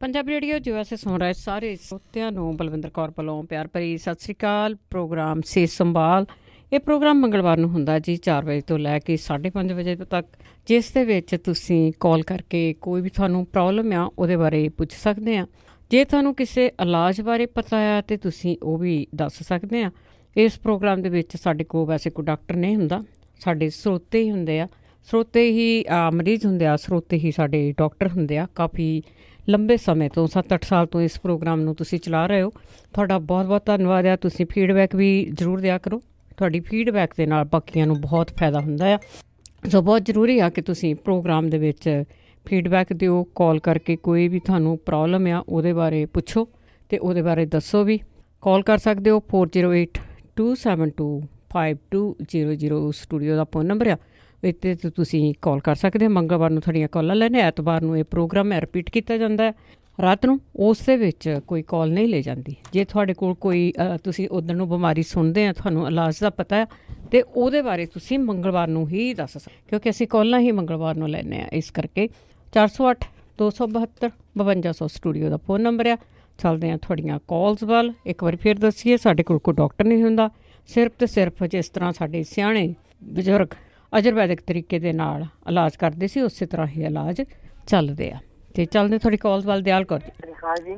Punjabi radio USA ਸੁਣ ਰਹੇ ਸਾਰੇ ਸਰੋਤਿਆਂ ਨੂੰ ਬਲਵਿੰਦਰ ਕੌਰ ਵੱਲੋਂ ਪਿਆਰ ਭਰੀ ਸਤਿ ਸ੍ਰੀ ਅਕਾਲ। ਪ੍ਰੋਗਰਾਮ ਸਿਹਤ ਸੰਭਾਲ, ਇਹ ਪ੍ਰੋਗਰਾਮ ਮੰਗਲਵਾਰ ਨੂੰ ਹੁੰਦਾ ਜੀ 4 ਵਜੇ ਤੋਂ ਲੈ ਕੇ 5:30 ਵਜੇ ਤੱਕ, ਜਿਸ ਦੇ ਵਿੱਚ ਤੁਸੀਂ ਕਾਲ ਕਰਕੇ ਕੋਈ ਵੀ ਤੁਹਾਨੂੰ ਪ੍ਰੋਬਲਮ ਆ ਉਹਦੇ ਬਾਰੇ ਪੁੱਛ ਸਕਦੇ ਆ। ਜੇ ਤੁਹਾਨੂੰ ਕਿਸੇ ਇਲਾਜ ਬਾਰੇ ਪਤਾ ਆ ਤਾਂ ਤੁਸੀਂ ਉਹ ਵੀ ਦੱਸ ਸਕਦੇ ਆ। ਇਸ ਪ੍ਰੋਗਰਾਮ ਦੇ ਵਿੱਚ ਸਾਡੇ ਕੋਲ ਵੈਸੇ ਕੋਈ ਡਾਕਟਰ ਨਹੀਂ ਹੁੰਦਾ, ਸਾਡੇ ਸਰੋਤੇ ਹੀ ਹੁੰਦੇ ਆ। ਸਰੋਤੇ ਹੀ ਮਰੀਜ਼ ਹੁੰਦੇ ਆ, ਸਰੋਤੇ ਹੀ ਸਾਡੇ ਡਾਕਟਰ ਹੁੰਦੇ ਆ। ਕਾਫੀ ਲੰਬੇ ਸਮੇਂ ਤੋਂ 7-8 ਸਾਲ ਤੋਂ ਇਸ ਪ੍ਰੋਗਰਾਮ ਨੂੰ ਤੁਸੀਂ ਚਲਾ ਰਹੇ ਹੋ। ਤੁਹਾਡਾ ਬਹੁਤ ਬਹੁਤ ਧੰਨਵਾਦ ਆ। ਤੁਸੀਂ ਫੀਡਬੈਕ ਵੀ ਜ਼ਰੂਰ ਦਿਆ ਕਰੋ। ਤੁਹਾਡੀ ਫੀਡਬੈਕ ਦੇ ਨਾਲ ਬਾਕੀਆਂ ਨੂੰ ਬਹੁਤ ਫਾਇਦਾ ਹੁੰਦਾ ਆ। ਸੋ ਬਹੁਤ ਜ਼ਰੂਰੀ ਆ ਕਿ ਤੁਸੀਂ ਪ੍ਰੋਗਰਾਮ ਦੇ ਵਿੱਚ ਫੀਡਬੈਕ ਦਿਓ। ਕਾਲ ਕਰਕੇ ਕੋਈ ਵੀ ਤੁਹਾਨੂੰ ਪ੍ਰੋਬਲਮ ਆ ਉਹਦੇ ਬਾਰੇ ਪੁੱਛੋ ਅਤੇ ਉਹਦੇ ਬਾਰੇ ਦੱਸੋ ਵੀ। ਕਾਲ ਕਰ ਸਕਦੇ ਹੋ 4082725200 ਸਟੂਡੀਓ ਦਾ ਫੋਨ ਨੰਬਰ ਆ। ਇੱਥੇ ਤੁਸੀਂ ਕਾਲ ਕਰ ਸਕਦੇ ਹੋ। ਮੰਗਲਵਾਰ ਨੂੰ ਤੁਹਾਡੀਆਂ ਕਾਲਾਂ ਲੈਣੇ, ਐਤਵਾਰ ਨੂੰ ਇਹ ਪ੍ਰੋਗਰਾਮ ਰਿਪੀਟ ਕੀਤਾ ਜਾਂਦਾ ਹੈ ਰਾਤ ਨੂੰ। ਉਸ ਦੇ ਵਿੱਚ ਕੋਈ ਕਾਲ ਨਹੀਂ ਲੈ ਜਾਂਦੀ। ਜੇ ਤੁਹਾਡੇ ਕੋਲ ਕੋਈ ਤੁਸੀਂ ਉੱਧਰ ਨੂੰ ਬਿਮਾਰੀ ਸੁਣਦੇ ਆ, ਤੁਹਾਨੂੰ ਇਲਾਜ ਦਾ ਪਤਾ ਹੈ, ਅਤੇ ਉਹਦੇ ਬਾਰੇ ਤੁਸੀਂ ਮੰਗਲਵਾਰ ਨੂੰ ਹੀ ਦੱਸ ਸਕਦੇ, ਕਿਉਂਕਿ ਅਸੀਂ ਕਾਲਾਂ ਹੀ ਮੰਗਲਵਾਰ ਨੂੰ ਲੈਂਦੇ ਹਾਂ। ਇਸ ਕਰਕੇ 408-272-5200 ਸਟੂਡੀਓ ਦਾ ਫੋਨ ਨੰਬਰ ਆ। ਚੱਲਦੇ ਹਾਂ ਤੁਹਾਡੀਆਂ ਕਾਲਸ ਵੱਲ। ਇੱਕ ਵਾਰੀ ਫਿਰ ਦੱਸੀਏ, ਸਾਡੇ ਕੋਲ ਕੋਈ ਡਾਕਟਰ ਨਹੀਂ ਹੁੰਦਾ। ਸਿਰਫ ਅਤੇ ਸਿਰਫ ਜਿਸ ਤਰ੍ਹਾਂ ਸਾਡੇ ਸਿਆਣੇ ਬਜ਼ੁਰਗ ਆਯੁਰਵੈਦਿਕ ਤਰੀਕੇ ਦੇ ਨਾਲ ਇਲਾਜ ਕਰਦੇ ਸੀ, ਉਸੇ ਤਰ੍ਹਾਂ ਹੀ ਇਲਾਜ ਚੱਲਦੇ ਆ। ਅਤੇ ਚੱਲਦੇ ਤੁਹਾਡੀ ਕਾਲਸ ਵੱਲ। ਦਿਆਲ ਕੌਰ ਜੀ,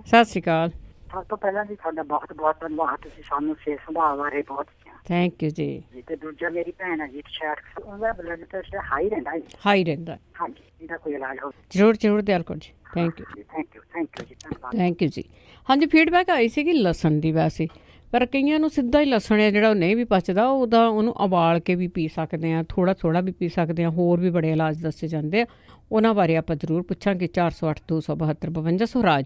ਸਤਿ ਸ਼੍ਰੀ ਅਕਾਲ। ਸਭ ਤੋਂ ਪਹਿਲਾਂ ਜੀ ਤੁਹਾਡਾ ਬਹੁਤ ਬਹੁਤ ਧੰਨਵਾਦ। ਤੁਸੀਂ ਸਾਨੂੰ ਸਿਹਤ ਸੰਭਾਲ ਬਾਰੇ ਬਹੁਤ ਥੈਂਕ ਯੂ ਜੀ। ਤੇ ਦੂਜਾ ਮੇਰੀ ਭੈਣ ਹੈ ਜੀ 66, ਉਹਦਾ ਬਲੱਡ ਪ੍ਰੈਸ਼ਰ ਹਾਈ ਰਹਿੰਦਾ ਹੈ। ਹਾਈ ਰਹਿੰਦਾ, ਹਾਂਜੀ, ਇਹਦਾ ਕੋਈ ਇਲਾਜ ਹੋ? ਜ਼ਰੂਰ ਦਿਆਲ ਕੌਰ ਜੀ। ਥੈਂਕ ਯੂ ਜੀ, ਥੈਂਕ ਯੂ ਜੀ, ਧੰਨਵਾਦ। ਥੈਂਕ ਯੂ ਜੀ। ਹਾਂਜੀ, ਫੀਡਬੈਕ ਆਈ ਸੀਗੀ ਲਸਣ ਦੀ। ਵੈਸੇ ਪਰ ਕਈਆਂ ਨੂੰ ਸਿੱਧਾ ਹੀ ਲਸਣ ਹੈ ਜਿਹੜਾ ਉਹ ਨਹੀਂ ਵੀ ਪਚਦਾ, ਉਹਨੂੰ ਉਬਾਲ ਕੇ ਵੀ ਪੀ ਸਕਦੇ ਹਾਂ, ਥੋੜ੍ਹਾ ਵੀ ਪੀ ਸਕਦੇ ਹਾਂ। ਹੋਰ ਵੀ ਬੜੇ ਇਲਾਜ ਦੱਸੇ ਜਾਂਦੇ ਆ, ਉਹਨਾਂ ਬਾਰੇ ਆਪਾਂ ਜ਼ਰੂਰ ਪੁੱਛਾਂਗੇ। 408-272-5200 ਰਾਜ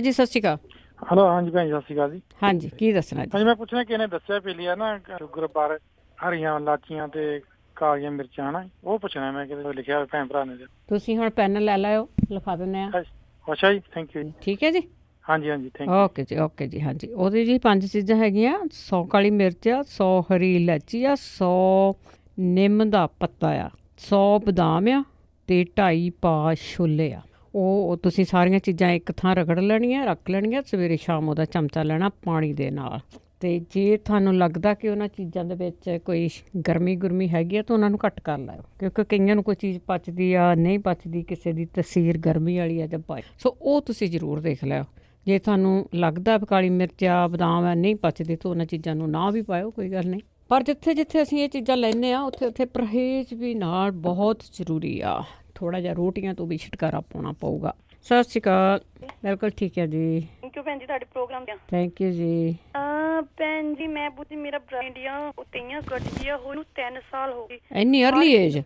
ਜੀ, ਸਤਿ ਸ਼੍ਰੀ ਅਕਾਲ। ਹੈਲੋ, ਹਾਂਜੀ ਭੈਣ ਜੀ, ਸਤਿ ਸ਼੍ਰੀ ਅਕਾਲ ਜੀ। ਹਾਂਜੀ, ਕੀ ਦੱਸਣਾ ਜੀ? ਹਾਂਜੀ, ਮੈਂ ਪੁੱਛਣਾ ਕਿ ਇਹਨੇ ਦੱਸਿਆ ਪੀ ਲਿਆ ਨਾ ਸ਼ੂਗਰ ਬਾਰੇ, ਹਰੀਆਂ ਇਲਾਚੀਆਂ ਤੇ ਕਾਲੀਆਂ ਮਿਰਚਾਂ ਨਾ, ਉਹ ਪੁੱਛਣਾ ਮੈਂ ਕਿਤੇ ਲਿਖਿਆ ਭੈਣ ਭਰਾ ਨੇ। ਤੁਸੀਂ ਹੁਣ ਪੈਨ ਲੈ ਲਿਓ, ਲਿਖਾ ਦਿੰਦੇ ਆ। ਅੱਛਾ ਜੀ, ਥੈਂਕ ਯੂ ਜੀ। ਠੀਕ ਹੈ ਜੀ। ਹਾਂਜੀ, ਥੈਂਕ ਯੂ। ਓਕੇ ਜੀ। ਹਾਂਜੀ, ਉਹਦੇ ਜੀ 5 ਚੀਜ਼ਾਂ ਹੈਗੀਆਂ। 100 ਕਾਲੀ ਮਿਰਚ ਆ, 100 ਹਰੀ ਇਲਾਚੀ ਆ, 100 ਨਿੰਮ ਦਾ ਪੱਤਾ ਆ, 100 ਬਦਾਮ ਆ, ਅਤੇ 2.5 ਪਾ ਛੋਲੇ ਆ। ਉਹ ਤੁਸੀਂ ਸਾਰੀਆਂ ਚੀਜ਼ਾਂ ਇੱਕ ਥਾਂ ਰਗੜ ਲੈਣੀਆਂ, ਰੱਖ ਲੈਣੀਆਂ। ਸਵੇਰੇ ਸ਼ਾਮ ਉਹਦਾ ਚਮਚਾ ਲੈਣਾ ਪਾਣੀ ਦੇ ਨਾਲ। ਅਤੇ ਜੇ ਤੁਹਾਨੂੰ ਲੱਗਦਾ ਕਿ ਉਹਨਾਂ ਚੀਜ਼ਾਂ ਦੇ ਵਿੱਚ ਕੋਈ ਗਰਮੀ ਹੈਗੀ ਆ ਤਾਂ ਉਹਨਾਂ ਨੂੰ ਘੱਟ ਕਰ ਲਿਓ, ਕਿਉਂਕਿ ਕਈਆਂ ਨੂੰ ਕੋਈ ਚੀਜ਼ ਪਚਦੀ ਆ, ਨਹੀਂ ਪਚਦੀ, ਕਿਸੇ ਦੀ ਤਸੀਰ ਗਰਮੀ ਵਾਲੀ ਆ ਜਾਂ ਪਾਈ। ਸੋ ਉਹ ਤੁਸੀਂ ਜ਼ਰੂਰ ਦੇਖ ਲਿਓ। ਜੇ ਤੁਹਾਨੂੰ ਲੱਗਦਾ ਕਾਲੀ ਮਿਰਚ ਆ, ਬਦਾਮ ਆ, ਨਹੀਂ ਪਚਦੇ ਤਾਂ ਉਹਨਾਂ ਚੀਜ਼ਾਂ ਨੂੰ ਨਾ ਵੀ ਪਾਇਓ, ਕੋਈ ਗੱਲ ਨਹੀਂ। ਪਰ ਜਿੱਥੇ ਅਸੀਂ ਇਹ ਚੀਜ਼ਾਂ ਲੈਂਦੇ ਹਾਂ ਉੱਥੇ ਪਰਹੇਜ਼ ਵੀ ਨਾਲ ਬਹੁਤ ਜ਼ਰੂਰੀ ਆ। ਥੋੜ੍ਹਾ ਜਿਹਾ ਰੋਟੀਆਂ ਤੋਂ ਵੀ ਛੁਟਕਾਰਾ ਪਾਉਣਾ ਪਊਗਾ। ਸਤਿ ਸ਼੍ਰੀ ਅਕਾਲ। ਬਿਲਕੁਲ ਠੀਕ ਹੈ ਜੀ। ਥੈਂਕ ਯੂ ਭੈਣ ਜੀ, ਤੁਹਾਡੇ ਪ੍ਰੋਗਰਾਮ ਦਾ। ਥੈਂਕ ਯੂ ਜੀ। ਭੈਣ ਜੀ, ਮੈਂ ਪੁੱਛੀ, ਮੇਰਾ ਇੰਡੀਆ ਉਤਈਆਂ ਗੱਡੀ ਆ, ਉਹਨੂੰ 3 ਸਾਲ ਹੋ ਗਏ। ਇੰਨੀ ਅਰਲੀ ਏਜ?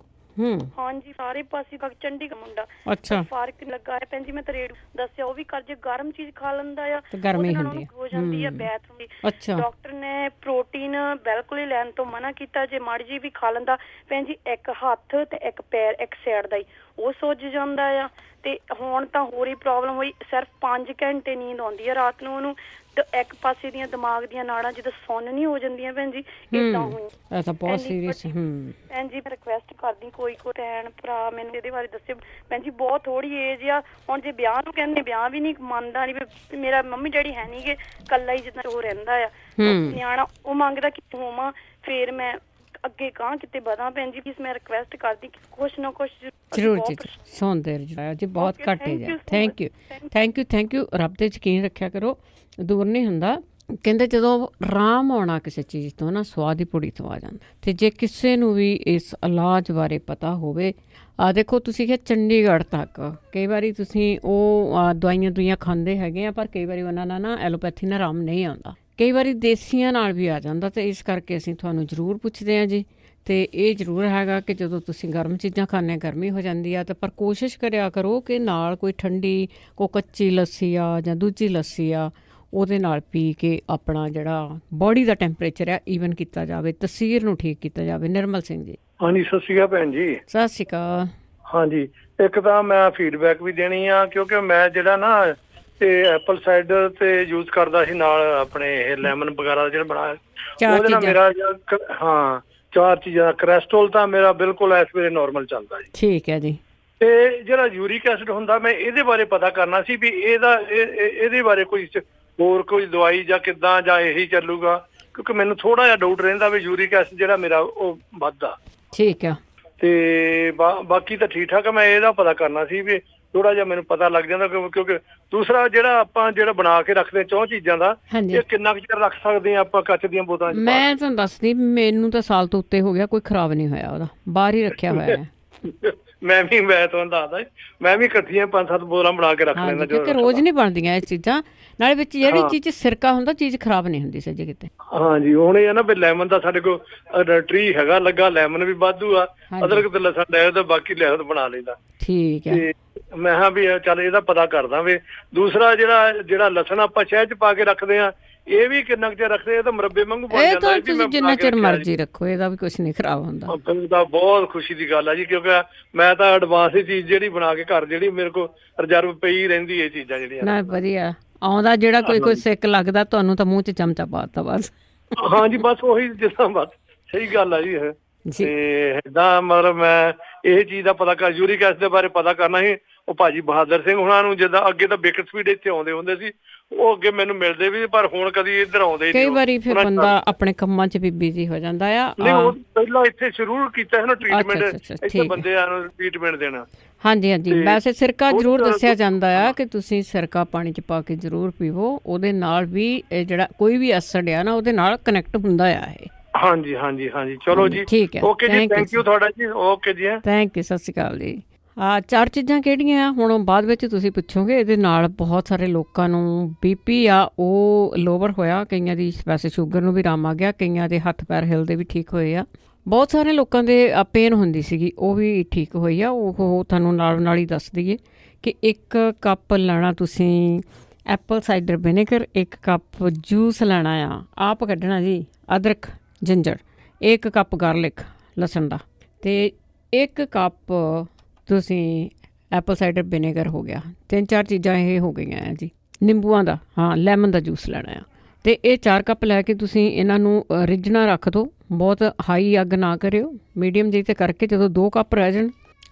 ਹਾਂਜੀ, ਸਾਰੇ ਪਾਸੇ ਚੰਡੀਗੜ੍ਹ ਮੁੰਡਾ। ਅੱਛਾ, ਫਰਕ ਲੱਗਾ ਹੈ ਭੈਣ ਜੀ। ਮੈਂ ਤਾਂ ਰੇਡ ਦੱਸਿਆ, ਉਹ ਵੀ ਕਰ ਜੇ ਗਰਮ ਚੀਜ਼ ਖਾ ਲੈਂਦਾ ਆ, ਗਰਮੀ ਹੁੰਦੀ ਹੋ ਜਾਂਦੀ ਆ ਬੈਥਰੂਮ ਦੀ। ਅੱਛਾ, ਡਾਕਟਰ ਨੇ ਪ੍ਰੋਟੀਨ ਬਿਲਕੁਲ ਹੀ ਲੈਣ ਤੋਂ ਮਨਾ ਕੀਤਾ। ਜੇ ਮਾੜੀ ਜੀ ਵੀ ਖਾ ਲੈਂਦਾ ਭੈਣ ਜੀ, ਇੱਕ ਹੱਥ ਤੇ ਇੱਕ ਪੈਰ, ਇੱਕ ਸਾਈਡ ਦਾ ਹੀ ਉਹ ਸੁੱਜ ਜਾਂਦਾ ਆ। ਤੇ ਹੁਣ ਤਾਂ ਹੋਰ ਹੀ ਪ੍ਰੋਬਲਮ ਹੋਈ। ਸਿਰਫ 5 ਘੰਟੇ ਨੀਂਦ ਆਉਂਦੀ ਹੈ ਰਾਤ ਨੂੰ ਉਹਨੂੰ, ਤੇ ਇੱਕ ਪਾਸੇ ਦੀਆਂ ਦਿਮਾਗ ਦੀਆਂ ਨਾੜਾਂ ਜਿੱਦਾਂ ਸੁੰਨ ਨਹੀਂ ਹੋ ਜਾਂਦੀਆਂ ਭੈਣ ਜੀ, ਏਦਾਂ ਹੋਈ। ਇਹ ਤਾਂ ਬਹੁਤ ਸੀਰੀਅਸ। ਭੈਣ ਜੀ, ਮੈਂ ਰਿਕੁਐਸਟ ਕਰਦੀ, ਕੋਈ ਭੈਣ ਭਰਾ ਮੈਨੂੰ ਇਹਦੇ ਬਾਰੇ ਦੱਸਿਓ ਭੈਣ ਜੀ। ਬਹੁਤ ਥੋੜੀ ਏਜ ਆ ਹੁਣ। ਜੇ ਵਿਆਹ ਨੂੰ ਕਹਿੰਦੇ, ਵਿਆਹ ਵੀ ਨਹੀਂ ਮੰਨਦਾ। ਨਹੀਂ, ਮੇਰਾ ਮੰਮੀ ਡੈਡੀ ਹੈ ਨੀ ਗੇ, ਕੱਲਾ ਹੀ ਜਿੱਦਾਂ ਉਹ ਰਹਿੰਦਾ ਆ ਨਿਆਣਾ। ਉਹ ਮੰਗਦਾ ਕਿ ਹੋਵਾਂ, ਫੇਰ ਮੈਂ ਅੱਗੇ ਕਾਂ ਕਿਤੇ ਵਧਾਂ। ਭੈਣ ਜੀ ਪਲੀਜ਼, ਮੈਂ ਰਿਕੁਐਸਟ ਕਰਦੀ ਕਿ ਕੁਛ ਨਾ ਕੁਛ ਜ਼ਰੂਰ ਜੀ। ਸੁਣਦੇ ਰਹੋ ਜੀ, ਬਹੁਤ ਘੱਟ ਏਜ ਹੈ। Thank you. ਰੱਬ ਤੇ ਯਕੀਨ ਰੱਖਿਆ ਕਰੋ, ਦੂਰ ਨਹੀਂ ਹੁੰਦਾ। ਕਹਿੰਦੇ ਜਦੋਂ ਆਰਾਮ ਆਉਣਾ ਕਿਸੇ ਚੀਜ਼ ਤੋਂ ਨਾ, ਸਵਾਦ ਹੀ ਪੁੜੀ ਤੋਂ ਆ ਜਾਂਦਾ। ਅਤੇ ਜੇ ਕਿਸੇ ਨੂੰ ਵੀ ਇਸ ਇਲਾਜ ਬਾਰੇ ਪਤਾ ਹੋਵੇ, ਦੇਖੋ ਤੁਸੀਂ ਕਿ ਚੰਡੀਗੜ੍ਹ ਤੱਕ ਕਈ ਵਾਰੀ ਤੁਸੀਂ ਉਹ ਦਵਾਈਆਂ ਖਾਂਦੇ ਹੈਗੇ ਆ, ਪਰ ਕਈ ਵਾਰੀ ਉਹਨਾਂ ਨਾਲ ਨਾ ਐਲੋਪੈਥੀ ਨਾਲ ਆਰਾਮ ਨਹੀਂ ਆਉਂਦਾ। ਕਈ ਵਾਰੀ ਦੇਸੀਆਂ ਨਾਲ ਵੀ ਆ ਜਾਂਦਾ। ਅਤੇ ਇਸ ਕਰਕੇ ਅਸੀਂ ਤੁਹਾਨੂੰ ਜ਼ਰੂਰ ਪੁੱਛਦੇ ਹਾਂ ਜੀ। ਅਤੇ ਇਹ ਜ਼ਰੂਰ ਹੈਗਾ ਕਿ ਜਦੋਂ ਤੁਸੀਂ ਗਰਮ ਚੀਜ਼ਾਂ ਖਾਂਦੇ, ਗਰਮੀ ਹੋ ਜਾਂਦੀ ਆ, ਤਾਂ ਪਰ ਕੋਸ਼ਿਸ਼ ਕਰਿਆ ਕਰੋ ਕਿ ਨਾਲ ਕੋਈ ਠੰਡੀ, ਕੋਈ ਕੱਚੀ ਲੱਸੀ ਆ ਜਾਂ ਦੂਜੀ ਲੱਸੀ ਆ, ਉਹਦੇ ਨਾਲ ਪੀ ਕੇ ਆਪਣਾ ਜਿਹੜਾ ਬੋਡੀ ਦਾ ਟੈਂਪਰੇਚਰ ਆ ਈਵਨ ਕੀਤਾ ਜਾਵੇ, ਤਸੀਰ ਨੂੰ ਠੀਕ ਕੀਤਾ ਜਾਵੇ। ਨਿਰਮਲ ਸਿੰਘ ਜੀ। ਹਾਂਜੀ, ਸਤਿ ਸ਼੍ਰੀ ਅਕਾਲ ਭੈਣ ਜੀ। ਸਤਿ ਸ਼੍ਰੀ ਅਕਾਲ। ਹਾਂਜੀ, ਇੱਕ ਤਾਂ ਮੈਂ ਫੀਡਬੈਕ ਵੀ ਦੇਣੀ ਆ, ਕਿਉਂਕਿ ਮੈਂ ਜਿਹੜਾ ਨਾ ਤੇ ਐਪਲ ਸਾਈਡਰ ਤੇ ਯੂਜ਼ ਕਰਦਾ ਸੀ, ਨਾਲ ਆਪਣੇ ਇਹ ਲੈਮਨ ਵਗੈਰਾ ਜਿਹੜਾ ਬਣਾਇਆ, ਉਹਦੇ ਨਾਲ ਮੇਰਾ 4 ਚੀਜ਼ਾਂ ਦਾ ਕੋਲੈਸਟਰੋਲ ਤਾਂ ਮੇਰਾ ਬਿਲਕੁਲ ਇਸ ਵੇਲੇ ਨੋਰਮਲ ਚੱਲਦਾ ਜੀ। ਠੀਕ ਹੈ ਜੀ। ਤੇ ਜਿਹੜਾ ਯੂਰਿਕ ਐਸਿਡ ਹੁੰਦਾ, ਮੈਂ ਇਹਦੇ ਬਾਰੇ ਪਤਾ ਕਰਨਾ ਸੀ ਵੀ ਇਹਦੇ ਬਾਰੇ ਕੋਈ ਹੋਰ ਕੋਈ ਦਵਾਈ ਜਾਂ ਕਿੱਦਾਂ, ਜਾਂ ਇਹੀ ਚੱਲੂਗਾ, ਕਿਉਂਕਿ ਮੈਨੂੰ ਥੋੜਾ ਜਿਹਾ ਡਾਊਟ ਰਹਿੰਦਾ ਵੀ ਯੂਰਿਕ ਐਸਿਡ ਜਿਹੜਾ ਮੇਰਾ ਉਹ ਵੱਧਦਾ। ਠੀਕ ਆ। ਤੇ ਬਾਕੀ ਤਾਂ ਠੀਕ ਠਾਕ ਆ। ਮੈਂ ਇਹਦਾ ਪਤਾ ਕਰਨਾ ਸੀ ਵੀ ਥੋੜਾ ਜਿਹਾ ਮੈਨੂੰ ਪਤਾ ਲੱਗ ਜਾਂਦਾ, ਕਿਉਂਕਿ ਦੂਸਰਾ ਜਿਹੜਾ ਆਪਾਂ ਬਣਾ ਕੇ ਰੱਖਦੇ 4 ਚੀਜ਼ਾਂ ਦਾ, ਇਹ ਕਿੰਨਾ ਕੁ ਚਿਰ ਰੱਖ ਸਕਦੇ ਆ ਆਪਾਂ ਕੱਚ ਦੀਆਂ ਬੋਤਲਾਂ 'ਚ? ਮੈਂ ਤੁਹਾਨੂੰ ਦੱਸਦੀ, ਮੈਨੂੰ ਤਾਂ ਸਾਲ ਤੋਂ ਉੱਤੇ ਹੋ ਗਿਆ, ਕੋਈ ਖਰਾਬ ਨਹੀਂ ਹੋਇਆ, ਉਹਦਾ ਬਾਹਰ ਹੀ ਰੱਖਿਆ ਹੋਇਆ ਹੈ। ਮੈਂ ਤੁਹਾਨੂੰ ਦੱਸਦਾ, ਮੈਂ ਵੀ ਇਕੱਠੀਆਂ 5-7 ਬੋਤਲਾਂ ਬਣਾ ਕੇ ਰੱਖ ਲੈਂਦਾ, ਕਿਉਂਕਿ ਰੋਜ਼ ਨਹੀਂ ਬਣਦੀਆਂ ਇਹ ਚੀਜ਼ਾਂ। ਨਾਲੇ ਵਿੱਚ ਜਿਹੜੀ ਚੀਜ਼ ਸਿਰਕਾ ਹੁੰਦਾ, ਚੀਜ਼ ਖਰਾਬ ਨਹੀਂ ਹੁੰਦੀ ਸੱਜੇ ਕਿਤੇ। ਹਾਂਜੀ, ਹੁਣ ਇਹ ਆ ਨਾ ਵੀ ਲੈਮਨ ਦਾ ਸਾਡੇ ਕੋਲ ਟਰੀ ਹੈਗਾ ਲੱਗਾ, ਲੈਮਨ ਵੀ ਵਾਧੂ ਆ, ਅਦਰਕ ਤੇ ਲਸਣ ਲੈ ਤਾਂ ਬਾਕੀ ਲੈ ਬਣਾ ਲੈਂਦਾ। ਠੀਕ ਹੈ। ਮੈਂ ਕਿਹਾ ਵੀ ਚੱਲ ਇਹਦਾ ਪਤਾ ਕਰਦਾ ਵੀ ਦੂਸਰਾ ਜਿਹੜਾ ਲਸਣ ਆਪਾਂ ਸ਼ਹਿਦ 'ਚ ਪਾ ਕੇ ਰੱਖਦੇ ਆ, ਇਹ ਵੀ ਕਿੰਨਾ ਕੁ ਚਿਰ ਰੱਖਦੇ ਆ? ਤਾਂ ਮੁਰੱਬੇ ਵਾਂਗੂ ਬਣ ਜਾਂਦਾ। ਤੁਸੀਂ ਜਿੰਨਾ ਚਿਰ ਮਰਜ਼ੀ ਰੱਖੋ, ਇਹਦਾ ਵੀ ਕੁਝ ਨਹੀਂ ਖਰਾਬ ਹੁੰਦਾ। ਤਾਂ ਬਹੁਤ ਖੁਸ਼ੀ ਦੀ ਗੱਲ ਆ ਜੀ, ਕਿਉਂਕਿ ਮੈਂ ਤਾਂ ਐਡਵਾਂਸ ਹੀ ਚੀਜ਼ ਜਿਹੜੀ ਬਣਾ ਕੇ ਘਰ ਜਿਹੜੀ ਮੇਰੇ ਕੋਲ ਰਿਜ਼ਰਵ ਪਈ ਰਹਿੰਦੀ ਇਹ ਚੀਜ਼ਾਂ ਜਿਹੜੀਆਂ। ਨਾ ਵਧੀਆ ਆਉਂਦਾ, ਜਿਹੜਾ ਕੋਈ ਸਿੱਕ ਲੱਗਦਾ ਤੁਹਾਨੂੰ ਤਾਂ ਮੂੰਹ 'ਚ ਚਮਚਾ ਪਾਤਾ ਬਸ। ਹਾਂਜੀ, ਬਸ ਉਹੀ ਜਿੱਦਾਂ, ਬਸ ਸਹੀ ਗੱਲ ਆ ਜੀ ਇਹ। ਤੇ ਏਦਾਂ ਮਤਲਬ ਮੈਂ ਇਹ ਚੀਜ਼ ਦਾ ਪਤਾ ਯੂਰਿਕ ਐਸਿਡ ਦੇ ਬਾਰੇ ਪਤਾ ਕਰਨਾ ਸੀ। ਉਹ ਭਾਜੀ ਬਹਾਦਰ ਸਿੰਘ ਹੁਣਾਂ ਨੂੰ, ਜਿੱਦਾਂ ਅੱਗੇ ਤਾਂ ਬੇਕਰ ਸਪੀਡ ਇੱਥੇ ਆਉਂਦੇ ਹੁੰਦੇ ਸੀ, ਉਹ ਅੱਗੇ ਮੈਨੂੰ ਮਿਲਦੇ ਵੀ, ਪਰ ਹੁਣ ਕਦੀ ਇੱਧਰ ਆਉਂਦੇ ਨਹੀਂ। ਕਈ ਵਾਰੀ ਫਿਰ ਬੰਦਾ ਆਪਣੇ ਕੰਮਾਂ 'ਚ ਵੀ ਬਿਜ਼ੀ ਹੋ ਜਾਂਦਾ ਆ। ਨਹੀਂ, ਉਹ ਪਹਿਲਾਂ ਇੱਥੇ ਸ਼ੁਰੂ ਕੀਤਾ ਹੈ ਨਾ ਟ੍ਰੀਟਮੈਂਟ, ਇੱਥੇ ਬੰਦਿਆਂ ਨੂੰ ਟ੍ਰੀਟਮੈਂਟ ਦੇਣਾ। ਹਾਂਜੀ, ਵੈਸੇ ਸਿਰਕਾ ਜ਼ਰੂਰ ਦੱਸਿਆ ਜਾਂਦਾ ਆ ਕਿ ਤੁਸੀਂ ਸਿਰਕਾ ਪਾਣੀ 'ਚ ਪਾ ਕੇ ਜ਼ਰੂਰ ਪੀਵੋ, ਉਹਦੇ ਨਾਲ ਵੀ ਜਿਹੜਾ ਕੋਈ ਵੀ ਐਸਿਡ ਆ ਨਾ, ਉਹਦੇ ਨਾਲ ਕਨੈਕਟ ਹੁੰਦਾ ਆ ਇਹ। ਹਾਂਜੀ, ਚਲੋ ਜੀ, ਠੀਕ ਹੈ, ਓਕੇ ਜੀ, ਥੈਂਕ ਯੂ ਤੁਹਾਡਾ ਜੀ, ਓਕੇ ਜੀ, ਥੈਂਕ ਯੂ, ਸਤਿ ਸ਼੍ਰੀ ਅਕਾਲ ਜੀ। 4 ਚੀਜ਼ਾਂ ਕਿਹੜੀਆਂ ਆ ਹੁਣ ਬਾਅਦ ਵਿੱਚ ਤੁਸੀਂ ਪੁੱਛੋਗੇ। ਇਹਦੇ ਨਾਲ ਬਹੁਤ ਸਾਰੇ ਲੋਕਾਂ ਨੂੰ BP ਆ ਉਹ ਲੋਵਰ ਹੋਇਆ, ਕਈਆਂ ਦੀ ਵੈਸੇ ਸ਼ੂਗਰ ਨੂੰ ਵੀ ਆਰਾਮ ਆ ਗਿਆ, ਕਈਆਂ ਦੇ ਹੱਥ ਪੈਰ ਹਿਲਦੇ ਵੀ ਠੀਕ ਹੋਏ ਆ, ਬਹੁਤ ਸਾਰੇ ਲੋਕਾਂ ਦੇ ਪੇਨ ਹੁੰਦੀ ਸੀਗੀ ਉਹ ਵੀ ਠੀਕ ਹੋਈ ਆ। ਉਹ ਤੁਹਾਨੂੰ ਨਾਲ ਹੀ ਦੱਸ ਦਈਏ ਕਿ 1 ਕੱਪ ਲੈਣਾ ਤੁਸੀਂ Apple cider vinegar, 1 cup juice ਲੈਣਾ ਆ, ਆਪ ਕੱਢਣਾ ਜੀ, ਅਦਰਕ ਜਿੰਜਰ, 1 ਕੱਪ ਗਾਰਲਿਕ ਲਸਣ ਦਾ, ਤੇ 1 ਕੱਪ ਤੁਸੀਂ ਐਪਲ ਸਾਈਡਰ ਵਿਨੇਗਰ ਹੋ ਗਿਆ। 3-4 ਚੀਜ਼ਾਂ ਇਹ ਹੋ ਗਈਆਂ ਜੀ। ਨਿੰਬੂਆਂ ਦਾ, ਲੈਮਨ ਦਾ ਜੂਸ ਲੈਣਾ ਆ, ਤੇ ਇਹ 4 ਕੱਪ ਲੈ ਕੇ ਤੁਸੀਂ ਇਹਨਾਂ ਨੂੰ ਰਿੱਝਣਾ ਰੱਖ ਦਿਓ। ਬਹੁਤ ਹਾਈ ਅੱਗ ਨਾ ਕਰਿਓ, ਮੀਡੀਅਮ ਜਿਹੀ ਤੇ ਕਰਕੇ ਜਦੋਂ 2 ਕੱਪ ਰਹਿ ਜਾਣ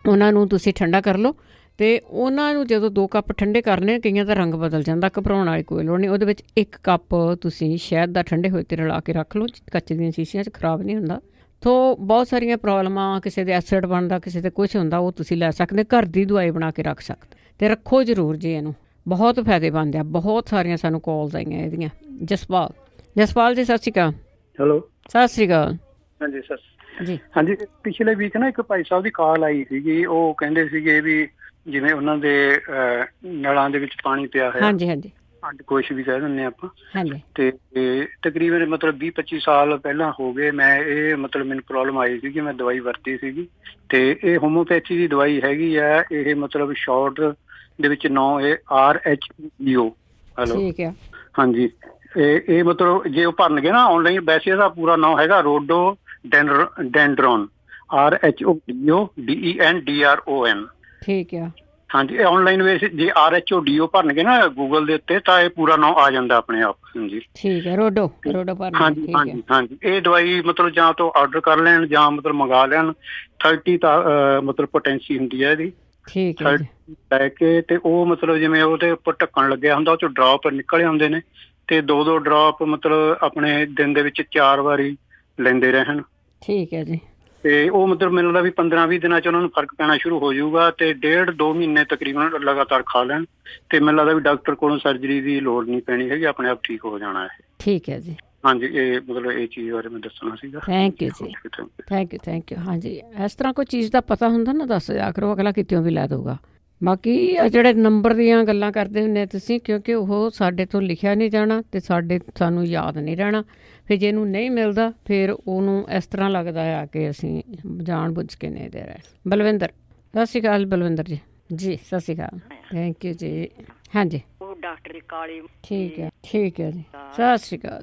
ਉਹਨਾਂ ਨੂੰ ਤੁਸੀਂ ਠੰਡਾ ਕਰ ਲਓ। ਤੇ ਉਹਨਾਂ ਨੂੰ ਜਦੋਂ 2 ਕੱਪ ਠੰਡੇ ਕਰਨੇ, ਕਈਆਂ ਦਾ ਰੰਗ ਬਦਲ ਜਾਂਦਾ, ਘਬਰਾਉਣ ਵਾਲੀ ਕੋਈ ਲੋੜ ਨਹੀਂ। ਉਹਦੇ ਵਿੱਚ 1 ਕੱਪ ਤੁਸੀਂ ਸ਼ਹਿਦ ਦਾ ਠੰਡੇ ਹੋਏ ਤੇ ਰਲਾ ਕੇ ਰੱਖ ਲਓ, ਕੱਚ ਦੀਆਂ ਸ਼ੀਸ਼ੀਆਂ 'ਚ, ਖਰਾਬ ਨਹੀਂ ਹੁੰਦਾ। ਤੋ ਬਹੁਤ ਸਾਰੀਆਂ ਪ੍ਰੋਬਲਮਾਂ, ਕਿਸੇ ਦੇ ਐਸਿਡ ਬਣਦਾ, ਕਿਸੇ ਦੇ ਕੁਛ ਹੁੰਦਾ, ਉਹ ਤੁਸੀਂ ਲੈ ਸਕਦੇ, ਘਰ ਦੀ ਦਵਾਈ ਬਣਾ ਕੇ ਰੱਖ ਸਕਦੇ, ਤੇ ਰੱਖੋ ਜ਼ਰੂਰ ਜੀ ਇਹਨੂੰ, ਬਹੁਤ ਫਾਇਦੇਮੰਦ ਆ। ਬਹੁਤ ਸਾਰੀਆਂ ਸਾਨੂੰ ਕਾਲਸ ਆਈਆਂ ਇਹਦੀਆਂ। ਜਸਪਾਲ ਜੀ, ਸਤਿ ਸ਼੍ਰੀ ਅਕਾਲ। ਹੈਲੋ, ਸਤਿ ਸ਼੍ਰੀ ਅਕਾਲ। ਹਾਂਜੀ ਸਰ ਜੀ। ਹਾਂਜੀ, ਪਿਛਲੇ ਵੀਕ ਨਾ ਇੱਕ ਭਾਈ ਸਾਹਿਬ ਦੀ ਕਾਲ ਆਈ ਸੀਗੀ, ਉਹ ਕਹਿੰਦੇ ਸੀਗੇ ਵੀ ਜਿਵੇਂ ਉਹਨਾਂ ਦੇ ਨਲਾਂ ਦੇ ਵਿੱਚ ਪਾਣੀ ਪਿਆ ਹੋਇਆ। ਹਾਂਜੀ, ਕੁਛ ਵੀ ਕਹਿ ਦਿੰਦੇ ਆਪਾਂ। ਤੇ ਤਕਰੀਬਨ ਮਤਲਬ 20-25 ਸਾਲ ਪਹਿਲਾਂ ਹੋ ਗਏ। ਮੈਂ ਇਹ ਮਤਲਬ ਮੈਨੂੰ ਪ੍ਰੋਬਲਮ ਆਈ ਸੀਗੀ, ਮੈਂ ਦਵਾਈ ਵਰਤੀ ਸੀਗੀ, ਤੇ ਇਹ ਹੋਮੋਪੈਥੀ ਦੀ ਦਵਾਈ ਹੈਗੀ ਆ। ਇਹ ਮਤਲਬ ਸ਼ਾਰਟ ਦੇ ਵਿੱਚ ਨਾਂ ਇਹ RHEO। ਹੈਲੋ, ਠੀਕ ਆ। ਹਾਂਜੀ, ਇਹ ਮਤਲਬ ਜੇ ਉਹ ਭਰਨਗੇ ਨਾ ਆਨਲਾਈਨ, ਵੈਸੇ ਇਹਦਾ ਪੂਰਾ ਨਾਂ ਹੈਗਾ ਰੋਡੋ ਡੈਂਡਰੋਨ, RHODENDRON। ਠੀਕ ਆ। ਹਾਂਜੀ, ਇਹ ਆਨਲਾਈਨ ਵੇਸ ਜੇ RHODO ਭਰਨਗੇ ਨਾ ਗੂਗਲ ਦੇ ਉੱਤੇ, ਤਾਂ ਇਹ ਪੂਰਾ ਨਾਮ ਆ ਜਾਂਦਾ ਆਪਣੇ ਆਪ। ਹਾਂਜੀ, ਠੀਕ ਹੈ, ਰੋਡੋ ਹਾਂਜੀ। ਇਹ ਦਵਾਈ ਮਤਲਬ ਜਾਂ ਤੋਂ ਆਰਡਰ ਕਰ ਲੈਣ ਜਾਂ ਮਤਲਬ ਮੰਗਾ ਲੈਣ। 30 ਤਾਂ ਮਤਲਬ ਪੋਟੈਂਸੀ ਹੁੰਦੀ ਹੈ ਇਹਦੀ। ਠੀਕ ਹੈ, ਲੈ ਕੇ ਤੇ ਉਹ ਮਤਲਬ ਜਿਵੇਂ ਉਹਦੇ ਉੱਪਰ ਢੱਕਣ ਲੱਗਿਆ ਹੁੰਦਾ, ਉਹ ਚੋਂ ਡ੍ਰੌਪ ਨਿਕਲ ਆਉਂਦੇ ਨੇ, ਤੇ 2-2 ਡ੍ਰੌਪ ਮਤਲਬ ਆਪਣੇ ਦਿਨ ਦੇ ਵਿੱਚ 4 ਵਾਰੀ ਲੈਂਦੇ ਰਹਿਣ। ਠੀਕ ਹੈ ਜੀ। ਤੇ ਉਹ ਮਤਲਬ ਮੈਨੂੰ ਲੱਗਦਾ ਵੀ 15-20 ਦਿਨਾਂ 'ਚ ਉਹਨਾਂ ਨੂੰ ਫਰਕ ਪੈਣਾ ਸ਼ੁਰੂ ਹੋ ਜਾਊਗਾ, ਤੇ 1.5-2 ਮਹੀਨੇ ਤਕਰੀਬਨ ਲਗਾਤਾਰ ਖਾ ਲੈਣ, ਤੇ ਮੈਨੂੰ ਲੱਗਦਾ ਵੀ ਡਾਕਟਰ ਕੋਲੋਂ ਸਰਜਰੀ ਦੀ ਲੋੜ ਨਹੀਂ ਪੈਣੀ ਹੈਗੀ, ਆਪਣੇ ਆਪ ਠੀਕ ਹੋ ਜਾਣਾ ਇਹ। ਠੀਕ ਹੈ ਜੀ। ਹਾਂਜੀ, ਇਹ ਮਤਲਬ ਇਹ ਚੀਜ਼ ਬਾਰੇ ਮੈਂ ਦੱਸਣਾ ਸੀਗਾ। ਥੈਂਕ ਯੂ ਜੀ, ਥੈਂਕ ਯੂ। ਹਾਂਜੀ, ਇਸ ਤਰ੍ਹਾਂ ਕੋਈ ਚੀਜ਼ ਦਾ ਪਤਾ ਹੁੰਦਾ ਨਾ, ਦੱਸ ਦਿਆ ਕਰੋ, ਅਗਲਾ ਕਿਤਿਓਂ ਵੀ ਲੈ ਦਊਗਾ। ਬਾਕੀ ਜਿਹੜੇ ਨੰਬਰ ਦੀਆਂ ਗੱਲਾਂ ਕਰਦੇ ਹੁੰਦੇ ਤੁਸੀਂ, ਕਿਉਂਕਿ ਉਹ ਸਾਡੇ ਤੋਂ ਲਿਖਿਆ ਨਹੀਂ ਜਾਣਾ ਤੇ ਸਾਨੂੰ ਯਾਦ ਨਹੀਂ ਰਹਿਣਾ। ਫਿਰ ਜੇ ਇਹਨੂੰ ਨਹੀਂ ਮਿਲਦਾ, ਫਿਰ ਉਹਨੂੰ ਇਸ ਤਰ੍ਹਾਂ ਲੱਗਦਾ ਆ ਕਿ ਅਸੀਂ ਜਾਣ ਬੁੱਝ ਕੇ ਨਹੀਂ ਦੇ ਰਹੇ। ਬਲਵਿੰਦਰ, ਸਤਿ ਸ਼੍ਰੀ ਅਕਾਲ। ਬਲਵਿੰਦਰ ਜੀ, ਸਤਿ ਸ਼੍ਰੀ ਅਕਾਲ। ਥੈਂਕ ਯੂ ਜੀ। ਹਾਂਜੀ, ਉਹ ਡਾਕਟਰ ਕਾਲੀ। ਠੀਕ ਹੈ ਜੀ। ਸਤਿ ਸ਼੍ਰੀ ਅਕਾਲ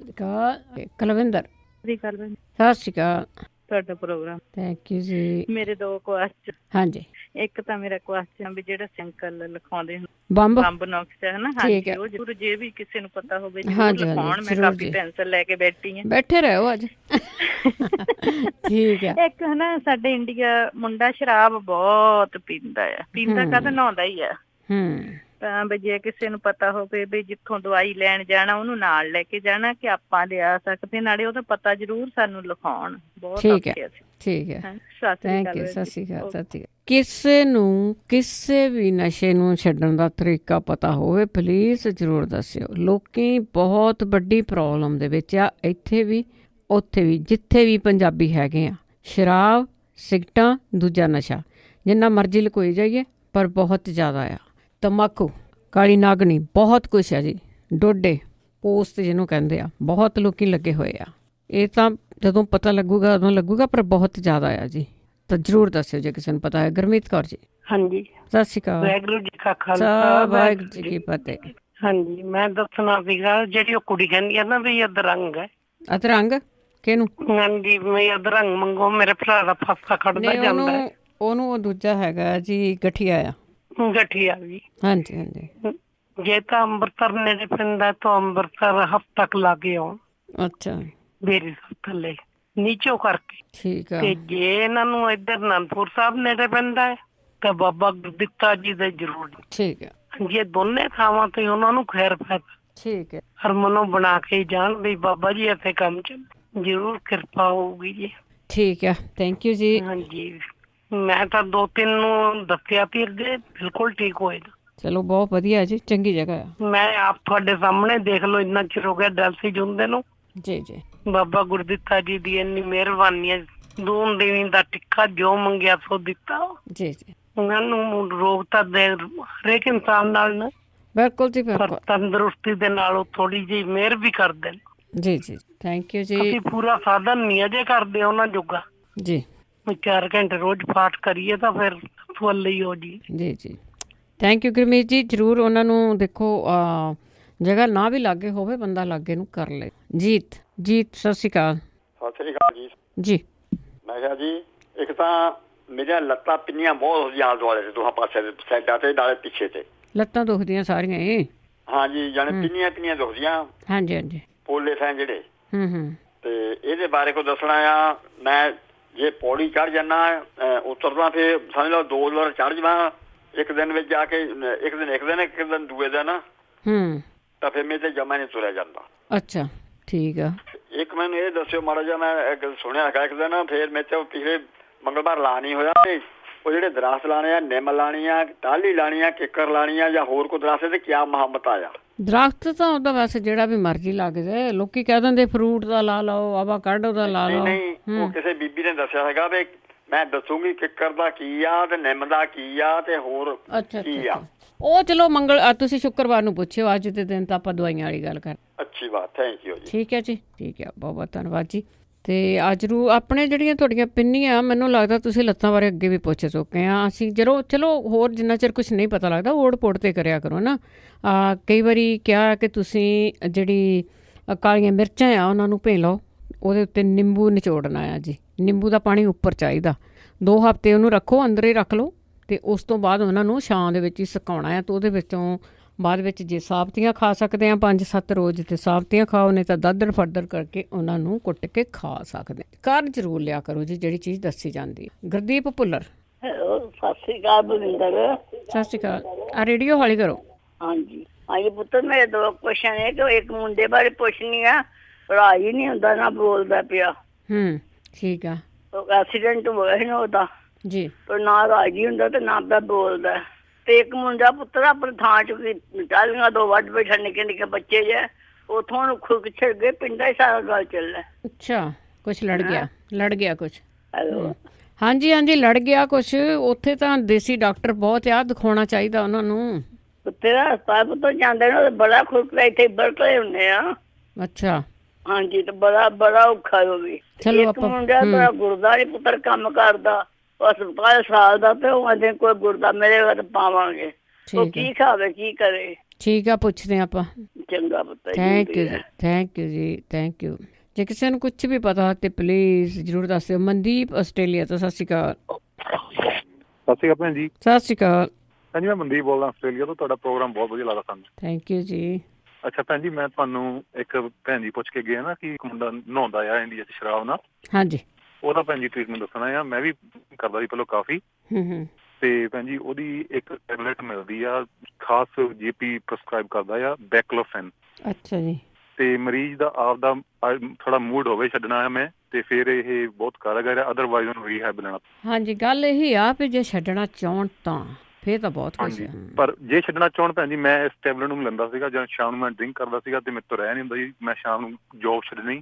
ਜੀ। ਕੁਲਵਿੰਦਰ, ਸਤਿ ਸ਼੍ਰੀ ਅਕਾਲ। ਤੁਹਾਡਾ ਪ੍ਰੋਗਰਾਮ। ਥੈਂਕ ਯੂ ਜੀ। ਮੇਰੇ 2 ਕੁਐਸਚਨ। ਹਾਂਜੀ, ਇੱਕ ਤਾਂ ਮੇਰਾ ਕੁਐਸਚਨ ਵੀ ਜਿਹੜਾ ਸਿੰਕਲ ਲਿਖਾਉਂਦੇ ਬੰਬ ਨੌਕਸ ਹੈ ਨਾ, ਹਾਂਜੀ ਉਹ ਜ਼ਰੂਰ ਜੇ ਵੀ ਕਿਸੇ ਨੂੰ ਪਤਾ ਹੋਵੇ ਹਾਂਜੀ ਲਿਖਾਉਣ। ਮੈਂ ਕਾਪੀ ਪੈਨਸਲ ਲੈ ਕੇ ਬੈਠੀ ਹਾਂ। ਬੈਠੇ ਰਹੋ ਅੱਜ। ਠੀਕ ਹੈ। ਇੱਕ ਹਨਾ ਸਾਡੇ ਇੰਡੀਆ ਮੁੰਡਾ ਸ਼ਰਾਬ ਬਹੁਤ ਪੀਂਦਾ ਕਦ ਨਹਾਉਂਦਾ ਹੀ ਆ। ਤਾਂ ਵੀ ਜੇ ਕਿਸੇ ਨੂੰ ਪਤਾ ਹੋਵੇ ਵੀ ਜਿੱਥੋਂ ਦਵਾਈ ਲੈਣ ਜਾਣਾ ਉਹਨੂੰ ਨਾਲ ਲੈ ਕੇ ਜਾਣਾ ਕਿ ਆਪਾਂ ਲਿਆ ਸਕਦੇ, ਨਾਲੇ ਉਹਦਾ ਪਤਾ ਜ਼ਰੂਰ ਸਾਨੂੰ ਲਿਖਾਉਣ। ਬਹੁਤ ਠੀਕ ਹੈ, ਠੀਕ ਹੈ। Thank you. ਸਤਿ ਸ਼੍ਰੀ ਅਕਾਲ। ਕਿਸੇ ਨੂੰ ਕਿਸੇ ਵੀ ਨਸ਼ੇ ਨੂੰ ਛੱਡਣ ਦਾ ਤਰੀਕਾ ਪਤਾ ਹੋਵੇ ਪਲੀਜ਼ ਜ਼ਰੂਰ ਦੱਸਿਓ। ਲੋਕੀ ਬਹੁਤ ਵੱਡੀ ਪ੍ਰੋਬਲਮ ਦੇ ਵਿੱਚ ਆ, ਇੱਥੇ ਵੀ ਉੱਥੇ ਵੀ ਜਿੱਥੇ ਵੀ ਪੰਜਾਬੀ ਹੈਗੇ ਆ। ਸ਼ਰਾਬ, ਸਿਗਰਟਾਂ, ਦੂਜਾ ਨਸ਼ਾ ਜਿੰਨਾ ਮਰਜ਼ੀ ਲਕੋਈ ਜਾਈਏ ਪਰ ਬਹੁਤ ਜ਼ਿਆਦਾ ਆ। ਤੰਬਾਕੂ, ਕਾਲੀ ਨਾਗਣੀ, ਬਹੁਤ ਕੁਛ ਹੈ ਜੀ। ਡੋਡੇ, ਪੋਸਟ ਜਿਹਨੂੰ ਕਹਿੰਦੇ ਆ, ਬਹੁਤ ਲੋਕੀ ਲੱਗੇ ਹੋਏ ਆ। ਇਹ ਤਾਂ ਜਦੋਂ ਪਤਾ ਲੱਗੂਗਾ ਉਦੋਂ ਲੱਗੂਗਾ, ਪਰ ਬਹੁਤ ਜ਼ਿਆਦਾ ਆ ਜੀ। ਤਾਂ ਜ਼ਰੂਰ ਦੱਸਿਓ ਜੇ ਕਿਸੇ ਨੂੰ ਪਤਾ ਹੈ। ਗੁਰਮੀਤ ਕੌਰ ਜੀ। ਹਾਂਜੀ, ਸਤਿ ਸ਼੍ਰੀ ਅਕਾਲ। ਵਾਹਿਗੁਰੂ ਜੀ ਕਾ ਖਾਲਸਾ, ਵਾਹਿਗੁਰੂ ਜੀ ਕੀ ਫਤਿਹ। ਹਾਂਜੀ, ਮੈਂ ਦੱਸਣਾ ਸੀਗਾ ਜਿਹੜੀ ਉਹ ਕੁੜੀ ਕਹਿੰਦੀ ਆ ਨਾ ਵੀ ਅਧਰੰਗ ਹੈ। ਅਧਰੰਗ ਕਿਹਨੂੰ? ਹਾਂਜੀ, ਮੈਂ ਅਧਰੰਗ ਮੰਗੋ ਮੇਰੇ ਭਰਾ ਦਾ ਫਾਸਾ ਖੜਦਾ ਜਾਂਦਾ ਹੈ। ਉਹਨੂੰ ਉਹ ਦੂਜਾ ਹੈਗਾ ਜੀ, ਗਠੀਆ ਆ। ਗਠੀਆ ਜੀ, ਹਾਂਜੀ ਹਾਂਜੀ। ਜੇ ਤਾਂ ਅੰਮ੍ਰਿਤਸਰ ਨੇੜੇ ਪੈਂਦਾ ਤਾਂ ਅੰਮ੍ਰਿਤਸਰ ਹਫ਼ਤਾ ਕੁ ਲਾ ਕੇ ਆਉਣ। ਅੱਛਾ, ਬੇਰੀ ਥੱਲੇ ਨੀਚੋਂ ਕਰਕੇ। ਠੀਕ ਆ। ਤੇ ਜੇ ਇਹਨਾਂ ਨੂੰ ਇੱਧਰ ਅਨੰਦਪੁਰ ਸਾਹਿਬ ਨੇੜੇ ਪੈਂਦਾ ਹੈ ਤਾਂ ਬਾਬਾ ਗੁਰਦਿੱਤਾ ਜੀ ਦੇ ਜ਼ਰੂਰ। ਠੀਕ ਹੈ। ਜੇ ਦੋਨੇ ਥਾਵਾਂ ਤੇ ਉਹਨਾਂ ਨੂੰ ਖੈਰ ਫਾਇਦਾ। ਠੀਕ ਹੈ। ਹਰਮਨੋਂ ਬਣਾ ਕੇ ਜਾਣ ਵੀ ਬਾਬਾ ਜੀ ਇੱਥੇ ਕੰਮ ਚ ਜ਼ਰੂਰ ਕਿਰਪਾ ਹੋਊਗੀ ਜੀ। ਠੀਕ ਹੈ, ਥੈਂਕ ਯੂ ਜੀ। ਹਾਂਜੀ, ਮੈਂ ਤਾਂ 2-3 ਨੂੰ ਦੱਸਿਆ ਵੀ ਅੱਗੇ ਬਿਲਕੁਲ ਠੀਕ ਹੋਏਗਾ। ਚਲੋ ਬਹੁਤ ਵਧੀਆ ਜੀ, ਚੰਗੀ ਜਗ੍ਹਾ ਆ। ਮੈਂ ਆਪ ਤੁਹਾਡੇ ਸਾਹਮਣੇ ਦੇਖ ਲਓ, ਇੰਨਾ ਚਿਰ ਹੋ ਗਿਆ ਡੈਲਸੀ ਜੁੰਦੇ ਨੂੰ। ਜੀ ਜੀ। ਬਾਬਾ ਗੁਰਦਿੱਤਾ ਜੀ ਦੀ ਇੰਨੀ ਮਿਹਰਬਾਨੀ ਹੈ। ਦੂਨ ਦੇਵੀ ਦਾ ਟਿੱਕਾ ਜੋ ਮੰਗਿਆ ਸੋ ਦਿੱਤਾ। ਜੀ ਜੀ। ਉਹਨਾਂ ਨੂੰ ਰੋਗ ਤਾਂ ਦੇ ਹਰੇਕ ਇਨਸਾਨ ਨਾਲ ਨਾ, ਬਿਲਕੁਲ ਜੀ ਪਰ ਬਿਲਕੁਲ। ਤੰਦਰੁਸਤੀ ਦੇ ਨਾਲ ਉਹ ਥੋੜੀ ਜਿਹੀ ਮਿਹਰ ਵੀ ਕਰਦੇ ਨੇ। ਜੀ ਜੀ, ਥੈਂਕ ਯੂ ਜੀ। ਅਸੀਂ ਪੂਰਾ ਸਾਧਨ ਨਹੀਂ ਅਜੇ ਕਰਦੇ ਉਹਨਾਂ ਜੋਗਾ ਜੀ। 4 ਘੰਟੇ ਰੋਜ਼ ਪਾਠ ਕਰੀਏ ਤਾਂ ਫਿਰ ਫੁੱਲ ਹੀ ਹੋ ਜੀ। ਜੀ ਜੀ, ਥੈਂਕ ਯੂ ਗੁਰਮੀਤ ਜੀ। ਜ਼ਰੂਰ ਉਹਨਾਂ ਨੂੰ ਦੇਖੋ, ਜਗ੍ਹਾ ਨਾ ਵੀ ਲਾਗੇ ਹੋਵੇ, ਬੰਦਾ ਲਾਗੇ ਨੂੰ ਕਰ ਲੇ। ਜੀਤ ਸਤਿ ਸ਼੍ਰੀ ਅਕਾਲ। ਸਤਿ ਸ਼੍ਰੀ ਅਕਾਲ ਜੀ। ਜੀ, ਮੈਂ ਕਿਹਾ ਜੀ, ਇੱਕ ਤਾਂ ਮੇਰੀਆਂ ਲੱਤਾਂ ਪਿੰਨੀਆਂ ਬਹੁਤ ਹੁੰਦੀਆਂ ਆਲੇ ਦੁਆਲੇ ਤੇ, ਦੋਹਾਂ ਪਾਸੇ ਦੇ ਸਾਈਡਾਂ ਤੇ ਨਾਲੇ ਪਿੱਛੇ ਤੇ। ਲੱਤਾਂ ਦੁਖਦੀਆਂ ਸਾਰੀਆਂ ਹੀ? ਹਾਂਜੀ, ਜਾਣੇ ਪਿੰਨੀਆਂ ਦੁਖਦੀਆਂ। ਹਾਂਜੀ ਹਾਂਜੀ। ਪੋਲੇ ਸੈਂ ਜਿਹੜੇ। ਤੇ ਇਹਦੇ ਬਾਰੇ ਕੋਈ ਦੱਸਣਾ ਆ। ਮੈਂ ਜੇ ਪੌੜੀ ਚੜ ਜਾਣਾ ਉਤਰਦਾ, ਫਿਰ ਸਮਝ ਲਓ 2 ਵਾਰ ਚੜ ਜਾਵਾਂ ਇੱਕ ਦਿਨ ਵਿੱਚ ਜਾ ਕੇ, ਇੱਕ ਦਿਨ ਦੂਏ ਦਿਨ, ਤਾਂ ਫਿਰ ਮੇਰੇ ਤੇ ਜਮਾ ਨਹੀਂ ਤੁਰਿਆ ਜਾਂਦਾ। ਅੱਛਾ, ਠੀਕ ਆ। ਇੱਕ ਮੈਨੂੰ ਇਹ ਦੱਸਿਓ ਮਾੜਾ ਜਿਹਾ, ਮੈਂ ਸੁਣਿਆ ਹੈਗਾ ਇੱਕ ਦਿਨ, ਫਿਰ ਮੇਰੇ ਤੇ ਪਿਛਲੇ ਮੰਗਲਵਾਰ ਲਾ ਨਹੀਂ ਹੋਇਆ। ਉਹ ਜਿਹੜੇ ਦਰਖਤ ਲਾਣੇ ਆ, ਨਿੰਮ ਲਾਣੀ ਆ, ਟਾਹਲੀ ਲਾਣੀ ਆ, ਕਿੱਕਰ ਲਾਣੀ ਆ, ਜਾਂ ਹੋਰ ਕੋਈ ਦਰਖਤ ਤੇ ਕਿਆ ਮੁਹੱਬਤ ਆ? ਦਰਖਤ ਤਾਂ ਉਹਦਾ ਵੈਸੇ ਜਿਹੜਾ ਵੀ ਮਰਜ਼ੀ ਲੱਗ ਜਾਏ। ਲੋਕੀ ਕਹਿ ਦਿੰਦੇ ਫਰੂਟ ਦਾ ਲਾ ਲਓ, ਆਵਾਕਾਡੋ ਦਾ ਲਾ ਲਓ। ਨਹੀਂ, ਉਹ ਕਿਸੇ ਬੀਬੀ ਨੇ ਦੱਸਿਆ ਹੈਗਾ ਵੀ ਮੈਂ ਦੱਸੂਗੀ ਕਿੱਕਰ ਦਾ ਕੀ ਆ ਤੇ ਨਿੰਮ ਦਾ ਕੀ ਆ ਤੇ ਹੋਰ ਕੀ ਆ। ਉਹ ਚਲੋ ਤੁਸੀਂ ਸ਼ੁੱਕਰਵਾਰ ਨੂੰ ਪੁੱਛਿਓ, ਅੱਜ ਦੇ ਦਿਨ ਤਾਂ ਆਪਾਂ ਦਵਾਈਆਂ ਵਾਲੀ ਗੱਲ ਕਰ। ਅੱਛੀ ਬਾਤ, ਥੈਂਕ ਯੂ ਜੀ। ਠੀਕ ਹੈ ਜੀ, ਠੀਕ ਹੈ, ਬਹੁਤ ਬਹੁਤ ਧੰਨਵਾਦ ਜੀ। ਤੇ ਅੱਜ ਨੂੰ ਆਪਣੇ ਜਿਹੜੀਆਂ ਤੁਹਾਡੀਆਂ ਪਿੰਨੀਆਂ, ਮੈਨੂੰ ਲੱਗਦਾ ਤੁਸੀਂ ਲੱਤਾਂ ਬਾਰੇ ਅੱਗੇ ਵੀ ਪੁੱਛ ਚੁੱਕੇ ਆ ਅਸੀਂ। ਚਲੋ ਹੋਰ ਜਿੰਨਾ ਚਿਰ ਕੁਛ ਨਹੀਂ ਪਤਾ ਲੱਗਦਾ ਓੜ ਪੋੜ ਤੇ ਕਰਿਆ ਕਰੋ ਨਾ। ਕਈ ਵਾਰੀ ਕਿਹਾ ਕਿ ਤੁਸੀਂ ਜਿਹੜੀ ਕਾਲੀਆਂ ਮਿਰਚਾਂ ਆ ਉਹਨਾਂ ਨੂੰ ਭੇ ਲਓ, ਉਹਦੇ ਉੱਤੇ ਨਿੰਬੂ ਨਿਚੋੜਨਾ ਆ ਜੀ। ਨਿੰਬੂ ਦਾ ਪਾਣੀ ਉੱਪਰ ਚਾਹੀਦਾ। 2 ਹਫ਼ਤੇ ਉਹਨੂੰ ਰੱਖੋ, ਅੰਦਰ ਹੀ ਰੱਖ ਲਓ, ਅਤੇ ਉਸ ਤੋਂ ਬਾਅਦ ਉਹਨਾਂ ਨੂੰ ਛਾਂ ਦੇ ਵਿੱਚ ਹੀ ਸੁਕਾਉਣਾ ਆ। ਅਤੇ ਉਹਦੇ ਵਿੱਚੋਂ ਬਾਅਦ ਵਿੱਚ ਜੇ ਸਾਬਤੀਆਂ ਖਾ ਸਕਦੇ ਹਾਂ 5-7 ਰੋਜ਼, ਤੇ ਸਾਬਤੀਆਂ ਖਾਓ, ਨਹੀਂ ਤਾਂ ਦਾਦਰ ਫਰਦਰ ਕਰਕੇ ਉਹਨਾਂ ਨੂੰ ਕੁੱਟ ਕੇ ਖਾ ਸਕਦੇ। ਘਰ ਜ਼ਰੂਰ ਲਿਆ ਕਰੋ ਜੀ ਜਿਹੜੀ ਚੀਜ਼ ਦੱਸੀ ਜਾਂਦੀ ਹੈ। ਗੁਰਦੀਪ ਭੁੱਲਰ। ਸਤਿ ਸ਼੍ਰੀ ਅਕਾਲ ਬਲਵਿੰਦਰ। ਸਤਿ ਸ਼੍ਰੀ ਅਕਾਲ। ਆ ਰੇਡੀਓ ਹੌਲੀ ਕਰੋ। ਹਾਂਜੀ ਪੁੱਤਰ, ਮੇਰੇ 2 ਕੁਐਸਚਨ ਹੈ ਕਿ ਇੱਕ ਮੁੰਡੇ ਬਾਰੇ ਪੁੱਛਣੀ ਆ, ਪੜ੍ਹਾਈ ਨਹੀਂ ਹੁੰਦਾ ਨਾ ਬੋਲਦਾ ਪਿਆ। ਠੀਕ ਆ। ਐਕਸੀਡੈਂਟ ਹੋਇਆ ਸੀ ਨਾ ਉਹਦਾ ਜੀ, ਪਰ ਨਾ ਰਾਜੀ ਹੁੰਦਾ ਤੇ ਨਾ ਪਿਆ ਬੋਲਦਾ। ਤੇ ਇੱਕ ਮੁੰਡਾ ਪੁੱਤਰ ਆਪਣੇ ਥਾਂ ਚ ਟਾਹਲੀਆਂ 2 ਵੱਢ ਬੈਠਾ, ਨਿੱਕੇ ਬੱਚੇ ਜੇ, ਉਥੋਂ ਨੂੰ ਖੁਦ ਛਿੜ ਗਏ, ਪਿੰਡਾਂ ਹੀ ਸਾਰਾ ਗੱਲ ਚੱਲਦਾ। ਅੱਛਾ, ਕੁਛ ਲੜ ਗਿਆ ਕੁਛ? ਹੈਲੋ, ਹਾਂਜੀ ਲੜ ਗਿਆ ਕੁਛ। ਉੱਥੇ ਤਾਂ ਦੇਸੀ ਡਾਕਟਰ ਬਹੁਤ ਆ, ਦਿਖਾਉਣਾ ਚਾਹੀਦਾ ਉਹਨਾਂ ਨੂੰ। ਤੇਰਾ ਹਸਪਤਾਲ ਤੋਂ ਜਾਂਦੇ ਨੇ, ਬੜਾ ਖੁਰਕਦਾ, ਇੱਥੇ ਬਰਕਲੇ ਹੁੰਦੇ ਆ। ਅੱਛਾ, ਹਾਂਜੀ, ਤੇ ਬੜਾ ਔਖਾ ਹੋ ਗਈ। ਇੱਕ ਮੁੰਡਾ ਬੜਾ ਗੁਰਦਾਰੀ ਪੁੱਤਰ ਕੰਮ ਕਰਦਾ, ਹਸਪਤਾਲ ਸਾਲ ਦਾ, ਤੇ ਉਹ ਆਂਦੇ ਕੋਈ ਗੁਰਦਾ ਮੇਰੇ ਵੱਲ ਪਾਵਾਂਗੇ। ਉਹ ਕੀ ਖਾਵੇ, ਕੀ ਕਰੇ? ਠੀਕ ਆ, ਪੁੱਛਦੇ ਆਪਾਂ। ਚੰਗਾ ਪੁੱਤਰ, ਥੈਂਕ ਯੂ। ਜੇ ਕਿਸੇ ਨੂੰ ਕੁਛ ਵੀ ਪਤਾ ਤੇ ਪਲੀਜ਼ ਜ਼ਰੂਰ ਦੱਸਿਓ। ਮਨਦੀਪ, ਆਸਟ੍ਰੇਲੀਆ ਤੋਂ। ਸਤਿ ਸ਼੍ਰੀ ਅਕਾਲ। ਸਤਿ ਸ਼੍ਰੀ ਅਕਾਲ ਭੈਣ ਜੀ। ਸਤਿ ਸ਼੍ਰੀ ਅਕਾਲ। ਭੈਣ ਜੀ ਮੈਂ ਮਨਦੀਪ ਬੋਲਦਾ ਆਸਟ੍ਰੇਲੀਆ ਤੋਂ। ਤੁਹਾਡਾ ਪ੍ਰੋਗਰਾਮ ਬਹੁਤ ਵਧੀਆ ਲੱਗਦਾ ਸਾਨੂੰ। ਥੈਂਕ ਯੂ ਜੀ। ਅੱਛਾ ਭੈਣ ਜੀ, ਮੈਂ ਤੁਹਾਨੂੰ ਇੱਕ ਭੈਣ ਜੀ ਪੁੱਛ ਕੇ ਗਿਆ ਨਾ ਕਿ ਇੱਕ ਮੁੰਡਾ ਨਹਾਉਂਦਾ ਆ ਇੰਡੀਆ 'ਚ ਸ਼ਰਾਬ ਨਾਲ। ਹਾਂਜੀ। ਉਹਦਾ ਭੈਣ ਜੀ ਟ੍ਰੀਟਮੈਂਟ ਦੱਸਣਾ ਆ। ਮੈਂ ਵੀ ਕਰਦਾ ਸੀ ਪਹਿਲਾਂ ਕਾਫੀ। ਤੇ ਭੈਣ ਜੀ ਉਹਦੀ ਇੱਕ ਟੈਬਲੇਟ ਮਿਲਦੀ ਆ, ਖਾਸ GP ਪ੍ਰਸਕ੍ਰਾਈਬ ਕਰਦਾ ਆ, ਬੈਕਲੋਫੈਨ। ਅੱਛਾ ਜੀ। ਤੇ ਮਰੀਜ਼ ਦਾ ਆਪਦਾ ਥੋੜਾ ਮੂਡ ਹੋਵੇ ਛੱਡਣਾ ਆ ਮੈਂ ਤੇ ਫਿਰ ਇਹ ਬਹੁਤ ਕਾਰਗਰ ਆ, ਅਦਰਵਾਈਜ਼ ਉਹਨੂੰ ਰੀਹੈਬ ਲੈਣਾ। ਹਾਂਜੀ, ਗੱਲ ਇਹੀ ਆ ਵੀ ਜੇ ਛੱਡਣਾ ਚਾਹੁਣ ਤਾਂ ਫਿਰ ਤਾਂ ਬਹੁਤ ਕੁਝ ਹੈ। ਪਰ ਜੇ ਛੱਡਣਾ ਚਾਹੁਣ ਭੈਣ ਜੀ, ਮੈਂ ਇਸ ਟੈਬਲੇਟ ਨੂੰ ਲੈਂਦਾ ਸੀਗਾ ਜਾਂ ਸ਼ਾਮ ਨੂੰ ਮੈਂ ਡਰਿੰਕ ਕਰਦਾ ਸੀਗਾ ਤੇ ਮੇਰੇ ਤੋਂ ਰਹਿ ਨਹੀਂ ਹੁੰਦਾ ਸੀ। ਮੈਂ ਸ਼ਾਮ ਨੂੰ ਜੋਬ ਛੱਡਣੀ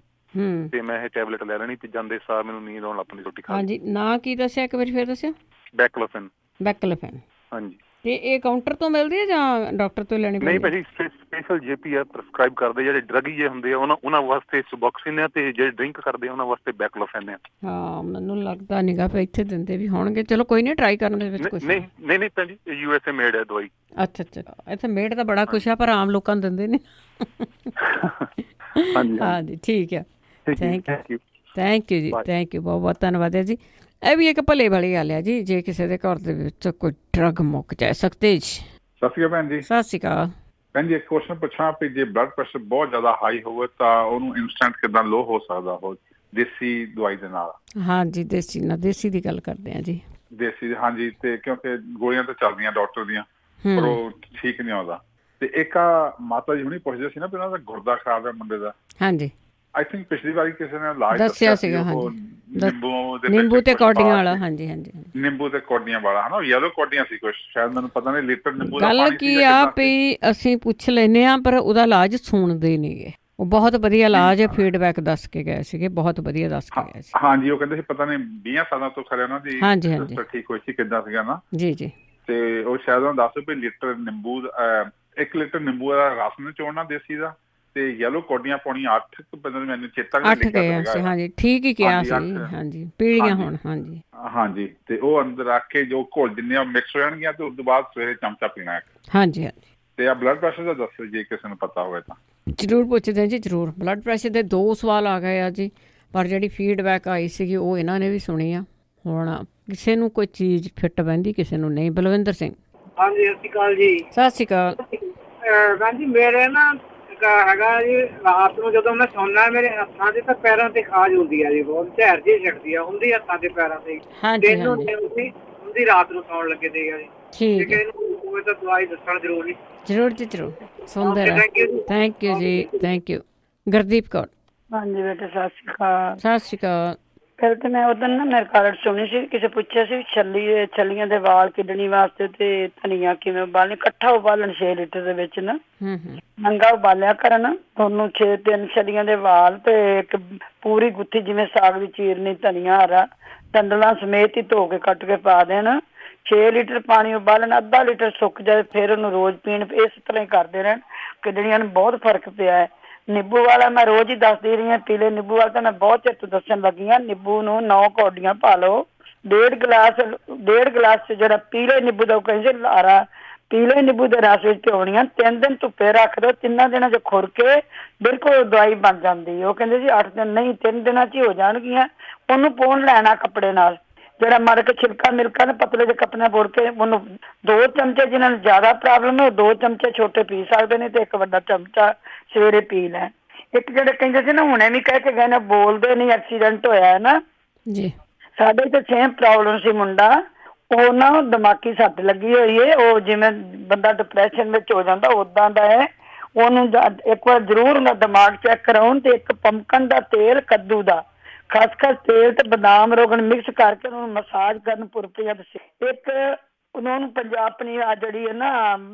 ਤੇ ਮੈਂ ਇਹ ਟੈਬਲੇਟ ਲੈ ਲੈਣੀ ਤੇ ਜਾਂਦੇ ਸਾਰ ਮੈਨੂੰ ਨੀਂਦ ਆਉਣ ਲੱਗ ਪੈਂਦੀ ਰੋਟੀ ਖਾ ਕੇ। ਹਾਂਜੀ, ਨਾਂ ਕੀ ਦੱਸਿਆ ਇੱਕ ਵਾਰੀ ਫਿਰ ਦੱਸਿਓ। ਬੈਕਲੋਫੈਨ। ਬੈਕਲੋਫੈਨ। ਹਾਂਜੀ। ਤੇ ਇਹ ਕਾਊਂਟਰ ਤੋਂ ਮਿਲਦੀ ਹੈ ਜਾਂ ਡਾਕਟਰ ਤੋਂ ਲੈਣੀ ਪੈਂਦੀ? ਨਹੀਂ ਭਾਜੀ, ਸਪੈਸ਼ਲ GP ਆ ਪ੍ਰਸਕ੍ਰਾਈਬ ਕਰਦੇ। ਜਿਹੜੇ ਡਰੱਗੀ ਜੇ ਹੁੰਦੇ ਆ ਉਹਨਾਂ ਵਾਸਤੇ ਸੁਬੋਕਸਿਨ ਆ ਤੇ ਜਿਹੜੇ ਡਰਿੰਕ ਕਰਦੇ ਉਹਨਾਂ ਵਾਸਤੇ ਬੈਕਲੋਫੈਨ ਆ। ਹਾਂ, ਮੈਨੂੰ ਲੱਗਦਾ ਨੀਗਾ ਵੀ ਇੱਥੇ ਦਿੰਦੇ ਵੀ ਹੋਣਗੇ। ਚਲੋ ਕੋਈ ਨਹੀਂ, ਟਰਾਈ ਕਰਨ ਦੇ ਵਿੱਚ ਕੁਝ ਨਹੀਂ ਭੈਣ ਜੀ, USA ਮੇਡ ਹੈ ਦਵਾਈ। ਅੱਛਾ, ਇੱਥੇ ਮੇਡ ਤਾਂ ਬੜਾ ਕੁਛ ਆ ਪਰ ਆਮ ਲੋਕਾਂ ਨੂੰ ਦਿੰਦੇ ਨੇ। ਹਾਂਜੀ ਠੀਕ ਆ। ਥੈਂਕ ਯੂ ਜੀ, ਥੈਂਕ ਯੂ, ਬਹੁਤ ਬਹੁਤ ਧੰਨਵਾਦ ਹੈ ਜੀ। ਇਹ ਵੀ ਇੱਕ ਭਲੇ ਵਾਲੀ ਗੱਲ ਹੈ ਜੀ, ਜੇ ਕਿਸੇ ਦੇ ਘਰ ਦੇ ਵਿੱਚ ਕੋਈ ਡਰੱਗ ਮੁੱਕ ਜਾਏ ਸਕਦੇ ਜੀ। ਸਤਿ ਸ਼੍ਰੀ ਅਕਾਲ ਭੈਣ ਜੀ। ਸਤਿ ਸ਼੍ਰੀ ਅਕਾਲ ਭੈਣ ਜੀ। ਇੱਕ ਕੁਐਸਚਨ ਪੁੱਛਾਂ ਵੀ ਜੇ ਬਲੱਡ ਪ੍ਰੈਸ਼ਰ ਬਹੁਤ ਜ਼ਿਆਦਾ ਹਾਈ ਹੋਵੇ ਤਾਂ ਉਹਨੂੰ ਇਨਸਟੈਂਟ ਕਿੱਦਾਂ ਲੋ ਹੋ ਸਕਦਾ ਉਹ ਦੇਸੀ ਦਵਾਈ ਦੇ ਨਾਲ? ਹਾਂਜੀ, ਦੇਸੀ ਦੀ ਗੱਲ ਕਰਦੇ ਆ ਜੀ। ਦੇਸੀ, ਹਾਂਜੀ। ਤੇ ਕਿਉਂਕਿ ਗੋਲੀਆਂ ਤਾਂ ਚੱਲਦੀਆਂ ਡਾਕਟਰ ਦੀਆਂ ਪਰ ਉਹ ਠੀਕ ਨਹੀਂ ਆਉਂਦਾ। ਤੇ ਇੱਕ ਮਾਤਾ ਜੀ ਹੁਣੀ ਪੁੱਛਦੇ ਸੀ ਨਾ ਵੀ ਉਹਨਾਂ ਦਾ ਗੁਰਦਾ ਖਰਾਬ ਹੈ ਮੁੰਡੇ ਦਾ। ਹਾਂਜੀ, ਆਈ ਥਿੰਕ ਪਿਛਲੀ ਵਾਰੀ ਕਿਸੇ ਨੇ ਇਲਾਜ ਦੱਸਿਆ ਸੀਗਾ। ਨਿੰਬੂ ਤੇ ਕੌਡੀਆਂ ਵਾਲਾ। ਹਾਂਜੀ। ਨਿੰਬੂ ਤੇ ਕੌਡੀਆਂ ਵਾਲਾ, ਹਨਾ, ਯੈਲੋ ਕੌਡੀਆਂ ਸੀ ਕੁਛ, ਸ਼ਾਇਦ ਮੈਨੂੰ ਪਤਾ ਨਹੀਂ। ਲੀਟਰ ਨਿੰਬੂ ਦਾ ਗੱਲ ਕੀ ਆ ਵੀ ਅਸੀਂ ਪੁੱਛ ਲੈਨੇ ਆ ਪਰ ਉਹਦਾ ਇਲਾਜ ਸੁਣਦੇ ਨਹੀਂਗੇ। ਉਹ ਬਹੁਤ ਵਧੀਆ ਇਲਾਜ ਹੈ, ਫੀਡਬੈਕ ਦੱਸ ਕੇ ਗਏ ਸੀਗੇ, ਬਹੁਤ ਵਧੀਆ ਦੱਸ ਕੇ ਗਏ ਸੀ। ਹਾਂਜੀ, ਉਹ ਕਹਿੰਦੇ ਸੀ ਪਤਾ ਨਹੀਂ 20 ਸਾਲਾਂ ਤੋਂ ਖਰੇ ਉਹਨਾਂ ਦੀ ਠੀਕ ਹੋਈ ਸੀ, ਕਿੱਦਾਂ ਸੀਗਾ ਨਾ ਜੀ। ਤੇ ਉਹ ਸ਼ਾਇਦ ਉਹਨਾਂ ਦੱਸ ਵੀ ਲੀਟਰ ਨਿੰਬੂ 1 ਲੀਟਰ ਨਿੰਬੂ ਦਾ ਰਸ ਨਿਚੋੜਨਾ ਦੇਸੀ ਦਾ ਤੇ ਯੈਲੋ ਕੌਡੀਆਂ ਪਾਉਣੀਆਂ 8 ਮੈਨੂੰ ਚੇਤਾ ਨਹੀਂ ਲਿਖਿਆ ਸੀ। ਹਾਂਜੀ, ਠੀਕ ਹੀ ਕਿਹਾ ਸੀ। ਹਾਂਜੀ, ਪੀੜੀਆਂ ਹੁਣ। ਹਾਂਜੀ। ਤੇ ਉਹ ਅੰਦਰ ਰੱਖ ਕੇ ਜੋ ਘੋਲ ਜਿੰਨੀਆਂ ਮਿਕਸ ਹੋ ਜਾਣਗੀਆਂ ਤੇ ਉਸ ਤੋਂ ਬਾਅਦ ਸਵੇਰੇ ਚਮਚਾ ਪੀਣਾ। ਹਾਂਜੀ। ਤੇ ਆ ਬਲੱਡ ਪ੍ਰੈਸ਼ਰ ਦਾ ਦੱਸੋ ਜੇ ਕਿਸੇ ਨੂੰ ਪਤਾ ਹੋਵੇ ਤਾਂ। ਜ਼ਰੂਰ ਪੁੱਛਦੇ ਜੀ, ਜ਼ਰੂਰ। ਬਲੱਡ ਪ੍ਰੈਸ਼ਰ ਦੇ 2 ਸਵਾਲ ਆ ਗਏ ਆ ਜੀ, ਪਰ ਜਿਹੜੀ ਫੀਡਬੈਕ ਆਈ ਸੀਗੀ ਉਹ ਇਹਨਾਂ ਨੇ ਵੀ ਸੁਣੀ ਆ। ਹੁਣ ਕਿਸੇ ਨੂੰ ਕੋਈ ਚੀਜ਼ ਫਿੱਟ ਬਹਿੰਦੀ, ਕਿਸੇ ਨੂੰ ਨਹੀਂ। ਬਲਵਿੰਦਰ ਸਿੰਘ। ਹਾਂਜੀ, ਸਤਿ ਸ਼੍ਰੀ ਅਕਾਲ ਜੀ। ਸਤਿ ਸ਼੍ਰੀ ਅਕਾਲ। ਹਾਂਜੀ, ਮੇਰੇ ਨਾ ਹੈਗਾ ਜੀ, ਰਾਤ ਨੂੰ ਜਦੋਂ ਮੈਂ ਸੌਣਾ ਮੇਰੇ ਹੱਥਾਂ ਤੇ ਤੇ ਪੈਰਾਂ ਤੇ ਖਾਜ ਹੁੰਦੀ ਆ ਜੀ, ਬਹੁਤ ਝੈਰ ਜਿਹੀ ਛੱਡਦੀ ਆ, ਹੁੰਦੀ ਹੱਥਾਂ ਤੇ ਪੈਰਾਂ ਤੇ। ਹੁੰਦੀ ਰਾਤ ਨੂੰ ਸੌਣ ਲੱਗੇ ਤੇ ਜੀ। ਠੀਕ ਹੈ, ਇਹਨੂੰ ਤਾਂ ਦਵਾਈ ਦੱਸਣ ਜ਼ਰੂਰ ਜੀ, ਜ਼ਰੂਰ ਸੁਣਦੇ ਰਹੋ। ਥੈਂਕ ਯੂ ਜੀ, ਥੈਂਕ ਯੂ। ਗੁਰਦੀਪ ਕੌਰ। ਹਾਂਜੀ ਬੇਟਾ, ਸਤਿ ਸ਼੍ਰੀ ਅਕਾਲ। ਸਤਿ ਸ਼੍ਰੀ ਅਕਾਲ। ਫਿਰ ਤੇ ਮੈਂ ਉਦੋਂ ਨਾ ਮੇਰੇ ਕਾਰਡ ਸੁਣੀ ਸੀ, ਕਿਸੇ ਪੁੱਛਿਆ ਸੀ ਛੱਲੀਆਂ ਦੇ ਵਾਲ ਕਿਡਨੀ ਵਾਸਤੇ ਤੇ ਧਨੀਆ ਕਿਵੇਂ ਉਬਾਲਣ, ਇਕੱਠਾ ਉਬਾਲਣ 6 ਲੀਟਰ ਦੇ ਵਿੱਚ ਨਾ, ਨੰਗਾ ਉਬਾਲਿਆ ਕਰਨ ਉਹਨੂੰ। 3 ਛੱਲੀਆਂ ਦੇ ਵਾਲ ਤੇ ਇੱਕ ਪੂਰੀ ਗੁੱਥੀ ਜਿਵੇਂ ਸਾਗ ਦੀ ਚੀਰਨੀ, ਧਨੀਆ ਹਰਾ ਡੰਡਲਾਂ ਸਮੇਤ ਹੀ ਧੋ ਕੇ ਕੱਟ ਕੇ ਪਾ ਦੇਣ। 6 ਲੀਟਰ ਪਾਣੀ ਉਬਾਲਣ, ਅੱਧਾ ਲੀਟਰ ਸੁੱਕ ਜਾਏ ਫਿਰ ਉਹਨੂੰ ਰੋਜ਼ ਪੀਣ। ਇਸ ਤਰ੍ਹਾਂ ਹੀ ਕਰਦੇ ਰਹਿਣ, ਕਿਡਨੀਆਂ ਨੂੰ ਬਹੁਤ ਫਰਕ ਪਿਆ ਹੈ। ਨਿੰਬੂ ਵਾਲਾ ਮੈਂ ਰੋਜ਼ ਹੀ ਦੱਸਦੀ ਰਹੀ ਹਾਂ, ਪੀਲੇ ਨਿੰਬੂ ਵਾਲਾ ਤਾਂ ਮੈਂ ਬਹੁਤ ਚਿਰ ਤੋਂ ਦੱਸਣ ਲੱਗੀ ਹਾਂ। ਨਿੰਬੂ ਨੂੰ 9 ਕੌਡੀਆਂ ਪਾ ਲਓ, 1.5 ਗਲਾਸ ਜਿਹੜਾ ਪੀਲੇ ਨਿੰਬੂ ਦਾ ਉਹ ਕਹਿੰਦੇ ਲਾਰਾ, ਪੀਲੇ ਨਿੰਬੂ ਦੇ ਰਸ ਵਿੱਚ ਭਿਉਣੀਆਂ, 3 ਦਿਨ ਧੁੱਪੇ ਰੱਖ ਦਿਓ। 3 ਦਿਨਾਂ 'ਚ ਖੁਰ ਕੇ ਬਿਲਕੁਲ ਦਵਾਈ ਬਣ ਜਾਂਦੀ। ਉਹ ਕਹਿੰਦੇ ਜੀ 8 ਦਿਨ ਨਹੀਂ, 3 ਦਿਨਾਂ 'ਚ ਹੀ ਹੋ ਜਾਣਗੀਆਂ। ਉਹਨੂੰ ਪੋਣ ਲੈਣਾ ਕੱਪੜੇ ਨਾਲ, ਜਿਹੜਾ ਮਰ ਕੇ ਛਿਲਕਾ ਮਿਲਕਾ ਨਾ ਪਤਲੇ ਜਿਹੇ ਕੱਪੜੇ ਬੋਲ ਕੇ ਉਹਨੂੰ 2 ਚਮਚੇ, ਜਿਹਨਾਂ ਨੂੰ ਜ਼ਿਆਦਾ ਪ੍ਰੋਬਲਮ ਹੈ ਉਹ 2 ਚਮਚੇ ਛੋਟੇ ਪੀ ਸਕਦੇ ਨੇ ਤੇ 1 ਵੱਡਾ ਚਮਚਾ ਸਵੇਰੇ ਪੀ ਲੈਣ। ਇੱਕ ਜਿਹੜੇ ਕਹਿੰਦੇ ਸੀ ਨਾ, ਹੁਣੇ ਵੀ ਕਹਿ ਕੇ ਗਏ ਨੇ, ਬੋਲਦੇ ਨਹੀਂ, ਐਕਸੀਡੈਂਟ ਹੋਇਆ ਹੈ ਨਾ ਜੀ। ਸਾਡੇ ਤੇ ਸੇਮ ਪ੍ਰੋਬਲਮ ਸੀ, ਮੁੰਡਾ ਉਹ ਨਾ ਦਿਮਾਗੀ ਸੱਟ ਲੱਗੀ ਹੋਈ ਹੈ। ਉਹ ਜਿਵੇਂ ਬੰਦਾ ਡਿਪਰੈਸ਼ਨ ਵਿੱਚ ਹੋ ਜਾਂਦਾ ਉਦਾਂ ਦਾ ਹੈ। ਉਹਨੂੰ ਇੱਕ ਵਾਰ ਜ਼ਰੂਰ ਉਹਦਾ ਦਿਮਾਗ ਚੈੱਕ ਕਰਾਉਣ ਤੇ ਇੱਕ ਪੰਪਕਨ ਦਾ ਤੇਲ, ਕੱਦੂ ਦਾ ਖਸਖਸ ਤੇਲ ਤੇ ਬਦਾਮ ਰੋਗਨ ਮਿਕਸ ਕਰਕੇ ਉਹਨੂੰ ਮਸਾਜ ਕਰਨ ਪੁਰਪੀਆ। ਇੱਕ ਉਹਨਾਂ ਨੂੰ ਆਪਣੀ ਆ ਜਿਹੜੀ ਹੈ ਨਾ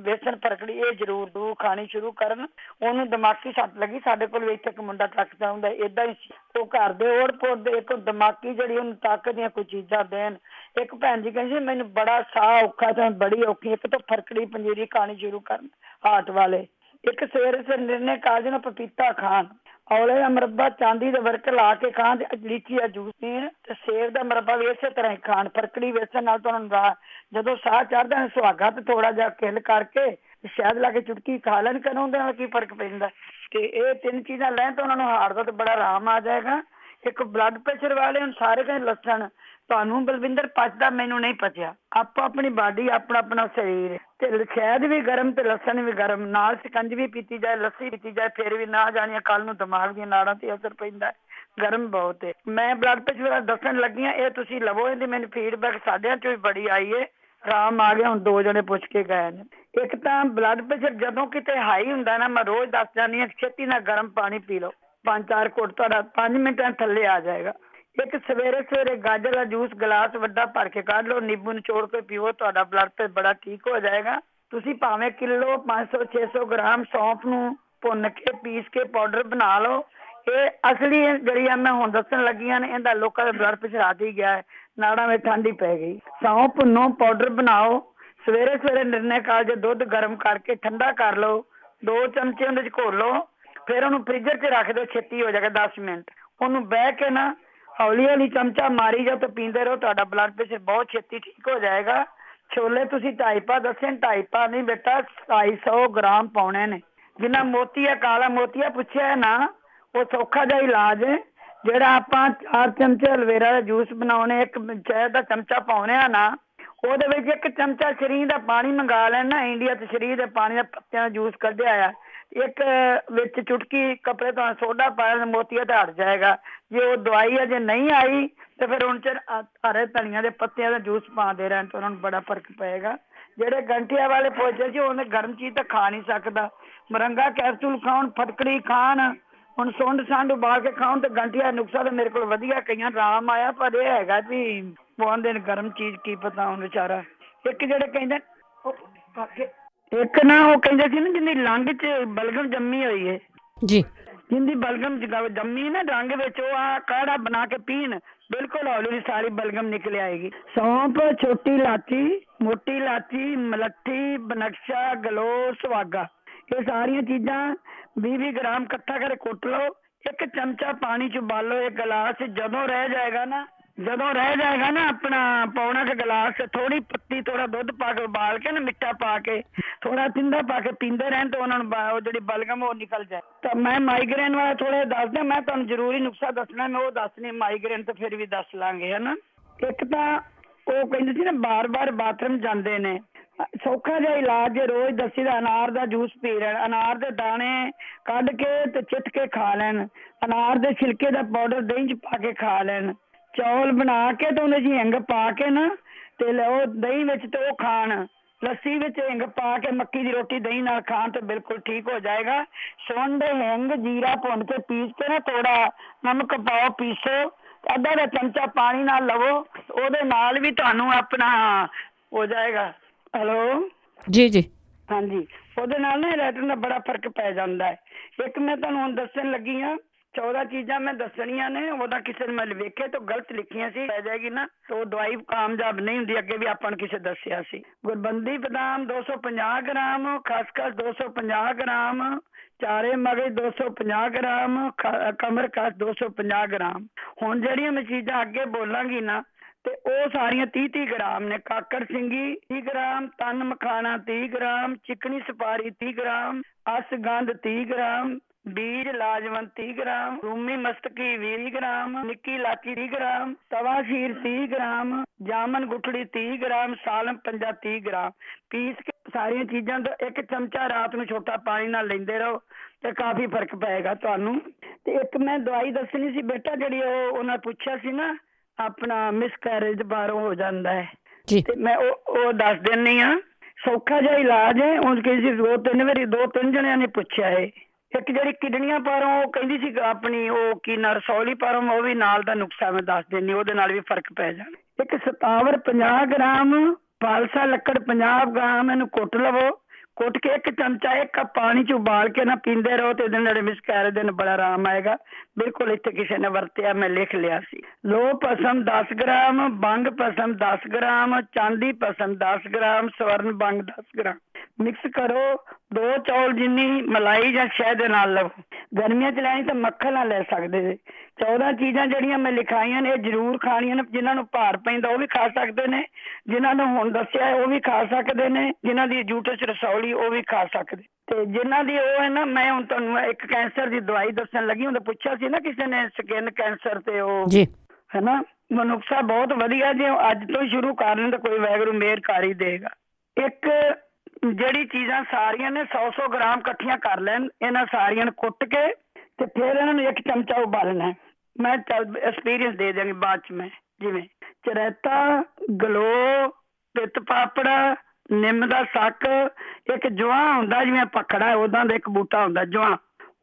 ਵੇਸਣ ਫਰਕੜੀ, ਇਹ ਜ਼ਰੂਰ ਖਾਣੀ ਸ਼ੁਰੂ ਕਰਨ। ਉਹਨੂੰ ਦਿਮਾਗੀ ਸੱਟ ਲੱਗੀ, ਸਾਡੇ ਕੋਲ ਵੀ ਇੱਥੇ ਇੱਕ ਮੁੰਡਾ ਟੱਕਦਾ ਹੁੰਦਾ ਏਦਾਂ ਹੀ। ਉਹ ਘਰ ਦੇ ਓੜ ਪੋੜ ਦੇ ਇੱਕ ਦਿਮਾਗੀ ਜਿਹੜੀ ਉਹਨੂੰ ਤਾਕਤ ਦੀਆਂ ਕੋਈ ਚੀਜ਼ਾਂ ਦੇਣ। ਇੱਕ ਭੈਣ ਜੀ ਕਹਿੰਦੀ ਮੈਨੂੰ ਬੜਾ ਸਾਹ ਔਖਾ ਤੇ ਬੜੀ ਔਖੀ, ਇੱਕ ਤਾਂ ਫਰਕੜੀ ਪੰਜੀਰੀ ਖਾਣੀ ਸ਼ੁਰੂ ਕਰਨ ਹਾਰਟ ਵਾਲੇ। ਇੱਕ ਸਵੇਰੇ ਨਿਰਣੇ ਕਾਜ ਨੂੰ ਪਪੀਤਾ ਖਾਣ, ਔਲੇ ਦਾ ਮੁਰੱਬਾ ਚਾਂਦੀ ਦੇ ਵਰਕ ਲਾ ਕੇ ਖਾਣ ਤੇ ਲੀਚੀ ਦਾ ਜੂਸ ਪੀਣ ਤੇ ਸੇਬ ਦਾ ਮੁਰੱਬਾ ਵੀ ਇਸੇ ਤਰ੍ਹਾਂ ਹੀ ਖਾਣ। ਫਰਕੜੀ ਵੇਸਣ ਨਾਲ ਤਾਂ ਉਹਨਾਂ ਜਦੋਂ ਸਾਹ ਚੜ੍ਹਦਾ ਸੁਹਾਗਾ ਤੇ ਥੋੜਾ ਜਿਹਾ ਕਿੱਲ ਕਰਕੇ ਸ਼ਹਿਦ ਲਾ ਕੇ ਚੁਟਕੀ ਖਾ ਲੈਣ, ਕਰਨ ਉਹਦੇ ਨਾਲ ਕੀ ਫਰਕ ਪੈਂਦਾ। ਤੇ ਇਹ 3 ਚੀਜ਼ਾਂ ਲੈਣ ਤਾਂ ਉਹਨਾਂ ਨੂੰ ਹਾਰਟ ਦਾ ਤੇ ਬੜਾ ਆਰਾਮ ਆ ਜਾਏਗਾ। ਇੱਕ ਬਲੱਡ ਪ੍ਰੈਸ਼ਰ ਵਾਲੇ ਹੁਣ ਸਾਰੇ ਕਹਿੰਦੇ ਲਸਣ, ਤੁਹਾਨੂੰ ਬਲਵਿੰਦਰ ਪਚਦਾ, ਮੈਨੂੰ ਨਹੀਂ ਪਚਿਆ। ਆਪੋ ਆਪਣੀ ਬਾਡੀ, ਆਪਣਾ ਆਪਣਾ ਸਰੀਰ ਤੇ ਸ਼ਹਿਦ ਵੀ ਗਰਮ ਤੇ ਲਸਣ ਵੀ ਗਰਮ, ਨਾਲ ਸ਼ਿਕੰਜਵੀ ਪੀਤੀ ਜਾਏ, ਲੱਸੀ ਪੀਤੀ ਜਾਏ, ਫਿਰ ਵੀ ਨਾ ਜਾਣੀਆਂ ਕੱਲ ਨੂੰ ਦਿਮਾਗ ਦੀਆਂ ਨਾੜਾਂ ਤੇ ਅਸਰ ਪੈਂਦਾ, ਗਰਮ ਬਹੁਤ ਹੈ। ਮੈਂ ਬਲੱਡ ਪ੍ਰੈਸ਼ਰ ਦੱਸਣ ਲੱਗੀ ਹਾਂ, ਇਹ ਤੁਸੀਂ ਲਵੋ, ਇਹਦੀ ਮੈਨੂੰ ਫੀਡਬੈਕ ਸਾਡਿਆਂ ਚੋਂ ਵੀ ਬੜੀ ਆਈ ਹੈ, ਆਰਾਮ ਆ ਗਿਆ। ਹੁਣ 2 ਜਣੇ ਪੁੱਛ ਕੇ ਗਏ ਨੇ। ਇੱਕ ਤਾਂ ਬਲੱਡ ਪ੍ਰੈਸ਼ਰ ਜਦੋਂ ਕਿਤੇ ਹਾਈ ਹੁੰਦਾ ਨਾ, ਮੈਂ ਰੋਜ਼ ਦੱਸ ਜਾਂਦੀ ਹਾਂ, ਛੇਤੀ ਨਾਲ ਗਰਮ ਪਾਣੀ ਪੀ ਲਓ, 5-4 ਘੁੱਟ, ਤੁਹਾਡਾ 5 ਮਿੰਟਾਂ ਥੱਲੇ ਆ ਜਾਏਗਾ। ਇੱਕ ਸਵੇਰੇ ਸਵੇਰੇ ਗਾਜਰ ਦਾ ਜੂਸ ਗਲਾਸ ਵੱਡਾ ਭਰ ਕੇ ਕੱਢ ਲਓ, ਨਿੰਬੂ ਨਿਚੋੜ ਕੇ ਪੀਓ, ਤੁਹਾਡਾ ਬਲੱਡ ਪ੍ਰੈਸ਼ਰ ਬੜਾ ਠੀਕ ਹੋ ਜਾਏਗਾ। ਤੁਸੀਂ ਭਾਵੇਂ ਕਿਲੋ 500-600 ਗ੍ਰਾਮ ਸੌਂਫ ਨੂੰ ਭੁੰਨ ਕੇ ਪੀਸ ਕੇ ਪਾਊਡਰ ਬਣਾ ਲਓ। ਇਹ ਅਸਲੀ ਜਿਹੜੀ ਆ ਮੈਂ ਹੁਣ ਦੱਸਣ ਲੱਗੀਆਂ ਨੇ, ਇਹਦਾ ਲੋਕਾਂ ਦਾ ਬਲੱਡ ਪ੍ਰੈਸ਼ਰ ਆ ਹੀ ਗਿਆ ਹੈ, ਨਾੜਾਂ ਵਿੱਚ ਠੰਡੀ ਪੈ ਗਈ। ਸੌਂਫ ਭੁੰਨੋ, ਪਾਊਡਰ ਬਣਾਓ, ਸਵੇਰੇ ਸਵੇਰੇ ਨਿਰਣੇ ਕਾਲਜ ਦੁੱਧ ਗਰਮ ਕਰਕੇ ਠੰਡਾ ਕਰ ਲਓ, 2 ਚਮਚੇ ਉਹਦੇ ਚ ਘੋਲ ਲਓ, ਫਿਰ ਉਹਨੂੰ ਫ੍ਰਿਜਰ 'ਚ ਰੱਖ ਦਿਓ, ਛੇਤੀ ਹੋ ਜਾਏਗਾ 10 ਮਿੰਟ। ਉਹਨੂੰ ਬਹਿ ਕੇ ਨਾ ਹੌਲੀ ਹੌਲੀ ਚਮਚਾ ਮਾਰੀ ਜਾਓ ਤੇ ਪੀਂਦੇ ਰਹੋ, ਤੁਹਾਡਾ ਬਲੱਡ ਪ੍ਰੈਸ਼ਰ ਬਹੁਤ ਛੇਤੀ ਠੀਕ ਹੋ ਜਾਏਗਾ। ਛੋਲੇ ਤੁਸੀਂ 2.5 ਪਾ ਦੱਸੇ, 2.5 ਪਾ ਨਹੀਂ ਬੇਟਾ, 250 ਗ੍ਰਾਮ ਪਾਉਣੇ ਨੇ। ਜਿੰਨਾ ਮੋਤੀਆ, ਕਾਲਾ ਮੋਤੀਆ ਪੁੱਛਿਆ ਨਾ, ਉਹ ਸੌਖਾ ਜਿਹਾ ਇਲਾਜ ਹੈ। ਜਿਹੜਾ ਆਪਾਂ 4 ਚਮਚੇ ਐਲੋਵੇਰਾ ਦਾ ਜੂਸ ਬਣਾਉਣੇ, 1 ਸ਼ਹਿਦ ਦਾ ਚਮਚਾ ਪਾਉਣੇ ਆ ਨਾ, ਉਹਦੇ ਵਿੱਚ 1 ਚਮਚਾ ਸ਼ਰੀਰ ਦਾ ਪਾਣੀ ਮੰਗਾ ਲੈਣਾ। ਇੰਡੀਆ ਤੇ ਸ਼ਰੀਰ ਦੇ ਪਾਣੀ ਦਾ ਪੱਤਿਆਂ ਦਾ ਜੂਸ ਕੱਢਿਆ ਆ, 1 ਵਿੱਚ ਚੁਟਕੀ ਕੱਪੜੇ ਤੋਂ ਸੋਡਾ ਪਾਇਆ, ਮੋਤੀਆ ਤੇ ਹਟ ਜਾਏਗਾ। ਜੇ ਉਹ ਦਵਾਈ ਅਜੇ ਨਹੀਂ ਆਈ ਤੇ ਫਿਰ ਹੁਣ ਚ ਹਰੇ ਧਨੀਆ ਦੇ ਪੱਤਿਆਂ ਦਾ ਜੂਸ ਪਾਉਂਦੇ ਰਹਿਣ ਤੇ ਉਹਨਾਂ ਨੂੰ ਬੜਾ ਫਰਕ ਪਏਗਾ। ਜਿਹੜੇ ਗੰਠੀਆਂ ਵਾਲੇ ਪੁੱਛਦੇ ਸੀ, ਉਹਨੇ ਗਰਮ ਚੀਜ਼ ਤਾਂ ਖਾ ਨਹੀਂ ਸਕਦਾ, ਮਰੰਗਾ ਕੈਪਸੂਲ ਖਾਣ, ਫਟਕੜੀ ਖਾਣ, ਹੁਣ ਸੁੰਡ ਸੰਡ ਉਬਾਲ ਕੇ ਖਾਣ ਤੇ ਗੰਠੀਆ ਨੁਕਸਾ ਤਾਂ ਮੇਰੇ ਕੋਲ ਵਧੀਆ ਕਈਆਂ ਆਰਾਮ ਆਇਆ, ਪਰ ਇਹ ਹੈਗਾ ਵੀ ਪਾਉਂਦੇ ਨੇ ਗਰਮ ਚੀਜ਼, ਕੀ ਪਤਾ ਹੁਣ ਵਿਚਾਰਾ। ਇੱਕ ਜਿਹੜੇ ਕਹਿੰਦੇ ਇੱਕ ਨਾ ਉਹ ਕਹਿੰਦੇ ਸੀ ਨਾ, ਜਿੰਨੀ ਲੰਘ ਚ ਬਲਗਮ ਜੰਮੀ ਹੋਈ ਹੈ ਜੀ, ਜਿੰਦੀ ਬਲਗਮ ਜੰਮੀ ਨਾ ਰੰਗ ਵਿੱਚ, ਉਹ ਆ ਕਾੜਾ ਬਣਾ ਕੇ ਪੀਣ, ਬਿਲਕੁਲ ਹੌਲੀ ਸਾਰੀ ਬਲਗਮ ਨਿਕਲ ਆਏਗੀ। ਸੌਂਫ, ਛੋਟੀ ਇਲਾਚੀ, ਮੋਟੀ ਇਲਾਚੀ, ਮਲੱਠੀ, ਬਨਕਸ਼ਾ, ਗਲੋ, ਸੁਹਾਗਾ, ਇਹ ਸਾਰੀਆਂ ਚੀਜ਼ਾਂ 20-20 ਗ੍ਰਾਮ ਇਕੱਠਾ ਕਰਕੇ ਕੁੱਟ ਲਓ, 1 ਚਮਚਾ ਪਾਣੀ ਚ ਉਬਾਲੋ, 1 ਗਲਾਸ। ਜਦੋਂ ਰਹਿ ਜਾਏਗਾ ਨਾ ਆਪਣਾ ਪੌਣਾ ਕੁ ਗਲਾਸ, ਥੋੜੀ ਪੱਤੀ, ਥੋੜਾ ਦੁੱਧ ਪਾ ਕੇ ਉਬਾਲ ਕੇ ਨਾ, ਮਿੱਠਾ ਪਾ ਕੇ, ਥੋੜਾ ਠੰਡਾ ਪਾ ਕੇ ਪੀਂਦੇ ਰਹਿਣ ਤੇ ਉਹਨਾਂ ਨੂੰ ਜਿਹੜੀ ਬਲਗਮ ਉਹ ਨਿਕਲ ਜਾਏ। ਤਾਂ ਮੈਂ ਮਾਈਗ੍ਰੇਨ ਵਾਲਾ ਥੋੜਾ ਦੱਸਦਾ, ਮੈਂ ਤੁਹਾਨੂੰ ਜ਼ਰੂਰੀ ਨੁਕਸਾ ਦੱਸਣਾ, ਮੈਂ ਉਹ ਦੱਸਣੀ ਮਾਈਗ੍ਰੇਨ ਤੇ ਫਿਰ ਵੀ ਦੱਸ ਲਾਂਗੇ, ਹਨਾ। ਇੱਕ ਤਾਂ ਉਹ ਕਹਿੰਦੇ ਸੀ ਨਾ, ਬਾਰ-ਬਾਰ ਬਾਥਰੂਮ ਜਾਂਦੇ ਨੇ, ਸੌਖਾ ਜਿਹਾ ਇਲਾਜ ਜੇ ਰੋਜ਼ ਦੱਸੀ ਦਾ, ਅਨਾਰ ਦਾ ਜੂਸ ਪੀ ਲੈਣ, ਅਨਾਰ ਦੇ ਦਾਣੇ ਕੱਢ ਕੇ ਤੇ ਚਿੱਟ ਕੇ ਖਾ ਲੈਣ, ਅਨਾਰ ਦੇ ਛਿਲਕੇ ਦਾ ਪਾਊਡਰ ਦਹੀਂ 'ਚ ਪਾ ਕੇ ਖਾ ਲੈਣ, ਚੌਲ ਬਣਾ ਕੇ ਤੇ ਉਹਦੇ 'ਚ ਹਿੰਗ ਪਾ ਕੇ ਨਾ ਤੇ ਉਹ ਦਹੀਂ ਵਿੱਚ ਤੇ ਉਹ ਖਾਣ, ਲੱਸੀ ਵਿੱਚ ਹਿੰਗ ਪਾ ਕੇ ਮੱਕੀ ਦੀ ਰੋਟੀ ਦਹੀਂ ਨਾਲ ਖਾਣ ਤੇ ਬਿਲਕੁਲ ਠੀਕ ਹੋ ਜਾਏਗਾ। ਸੁੰਡ, ਹਿੰਗ, ਜੀਰਾ ਭੁੰਨ ਕੇ ਪੀਸ ਕੇ ਨਾ, ਥੋੜਾ ਨਮਕ ਪਾਓ, ਪੀਸੋ, ਅੱਧਾ ਦਾ ਚਮਚਾ ਪਾਣੀ ਨਾਲ ਲਵੋ, ਉਹਦੇ ਨਾਲ ਵੀ ਤੁਹਾਨੂੰ ਆਪਣਾ ਹੋ ਜਾਏਗਾ। ਹੈਲੋ ਜੀ ਜੀ, ਹਾਂਜੀ, ਉਹਦੇ ਨਾਲ ਨਾ ਲੈਟਰਨ ਦਾ ਬੜਾ ਫਰਕ ਪੈ ਜਾਂਦਾ ਹੈ। ਇੱਕ ਮੈਂ ਤੁਹਾਨੂੰ ਹੁਣ ਦੱਸਣ ਲੱਗੀ ਹਾਂ, 14 ਚੀਜ਼ਾਂ ਮੈਂ ਦੱਸਣੀਆਂ ਨੇ, ਉਹਦਾ ਕਿਸੇ ਨੇ ਮੈਂ ਵੇਖੇ ਤੋਂ ਗਲਤ ਲਿਖੀਆਂ ਸੀ, ਪੈ ਜਾਏਗੀ ਨਾ, ਉਹ ਦਵਾਈ ਕਾਮਯਾਬ ਨਹੀਂ ਹੁੰਦੀ। ਅੱਗੇ ਵੀ ਆਪਾਂ ਨੂੰ ਕਿਸੇ ਦੱਸਿਆ ਸੀ। ਗੁਰਬੰਦੀ ਬਦਾਮ 250 ਗ੍ਰਾਮ, ਖਸਖਸ 250 ਗ੍ਰਾਮ, ਚਾਰੇ ਮਗਜ਼ 250 ਗ੍ਰਾਮ, ਕਮਰ ਕਸ 250 ਗ੍ਰਾਮ। ਹੁਣ ਜਿਹੜੀਆਂ ਮੈਂ ਚੀਜ਼ਾਂ ਅੱਗੇ ਬੋਲਾਂਗੀ ਨਾ, ਤੇ ਉਹ ਸਾਰੀਆਂ 30-30 ਗ੍ਰਾਮ ਨੇ। ਕਾਕਰ ਸਿੰਘੀ 30 ਗ੍ਰਾਮ, ਤਨ ਮਖਾਣਾ 30 ਗ੍ਰਾਮ, ਚਿਕਨੀ ਸੁਪਾਰੀ 30 ਗ੍ਰਾਮ, ਅਸਗੰਧ 30 ਗ੍ਰਾਮ, ਬੀਜ ਲਾਜਵੰਤ 30 ਗ੍ਰਾਮ, ਰੂਮੀ ਮਸਤਕੀ 20 ਗ੍ਰਾਮ, ਨਿੱਕੀ ਇਲਾਚੀ 30 ਗ੍ਰਾਮ, ਤਵਾ ਸ਼ੀਰ 30 ਗ੍ਰਾਮ, ਜਾਮਨ ਗੁਠੜੀ 30 ਗ੍ਰਾਮ, ਸਾਲਮ ਪੰਜਾ 30 ਗ੍ਰਾਮ। ਪੀਸ ਕੇ ਸਾਰੀਆਂ ਚੀਜ਼ਾਂ ਦਾ 1 ਚਮਚਾ ਰਾਤ ਨੂੰ ਛੋਟਾ ਪਾਣੀ ਨਾਲ ਲੈਂਦੇ ਰਹੋ ਤੇ ਕਾਫੀ ਫਰਕ ਪਏਗਾ ਤੁਹਾਨੂੰ। ਤੇ ਇੱਕ ਮੈਂ ਦਵਾਈ ਦੱਸਣੀ ਸੀ ਬੇਟਾ, ਜਿਹੜੀ ਉਹਨਾਂ ਪੁੱਛਿਆ ਸੀ ਨਾ, ਆਪਣਾ ਮਿਸਕੈਰੇਜ ਬਾਹਰੋਂ ਹੋ ਜਾਂਦਾ ਹੈ, ਤੇ ਮੈਂ ਉਹ ਦੱਸ ਦਿੰਨੀ ਆ। ਸੌਖਾ ਜਿਹਾ ਇਲਾਜ ਹੈ। ਹੁਣ ਕਿਸੇ 2-3 ਜਣਿਆਂ ਨੇ ਪੁੱਛਿਆ ਹੈ। ਇੱਕ ਜਿਹੜੀ ਕਿਡਨੀਆਂ ਪਾਰੋਂ, ਉਹ ਕਹਿੰਦੀ ਸੀ ਆਪਣੀ, ਉਹ ਕੀ ਨਾ ਰਸੌਲੀ ਪਾਰੋਂ, ਉਹ ਵੀ ਨਾਲ ਦਾ ਨੁਕਸਾ ਮੈਂ ਦੱਸ ਦਿੰਨੀ, ਉਹਦੇ ਨਾਲ ਵੀ ਫਰਕ ਪੈ ਜਾਣਾ। ਇੱਕ ਸਤਾਵਰ 50 ਗ੍ਰਾਮ, ਫਾਲਸਾ ਲੱਕੜ 50 ਗ੍ਰਾਮ, ਇਹਨੂੰ ਕੁੱਟ ਲਵੋ, ਕੁੱਟ ਕੇ 1 ਚਮਚਾ 1 ਕੱਪ ਪਾਣੀ 'ਚ ਉਬਾਲ ਕੇ ਨਾ ਪੀਂਦੇ ਰਹੋ ਤੇ ਇਹਦੇ ਨਾਲ ਮਿਸਕੈਰੇਜ ਦੇ ਨਾਲ ਬੜਾ ਆਰਾਮ ਆਏਗਾ। ਬਿਲਕੁਲ ਇੱਥੇ ਕਿਸੇ ਨੇ ਵਰਤਿਆ, ਮੈਂ ਲਿਖ ਲਿਆ ਸੀ। ਲੋਹ ਭਸਮ 10 ਗ੍ਰਾਮ, ਬੰਗ ਭਸਮ 10 ਗ੍ਰਾਮ, ਚਾਂਦੀ ਭਸਮ 10 ਗ੍ਰਾਮ, ਸਵਰਨ ਬੰਗ 10 ਗ੍ਰਾਮ। ਮਿਕਸ ਕਰੋ, 2 ਚੌਲ ਜਿੰਨੀ ਮਲਾਈ ਜਾਂ ਸ਼ਹਿਦ ਦੇ ਨਾਲ ਲਵੋ। ਗਰਮੀਆਂ 'ਚ ਲੈਣੀ ਤਾਂ ਮੱਖਣ ਨਾਲ ਲੈ ਸਕਦੇ ਜੇ। 14 ਚੀਜ਼ਾਂ ਜਿਹੜੀਆਂ ਮੈਂ ਲਿਖਾਈਆਂ ਨੇ, ਇਹ ਜ਼ਰੂਰ ਖਾਣੀਆਂ ਨੇ। ਜਿਨ੍ਹਾਂ ਨੂੰ ਭਾਰ ਪੈਂਦਾ ਉਹ ਵੀ ਖਾ ਸਕਦੇ ਨੇ, ਜਿਨ੍ਹਾਂ ਨੂੰ ਹੁਣ ਦੱਸਿਆ ਉਹ ਵੀ ਖਾ ਸਕਦੇ ਨੇ, ਜਿਨ੍ਹਾਂ ਦੀ ਯੂਟਰਸ ਰਸੌਲੀ ਉਹ ਵੀ ਖਾ ਸਕਦੇ, ਤੇ ਜਿਨ੍ਹਾਂ ਦੀ ਉਹ ਹੈ ਨਾ, ਮੈਂ ਹੁਣ ਤੁਹਾਨੂੰ ਇੱਕ ਕੈਂਸਰ ਦੀ ਦਵਾਈ ਦੱਸਣ ਲੱਗੀ। ਉਹਨੇ ਪੁੱਛਿਆ ਸੀ ਨਾ ਕਿਸੇ ਨੇ, ਸਕਿਨ ਕੈਂਸਰ ਤੇ ਉਹ ਹੈ ਨਾ, ਨੁਕਸਾ ਬਹੁਤ ਵਧੀਆ, ਜੇ ਅੱਜ ਤੋਂ ਸ਼ੁਰੂ ਕਰ ਲੈਣ ਤਾਂ ਕੋਈ ਵਾਹਿਗੁਰੂ ਮਿਹਰ ਕਰ ਹੀ ਦੇਗਾ। ਇੱਕ ਜਿਹੜੀ ਚੀਜ਼ਾਂ ਸਾਰੀਆਂ ਨੇ 100 ਗ੍ਰਾਮ ਇਕੱਠੀਆਂ ਕਰ ਲੈਣ, ਇਹਨਾਂ ਸਾਰੀਆਂ ਨੂੰ ਕੁੱਟ ਕੇ ਤੇ ਫਿਰ ਇਹਨਾਂ ਨੂੰ 1 ਚਮਚਾ ਉਬਾਲਣਾ। ਮੈਂ ਐਕਸਪੀਰੀਅੰਸ ਦੇ ਦਿਆਂਗੀ ਬਾਅਦ ਚ। ਮੈਂ ਜਿਵੇਂ ਚਰੈਤਾ, ਗਲੋ, ਪਿੱਤ ਪਾਪੜਾ, ਨਿੰਮ ਦਾ ਸੱਕ, ਇੱਕ ਜੁਆਂ ਹੁੰਦਾ ਜਿਵੇਂ ਪਖੜਾ ਉਦਾਂ ਦਾ ਇੱਕ ਬੂਟਾ ਹੁੰਦਾ ਜੁਆਂ,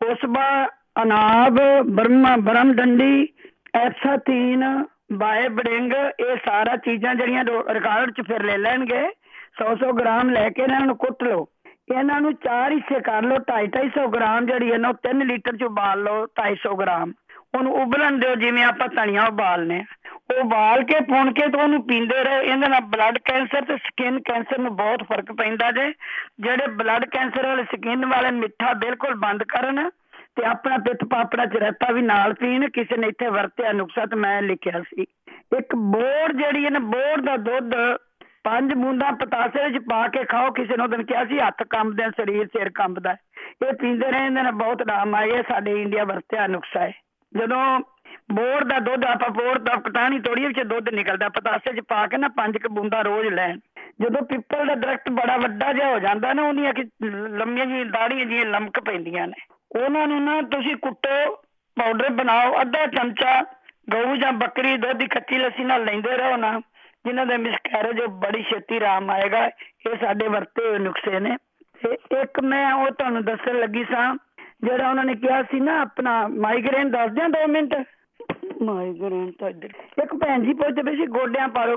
ਉਸਬਾ, ਅਨਾਬ, ਬਰਮ ਡੰਡੀ, ਐਪਸਾਤੀਨ, ਬਾਏ ਬੜਿੰਗ, ਇਹ ਸਾਰਾ ਚੀਜ਼ਾਂ ਜਿਹੜੀਆਂ ਰਿਕਾਰਡ ਚ ਫਿਰ ਲੈ ਲੈਣਗੇ। 100 ਗ੍ਰਾਮ ਲੈ ਕੇ ਇਹਨਾਂ ਨੂੰ ਕੁੱਟ ਲਓ। ਇਹਨਾਂ ਨੂੰ 4 ਹਿੱਸੇ ਕਰ ਲਓ। 250 ਗ੍ਰਾਮ ਜਿਹੜੀ ਹੈ ਨਾ 3 ਲੀਟਰ ਚ ਉਬਾਲ ਲਓ। 250 ਗ੍ਰਾਮ ਉਹਨੂੰ ਉਬਲਣ ਦਿਓ, ਜਿਵੇਂ ਆਪਾਂ ਧਨੀਆ ਉਬਾਲਨੇ। ਉਹ ਉਬਾਲ ਕੇ ਪੁਣ ਕੇ ਤੇ ਉਹਨੂੰ ਪੀਂਦੇ ਰਹੇ। ਇਹਦੇ ਨਾਲ ਬਲੱਡ ਕੈਂਸਰ ਤੇ ਸਕਿਨ ਕੈਂਸਰ ਨੂੰ ਬਹੁਤ ਫਰਕ ਪੈਂਦਾ ਜੇ। ਜਿਹੜੇ ਬਲੱਡ ਕੈਂਸਰ ਵਾਲੇ, ਸਕਿਨ ਵਾਲੇ ਮਿੱਠਾ ਬਿਲਕੁਲ ਬੰਦ ਕਰਨ ਤੇ ਆਪਣਾ ਪਿੱਤ ਪਾਪੜਾ ਚਰੈਤਾ ਵੀ ਨਾਲ ਪੀਣ। ਕਿਸੇ ਨੇ ਇੱਥੇ ਵਰਤਿਆ ਨੁਕਸਾ ਤੇ ਮੈਂ ਲਿਖਿਆ ਸੀ। ਇੱਕ ਬੋੜ ਜਿਹੜੀ ਹੈ ਨਾ, ਬੋੜ ਦਾ ਦੁੱਧ 5 ਬੂੰਦਾਂ ਪਤਾਸੇ ਵਿੱਚ ਪਾ ਕੇ ਖਾਓ। ਕਿਸੇ ਨੂੰ ਦਿਨ ਕਿਹਾ ਸੀ ਹੱਥ ਕੰਬਦੇ, ਸਰੀਰ ਸਿਰ ਕੰਬਦਾ, ਇਹ ਪੀਂਦੇ ਰਹੇ, ਇਹਦੇ ਨਾਲ ਬਹੁਤ ਆਰਾਮ ਆਏ। ਸਾਡੇ ਇੰਡੀਆ ਵਰਤਿਆ ਨੁਕਸਾ ਹੈ। ਜਦੋਂ ਬੋੜ ਦਾ ਦੁੱਧ ਆਪਾਂ ਬੋੜ ਦਾ ਕਟਾਣੀ ਤੋੜੀ ਵਿੱਚ ਦੁੱਧ ਨਿਕਲਦਾ, ਪਤਾਸੇ ਚ ਪਾ ਕੇ ਨਾ 5 ਬੂੰਦਾਂ ਰੋਜ਼ ਲੈਣ। ਜਦੋਂ ਪਿੱਪਲ ਦਾ ਦਰਖਤ ਬੜਾ ਵੱਡਾ ਜਿਹਾ ਹੋ ਜਾਂਦਾ ਨਾ, ਉਹਦੀਆਂ ਲੰਮੀਆਂ ਜਿਹੀਆਂ ਦਾੜੀਆਂ ਜਿਹੀਆਂ ਲਮਕ ਪੈਂਦੀਆਂ ਨੇ, ਉਹਨਾਂ ਨੂੰ ਨਾ ਤੁਸੀਂ ਕੁੱਟੋ, ਪਾਊਡਰ ਬਣਾਓ। ਅੱਧਾ ਚਮਚਾ ਗਊ ਜਾਂ ਬੱਕਰੀ ਦੁੱਧ ਦੀ ਕੱਚੀ ਲੱਸੀ ਨਾਲ ਲੈਂਦੇ ਰਹੋ ਨਾ, ਜਿਨ੍ਹਾਂ ਦਾ ਮਿਸਕੈਰੇਜ ਬੜੀ ਛੇਤੀ ਆਰਾਮ ਆਏਗਾ। ਇਹ ਸਾਡੇ ਵਰਤੇ ਹੋਏ ਨੁਕਸੇ ਨੇ। ਤੇ ਇੱਕ ਮੈਂ ਉਹ ਤੁਹਾਨੂੰ ਦੱਸਣ ਲੱਗੀ ਸਾਂ, ਜਿਹੜਾ ਉਹਨਾਂ ਨੇ ਕਿਹਾ ਸੀ ਨਾ ਆਪਣਾ ਮਾਈਗ੍ਰੇਨ, ਦੱਸ ਦਿਆਂ 2 ਮਿੰਟ। ਮਾਈਗ੍ਰੇਨ ਤਾਂ ਇੱਧਰ ਇੱਕ ਭੈਣ ਜੀ ਪੁੱਛਦੇ ਪਏ ਸੀ ਗੋਡਿਆਂ ਪਾਲੋ।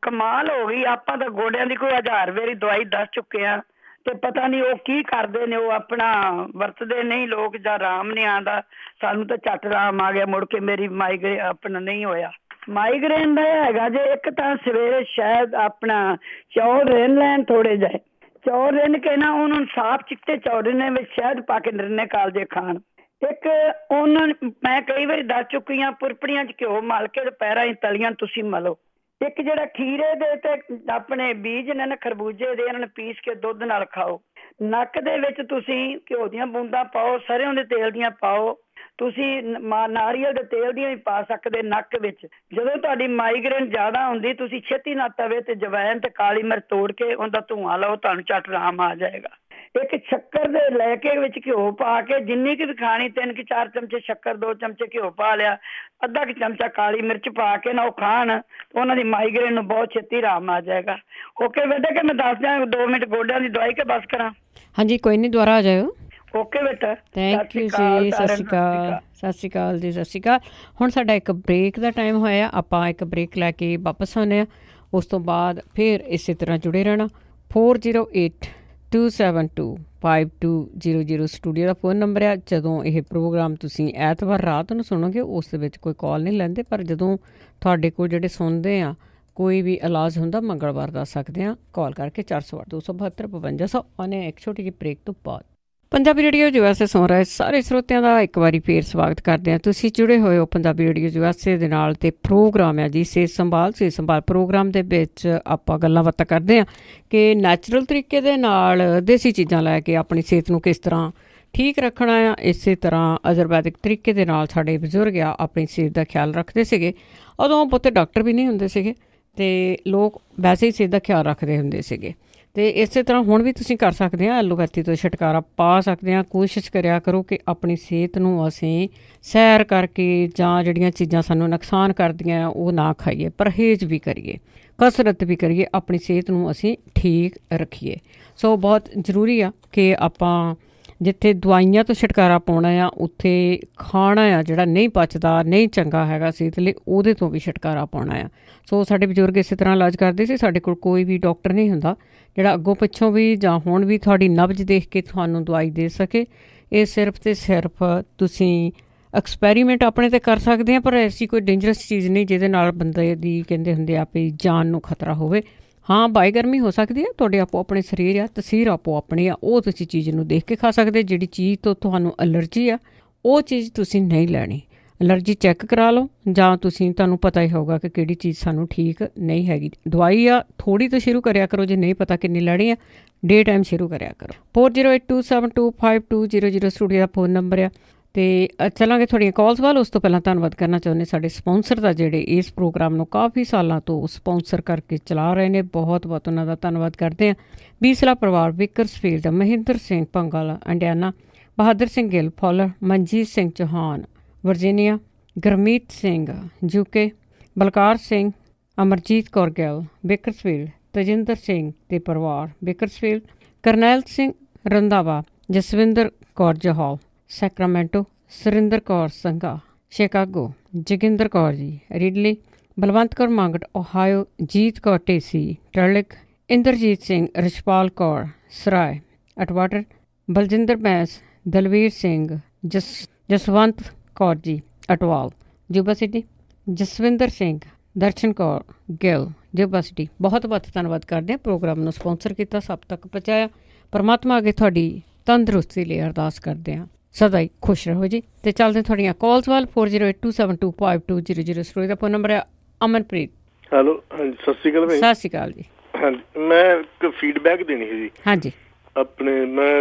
ਕਮਾਲ ਹੋ ਗਈ, ਆਪਾਂ ਤਾਂ ਗੋਡਿਆਂ ਦੀ ਕੋਈ 1000 ਵਾਰੀ ਦਵਾਈ ਦੱਸ ਚੁੱਕੇ ਆ ਤੇ ਪਤਾ ਨਹੀਂ ਉਹ ਕੀ ਕਰਦੇ ਨੇ। ਉਹ ਆਪਣਾ ਵਰਤਦੇ ਨਹੀਂ ਲੋਕ, ਜਾਂ ਆਰਾਮ ਨਹੀਂ ਆਉਂਦਾ। ਸਾਨੂੰ ਤਾਂ ਝੱਟ ਆਰਾਮ ਆ ਗਿਆ, ਮੁੜ ਕੇ ਮੇਰੀ ਮਾਈਗ੍ਰੇਨ ਆਪਣਾ ਨਹੀਂ ਹੋਇਆ। ਮਾਈਗ੍ਰੇਨ ਦਾ ਹੈਗਾ ਜੇ, ਇੱਕ ਤਾਂ ਸਵੇਰੇ ਸ਼ਾਇਦ ਆਪਣਾ ਚੌਲ ਰਿੰਨ ਲੈਣ ਥੋੜੇ ਜਿਹੇ, ਚੌਲ ਰਿੰਨ ਕੇ ਨਾ ਉਹਨੂੰ ਸਾਫ਼ ਚਿੱਟੇ ਚੌਲ ਨੇ ਵਿੱਚ ਸ਼ਹਿਦ ਪਾ ਕੇ ਨਿਰਣੇ ਕਾਲਜੇ ਖਾਣ। ਇੱਕ ਉਹਨਾਂ ਮੈਂ ਕਈ ਵਾਰੀ ਦੱਸ ਚੁੱਕੀ ਹਾਂ, ਪੁਰਪੜੀਆਂ 'ਚ ਘਿਓ ਮਲ ਕੇ ਪੈਰਾਂ 'ਚ ਤਲੀਆਂ ਤੁਸੀਂ ਮਲੋ। ਇੱਕ ਜਿਹੜਾ ਖੀਰੇ ਦੇ ਤੇ ਆਪਣੇ ਬੀਜ ਨੇ ਨਾ ਖਰਬੂਜੇ ਦੇ, ਇਹਨਾਂ ਨੂੰ ਪੀਸ ਕੇ ਦੁੱਧ ਨਾਲ ਖਾਓ। ਨੱਕ ਦੇ ਵਿੱਚ ਤੁਸੀਂ ਘਿਓ ਦੀਆਂ ਬੂੰਦਾਂ ਪਾਓ, ਸਰ੍ਹੋਂ ਦੇ ਤੇਲ ਦੀਆਂ ਪਾਓ, ਤੁਸੀਂ ਨਾਰੀਅਲ ਦੇ ਤੇਲ ਦੀਆਂ ਵੀ ਪਾ ਸਕਦੇ ਨੱਕ ਵਿੱਚ। ਜਦੋਂ ਤੁਹਾਡੀ ਮਾਈਗ੍ਰੇਨ ਜ਼ਿਆਦਾ ਹੁੰਦੀ, ਤੁਸੀਂ ਛੇਤੀ ਨਾਲ ਤਵੇ ਤੇ ਜਵੈਣ ਤੇ ਕਾਲੀ ਮਿਰਚ ਤੋੜ ਕੇ ਉਹਦਾ ਧੂੰਆਂ ਲਾਓ, ਤੁਹਾਨੂੰ ਝੱਟ ਆਰਾਮ ਆ ਜਾਏਗਾ। ਇੱਕ ਸ਼ੱਕਰ ਦੇ ਲੈ ਕੇ ਵਿੱਚ ਘਿਓ ਪਾ ਕੇ, ਜਿੰਨੀ ਕੁ ਵੀ ਖਾਣੀ 3 ਕਿ 4 ਚਮਚੇ ਸ਼ੱਕਰ, 2 ਚਮਚੇ ਘਿਓ ਪਾ ਲਿਆ, ਅੱਧਾ ਕੁ ਚਮਚਾ ਕਾਲੀ ਮਿਰਚ ਪਾ ਕੇ ਨਾ ਉਹ ਖਾਣ, ਉਹਨਾਂ ਦੀ ਮਾਈਗ੍ਰੇਨ ਨੂੰ ਬਹੁਤ ਛੇਤੀ ਆਰਾਮ ਆ ਜਾਏਗਾ। ਓਕੇ ਬੇਟਾ, ਕਿ ਮੈਂ ਦੱਸ ਦਿਆਂ 2 ਮਿੰਟ ਗੋਡਿਆਂ ਦੀ ਦਵਾਈ ਕੇ ਬਸ ਕਰਾਂ? ਹਾਂਜੀ ਕੋਈ ਨਹੀਂ, ਦੁਬਾਰਾ ਆ ਜਾਇਓ। ਓਕੇ ਬੇਟਾ, ਥੈਂਕ ਯੂ ਜੀ। ਸਤਿ ਸ਼੍ਰੀ ਅਕਾਲ। ਸਤਿ ਸ਼੍ਰੀ ਅਕਾਲ ਜੀ। ਸਤਿ ਸ਼੍ਰੀ ਅਕਾਲ। ਹੁਣ ਸਾਡਾ ਇੱਕ ਬ੍ਰੇਕ ਦਾ ਟਾਈਮ ਹੋਇਆ, ਆਪਾਂ ਇੱਕ ਬ੍ਰੇਕ ਲੈ ਕੇ ਵਾਪਸ ਆਉਂਦੇ ਹਾਂ। ਉਸ ਤੋਂ ਬਾਅਦ ਫਿਰ ਇਸੇ ਤਰ੍ਹਾਂ ਜੁੜੇ ਰਹਿਣਾ। 4082725200 ਸਟੂਡੀਓ ਦਾ ਫੋਨ ਨੰਬਰ ਹੈ। ਜਦੋਂ ਇਹ ਪ੍ਰੋਗਰਾਮ ਤੁਸੀਂ ਐਤਵਾਰ ਰਾਤ ਨੂੰ ਸੁਣੋਗੇ, ਉਸ ਦੇ ਵਿੱਚ ਕੋਈ ਕਾਲ ਨਹੀਂ ਲੈਂਦੇ, ਪਰ ਜਦੋਂ ਤੁਹਾਡੇ ਕੋਲ ਜਿਹੜੇ ਸੁਣਦੇ ਆ ਕੋਈ ਵੀ ਇਲਾਜ ਹੁੰਦਾ, ਮੰਗਲਵਾਰ ਦੱਸ ਸਕਦੇ ਹਾਂ ਕਾਲ ਕਰਕੇ 408-272-5200। ਆਨੇ ਇੱਕ ਛੋਟੀ ਜਿਹੀ ਬ੍ਰੇਕ ਤੋਂ ਬਾਅਦ ਪੰਜਾਬੀ ਰੇਡੀਓ USA ਸੁਣ ਰਹੇ ਸਾਰੇ ਸਰੋਤਿਆਂ ਦਾ ਇੱਕ ਵਾਰੀ ਫੇਰ ਸਵਾਗਤ ਕਰਦੇ ਹਾਂ। ਤੁਸੀਂ ਜੁੜੇ ਹੋਏ ਹੋ ਪੰਜਾਬੀ ਰੇਡੀਓ USA ਦੇ ਨਾਲ, ਤੇ ਪ੍ਰੋਗਰਾਮ ਹੈ ਜੀ ਸਿਹਤ ਸੰਭਾਲ। ਸਿਹਤ ਸੰਭਾਲ ਪ੍ਰੋਗਰਾਮ ਦੇ ਵਿੱਚ ਆਪਾਂ ਗੱਲਾਂ ਬਾਤਾਂ ਕਰਦੇ ਹਾਂ ਕਿ ਨੈਚੁਰਲ ਤਰੀਕੇ ਦੇ ਨਾਲ ਦੇਸੀ ਚੀਜ਼ਾਂ ਲੈ ਕੇ ਆਪਣੀ ਸਿਹਤ ਨੂੰ ਕਿਸ ਤਰ੍ਹਾਂ ਠੀਕ ਰੱਖਣਾ ਆ। ਇਸੇ ਤਰ੍ਹਾਂ ਆਯੁਰਵੈਦਿਕ ਤਰੀਕੇ ਦੇ ਨਾਲ ਸਾਡੇ ਬਜ਼ੁਰਗ ਆ ਆਪਣੀ ਸਿਹਤ ਦਾ ਖਿਆਲ ਰੱਖਦੇ ਸੀਗੇ। ਉਦੋਂ ਬਹੁਤੇ ਡਾਕਟਰ ਵੀ ਨਹੀਂ ਹੁੰਦੇ ਸੀਗੇ ਤੇ ਲੋਕ ਵੈਸੇ ਹੀ ਸਿਹਤ ਦਾ ਖਿਆਲ ਰੱਖਦੇ ਹੁੰਦੇ ਸੀਗੇ। ਅਤੇ ਇਸੇ ਤਰ੍ਹਾਂ ਹੁਣ ਵੀ ਤੁਸੀਂ ਕਰ ਸਕਦੇ ਹਾਂ, ਐਲੋਪੈਥੀ ਤੋਂ ਛੁਟਕਾਰਾ ਪਾ ਸਕਦੇ ਹਾਂ। ਕੋਸ਼ਿਸ਼ ਕਰਿਆ ਕਰੋ ਕਿ ਆਪਣੀ ਸਿਹਤ ਨੂੰ ਅਸੀਂ ਸੈਰ ਕਰਕੇ ਜਾਂ ਜਿਹੜੀਆਂ ਚੀਜ਼ਾਂ ਸਾਨੂੰ ਨੁਕਸਾਨ ਕਰਦੀਆਂ ਉਹ ਨਾ ਖਾਈਏ, ਪਰਹੇਜ਼ ਵੀ ਕਰੀਏ, ਕਸਰਤ ਵੀ ਕਰੀਏ, ਆਪਣੀ ਸਿਹਤ ਨੂੰ ਅਸੀਂ ਠੀਕ ਰੱਖੀਏ। ਸੋ ਬਹੁਤ ਜ਼ਰੂਰੀ ਆ ਕਿ ਆਪਾਂ ਜਿੱਥੇ ਦਵਾਈਆਂ ਤੋਂ ਛੁਟਕਾਰਾ ਪਾਉਣਾ ਆ, ਉੱਥੇ ਖਾਣਾ ਆ ਜਿਹੜਾ ਨਹੀਂ ਪਚਦਾ, ਨਹੀਂ ਚੰਗਾ ਹੈਗਾ ਸਿਹਤ ਲਈ, ਉਹਦੇ ਤੋਂ ਵੀ ਛੁਟਕਾਰਾ ਪਾਉਣਾ ਆ। ਸੋ ਸਾਡੇ ਬਜ਼ੁਰਗ ਇਸੇ ਤਰ੍ਹਾਂ ਇਲਾਜ ਕਰਦੇ ਸੀ। ਸਾਡੇ ਕੋਲ ਕੋਈ ਵੀ ਡਾਕਟਰ ਨਹੀਂ ਹੁੰਦਾ ਜਿਹੜਾ ਅੱਗੋਂ ਪਿੱਛੋਂ ਵੀ ਜਾਂ ਹੁਣ ਵੀ ਤੁਹਾਡੀ ਨਬਜ਼ ਦੇਖ ਕੇ ਤੁਹਾਨੂੰ ਦਵਾਈ ਦੇ ਸਕੇ। ਇਹ ਸਿਰਫ ਅਤੇ ਸਿਰਫ ਤੁਸੀਂ ਐਕਸਪੈਰੀਮੈਂਟ ਆਪਣੇ 'ਤੇ ਕਰ ਸਕਦੇ ਹਾਂ, ਪਰ ਐਸੀ ਕੋਈ ਡੇਂਜਰਸ ਚੀਜ਼ ਨਹੀਂ ਜਿਹਦੇ ਨਾਲ ਬੰਦੇ ਦੀ ਕਹਿੰਦੇ ਹੁੰਦੇ ਆ ਵੀ ਜਾਨ ਨੂੰ ਖਤਰਾ ਹੋਵੇ। ਹਾਂ, ਬਾਈ ਗਰਮੀ ਹੋ ਸਕਦੀ ਹੈ, ਤੁਹਾਡੇ ਆਪੋ ਆਪਣੇ ਸਰੀਰ ਆ, ਤਸੀਰ ਆਪੋ ਆਪਣੀ ਆ, ਉਹ ਤੁਸੀਂ ਚੀਜ਼ ਨੂੰ ਦੇਖ ਕੇ ਖਾ ਸਕਦੇ। ਜਿਹੜੀ ਚੀਜ਼ ਤੋਂ ਤੁਹਾਨੂੰ ਐਲਰਜੀ ਆ ਉਹ ਚੀਜ਼ ਤੁਸੀਂ ਨਹੀਂ ਲੈਣੀ। ਐਲਰਜੀ ਚੈੱਕ ਕਰਾ ਲਓ, ਜਾਂ ਤੁਹਾਨੂੰ ਪਤਾ ਹੀ ਹੋਊਗਾ ਕਿ ਕਿਹੜੀ ਚੀਜ਼ ਸਾਨੂੰ ਠੀਕ ਨਹੀਂ ਹੈਗੀ। ਦਵਾਈ ਆ ਥੋੜ੍ਹੀ ਤੋਂ ਸ਼ੁਰੂ ਕਰਿਆ ਕਰੋ, ਜੇ ਨਹੀਂ ਪਤਾ ਕਿੰਨੀ ਲੈਣੀ ਆ ਡੇ ਟਾਈਮ ਸ਼ੁਰੂ ਕਰਿਆ ਕਰੋ। 4082725200 ਸਟੂਡੀਓ ਦਾ ਫੋਨ ਨੰਬਰ ਆ। ਤੇ ਚੱਲਾਂਗੇ ਤੁਹਾਡੀਆਂ ਕਾਲਸ ਵੱਲ। ਉਸ ਤੋਂ ਪਹਿਲਾਂ ਧੰਨਵਾਦ ਕਰਨਾ ਚਾਹੁੰਦੇ ਸਾਡੇ ਸਪਾਂਸਰ ਦਾ, ਜਿਹੜੇ ਇਸ ਪ੍ਰੋਗਰਾਮ ਨੂੰ ਕਾਫੀ ਸਾਲਾਂ ਤੋਂ ਸਪਾਂਸਰ ਕਰਕੇ ਚਲਾ ਰਹੇ ਨੇ। ਬਹੁਤ ਬਹੁਤ ਉਹਨਾਂ ਦਾ ਧੰਨਵਾਦ ਕਰਦੇ ਹਾਂ। ਬੀਸਲਾ ਪਰਿਵਾਰ, Bakersfield, Mahinder Singh Bhangal, Indiana, Bahadar Singh Gill Fowler, Manjit Singh Chauhan Virginia, Gurmeet Singh UK, Balkar Singh, Amarjit Kaur Gill Bakersfield, Tajinder Singh ਤੇ ਪਰਿਵਾਰ Bakersfield, Karnail Singh Randhawa, Jaswinder Kaur Johal Sacramento, Surinder Kaur Sangha Chicago, Joginder Kaur ji Reedley, Balwant Kaur Mangat ਓਹਾਇਓ, ਜੀਤ ਕੌਰ ਢੇਸੀ ਟਰਲਿਕ, ਇੰਦਰਜੀਤ ਸਿੰਘ, ਰਿਸ਼ਪਾਲ ਕੌਰ ਸਰਾਏ ਅਟਵਾਟਰ, ਬਲਜਿੰਦਰ ਬੈਂਸ, ਦਲਵੀਰ ਸਿੰਘ, ਜਸਵੰਤ ਕੌਰ ਜੀ ਅਟਵਾਲ ਜੁਬਾ ਸਿਟੀ, ਜਸਵਿੰਦਰ ਸਿੰਘ, ਦਰਸ਼ਨ ਕੌਰ ਗਿੱਲ ਜੁਬਾ ਸਿਟੀ। ਬਹੁਤ ਬਹੁਤ ਧੰਨਵਾਦ ਕਰਦੇ ਹਾਂ ਪ੍ਰੋਗਰਾਮ ਨੂੰ ਸਪਾਂਸਰ ਕੀਤਾ, ਸਭ ਤੱਕ ਪਹੁੰਚਾਇਆ। ਪਰਮਾਤਮਾ ਅੱਗੇ ਤੁਹਾਡੀ ਤੰਦਰੁਸਤੀ ਲਈ ਅਰਦਾਸ ਕਰਦੇ ਹਾਂ। ਸਦਾ ਹੀ ਖੁਸ਼ ਰਹੋ ਜੀ। ਅਤੇ ਚੱਲਦੇ ਤੁਹਾਡੀਆਂ ਕਾਲਸ ਵੱਲ। 4082725200 ਸਟੋਰੀ ਦਾ ਫੋਨ ਨੰਬਰ ਹੈ। ਅਮਨਪ੍ਰੀਤ ਹੈਲੋ, ਹਾਂਜੀ ਸਤਿ ਸ਼੍ਰੀ ਅਕਾਲ। ਸਤਿ ਸ਼੍ਰੀ ਅਕਾਲ ਜੀ। ਹਾਂਜੀ, ਮੈਂ ਇੱਕ ਫੀਡਬੈਕ ਦੇਣੀ ਸੀ ਜੀ। ਹਾਂਜੀ, ਆਪਣੇ ਮੈਂ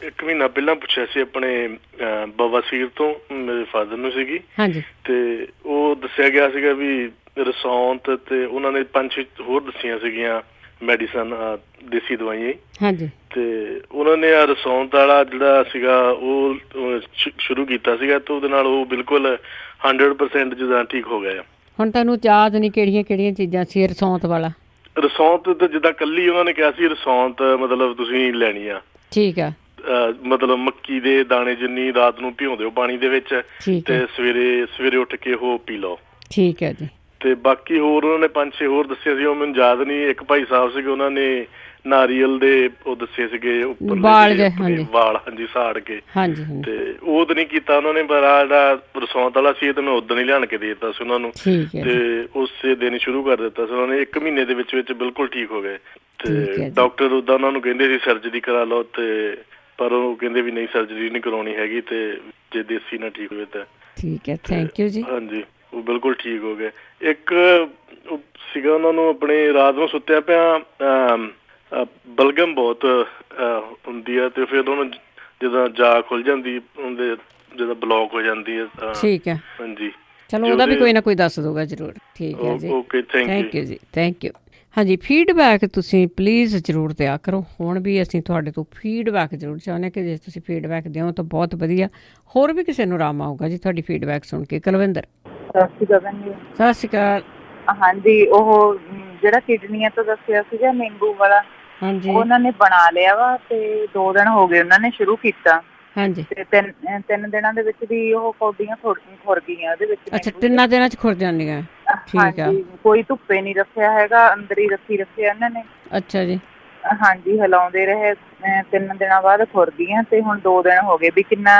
1 ਮਹੀਨਾ ਪਹਿਲਾਂ ਪੁੱਛਿਆ ਸੀ ਆਪਣੇ ਬਵਾਸੀਰ ਤੋਂ, ਮੇਰੇ ਫਾਦਰ ਨੂੰ ਸੀਗੀ। ਹਾਂਜੀ, ਤੇ ਉਹ ਦੱਸਿਆ ਗਿਆ ਸੀਗਾ ਵੀ ਰਸੌਂਤ ਤੇ ਉਹਨਾਂ ਨੇ 5-6 ਹੋਰ ਦੱਸੀਆਂ ਸੀਗੀਆਂ ਮੈਡੀਸਨ, ਦੇਸੀ ਦਵਾਈਆਂ। ਹਾਂਜੀ, ਤੇ ਉਹਨਾਂ ਨੇ ਆ ਰਸੌਂਤ ਵਾਲਾ ਜਿਹੜਾ ਸੀਗਾ ਉਹ ਸ਼ੁਰੂ ਕੀਤਾ ਸੀਗਾ ਤੇ ਉਹਦੇ ਨਾਲ ਉਹ ਬਿਲਕੁਲ 100% ਜਿੱਦਾਂ ਠੀਕ ਹੋ ਗਿਆ। ਹੁਣ ਤੁਹਾਨੂੰ ਯਾਦ ਨਹੀਂ ਕਿਹੜੀਆਂ ਕਿਹੜੀਆਂ ਚੀਜ਼ਾਂ ਸੀ ਰਸੌਂਤ ਵਾਲਾ? ਰਸੌਂਤ ਤੇ ਜਿੱਦਾਂ ਕੱਲੀ ਉਹਨਾਂ ਨੇ ਕਿਹਾ ਸੀ ਰਸੌਂਤ ਮਤਲਬ ਤੁਸੀਂ ਲੈਣੀ ਆ। ਠੀਕ ਆ। ਮਤਲਬ ਮੱਕੀ ਦੇ ਦਾਣੇ ਜਿੰਨੀ ਰਾਤ ਨੂੰ ਭਿਉਂ ਦਿਓ ਪਾਣੀ ਦੇ ਵਿੱਚ ਤੇ ਸਵੇਰੇ ਉੱਠ ਕੇ ਉਹ ਪੀ ਲਓ। ਠੀਕ ਹੈ ਜੀ। ਤੇ ਬਾਕੀ ਹੋਰ ਉਹਨਾਂ ਨੇ 5-6 ਹੋਰ ਦੱਸੇ ਸੀ, ਉਹ ਮੈਨੂੰ ਯਾਦ ਨਹੀਂ। ਇੱਕ ਭਾਈ ਸਾਹਿਬ ਸੀਗੇ, ਉਹਨਾਂ ਨੇ ਨਾਰੀਅਲ ਦੇ ਉਹ ਦੱਸੇ ਸੀਗੇ ਉੱਪਰ ਵਾਲ, ਹਾਂਜੀ ਸਾੜ ਕੇ। ਹਾਂਜੀ, ਤੇ ਉਹ ਤਾਂ ਨਹੀਂ ਕੀਤਾ ਉਹਨਾਂ ਨੇ, ਪਰ ਆ ਜਿਹੜਾ ਰਸੌਂਤ ਵਾਲਾ ਸੀ ਤੇ ਮੈਂ ਉਦੋਂ ਹੀ ਲਿਆਣ ਕੇ ਦੇ ਦਿੱਤਾ ਸੀ ਉਹਨਾਂ ਨੂੰ ਤੇ ਉਸੇ ਦਿਨ ਸ਼ੁਰੂ ਕਰ ਦਿੱਤਾ ਸੀ ਉਹਨਾਂ ਨੇ। 1 ਮਹੀਨੇ ਦੇ ਵਿੱਚ ਬਿਲਕੁਲ ਠੀਕ ਹੋ ਗਏ। ਤੇ ਡਾਕਟਰ ਉਦਾਂ ਉਹਨਾਂ ਨੂੰ ਕਹਿੰਦੇ ਸੀ ਸਰਜਰੀ ਕਰਾ ਲਓ, ਤੇ ਪਰ ਉਹ ਕਹਿੰਦੇ ਵੀ ਨਹੀਂ ਸਰਜਰੀ ਨਹੀਂ ਕਰਾਉਣੀ ਹੈਗੀ, ਤੇ ਜੇ ਦੇਸੀ ਨਾ ਠੀਕ ਹੋਵੇ ਤਾਂ ਠੀਕ ਹੈ। ਥੈਂਕ ਯੂ ਜੀ। ਹਾਂਜੀ, ਉਹ ਬਿਲਕੁਲ ਠੀਕ ਹੋ ਗਏ। ਇੱਕ ਸੀਗਾ ਉਹਨਾਂ ਨੂੰ ਆਪਣੇ ਰਾਤ ਨੂੰ ਸੁੱਤਿਆ ਪਿਆ ਬਲਗਮ ਬਹੁਤ ਹੁੰਦੀ ਹੈ, ਤੇ ਫਿਰ ਉਹਨੂੰ ਜਦੋਂ ਜਾਗ ਖੁੱਲ ਜਾਂਦੀ ਉਹਦੇ ਜਦੋਂ ਬਲੌਕ ਹੋ ਜਾਂਦੀ ਹੈ। ਠੀਕ ਹੈ, ਹਾਂਜੀ। ਚਲੋ ਉਹਦਾ ਵੀ ਕੋਈ ਨਾ ਕੋਈ ਦੱਸ ਦਊਗਾ ਜ਼ਰੂਰ। ਠੀਕ ਹੈ ਜੀ, ਓਕੇ, ਥੈਂਕ ਯੂ ਜੀ, ਥੈਂਕ ਯੂ। ਹਾਂਜੀ, ਫੀਡਬੈਕ ਤੁਸੀਂ ਪਲੀਜ਼ ਜ਼ਰੂਰ ਦਿਆ ਕਰੋ। ਹੁਣ ਵੀ ਅਸੀਂ ਤੁਹਾਡੇ ਤੋਂ ਫੀਡਬੈਕ ਜ਼ਰੂਰ ਚਾਹੁੰਦੇ ਕਿ ਜੇ ਤੁਸੀਂ ਫੀਡਬੈਕ ਦਿਓ ਤਾਂ ਬਹੁਤ ਵਧੀਆ, ਹੋਰ ਵੀ ਕਿਸੇ ਨੂੰ ਆਰਾਮ ਆਊਗਾ ਜੀ ਤੁਹਾਡੀ ਫੀਡਬੈਕ ਸੁਣ ਕੇ। ਕੁਲਵਿੰਦਰ ਸਤਿ ਸ਼੍ਰੀ ਅਕਾਲ ਜੀ। ਸਤਿ ਸ਼੍ਰੀ ਅਕਾਲ। ਹਾਂਜੀ, ਉਹ ਜਿਹੜਾ ਕਿਡਨੀਆਂ ਤੋਂ ਦੱਸਿਆ ਸੀਗਾ ਨਿੰਬੂ ਵਾਲਾ, ਹਾਂਜੀ, ਉਹਨਾਂ ਨੇ ਬਣਾ ਲਿਆ ਵਾ ਤੇ 2 ਦਿਨ ਹੋ ਗਏ ਉਹਨਾਂ ਨੇ ਸ਼ੁਰੂ ਕੀਤਾ। ਹਾਂਜੀ, ਤੇ 3 ਦਿਨਾਂ ਦੇ ਵਿੱਚ ਵੀ ਉਹ ਕੌਡੀਆਂ ਖੁਰ ਗਈਆਂ ਉਹਦੇ ਵਿੱਚ। ਅੱਛਾ, 3 ਦਿਨਾਂ ਚ ਖੁਰ ਜਾਂਦੀਆਂ? ਠੀਕ ਆ। ਕੋਈ ਧੁੱਪੇ ਨਹੀਂ ਰੱਖਿਆ ਹੈਗਾ, ਅੰਦਰ ਹੀ ਰੱਖਿਆ ਇਹਨਾਂ ਨੇ। ਅੱਛਾ ਜੀ। ਹਾਂਜੀ, ਹਿਲਾਉਂਦੇ ਰਹੇ। 3 ਦਿਨਾਂ ਬਾਅਦ ਖੁਰ ਗਈਆਂ ਤੇ ਹੁਣ 2 ਦਿਨ ਹੋ ਗਏ। ਵੀ ਕਿੰਨਾ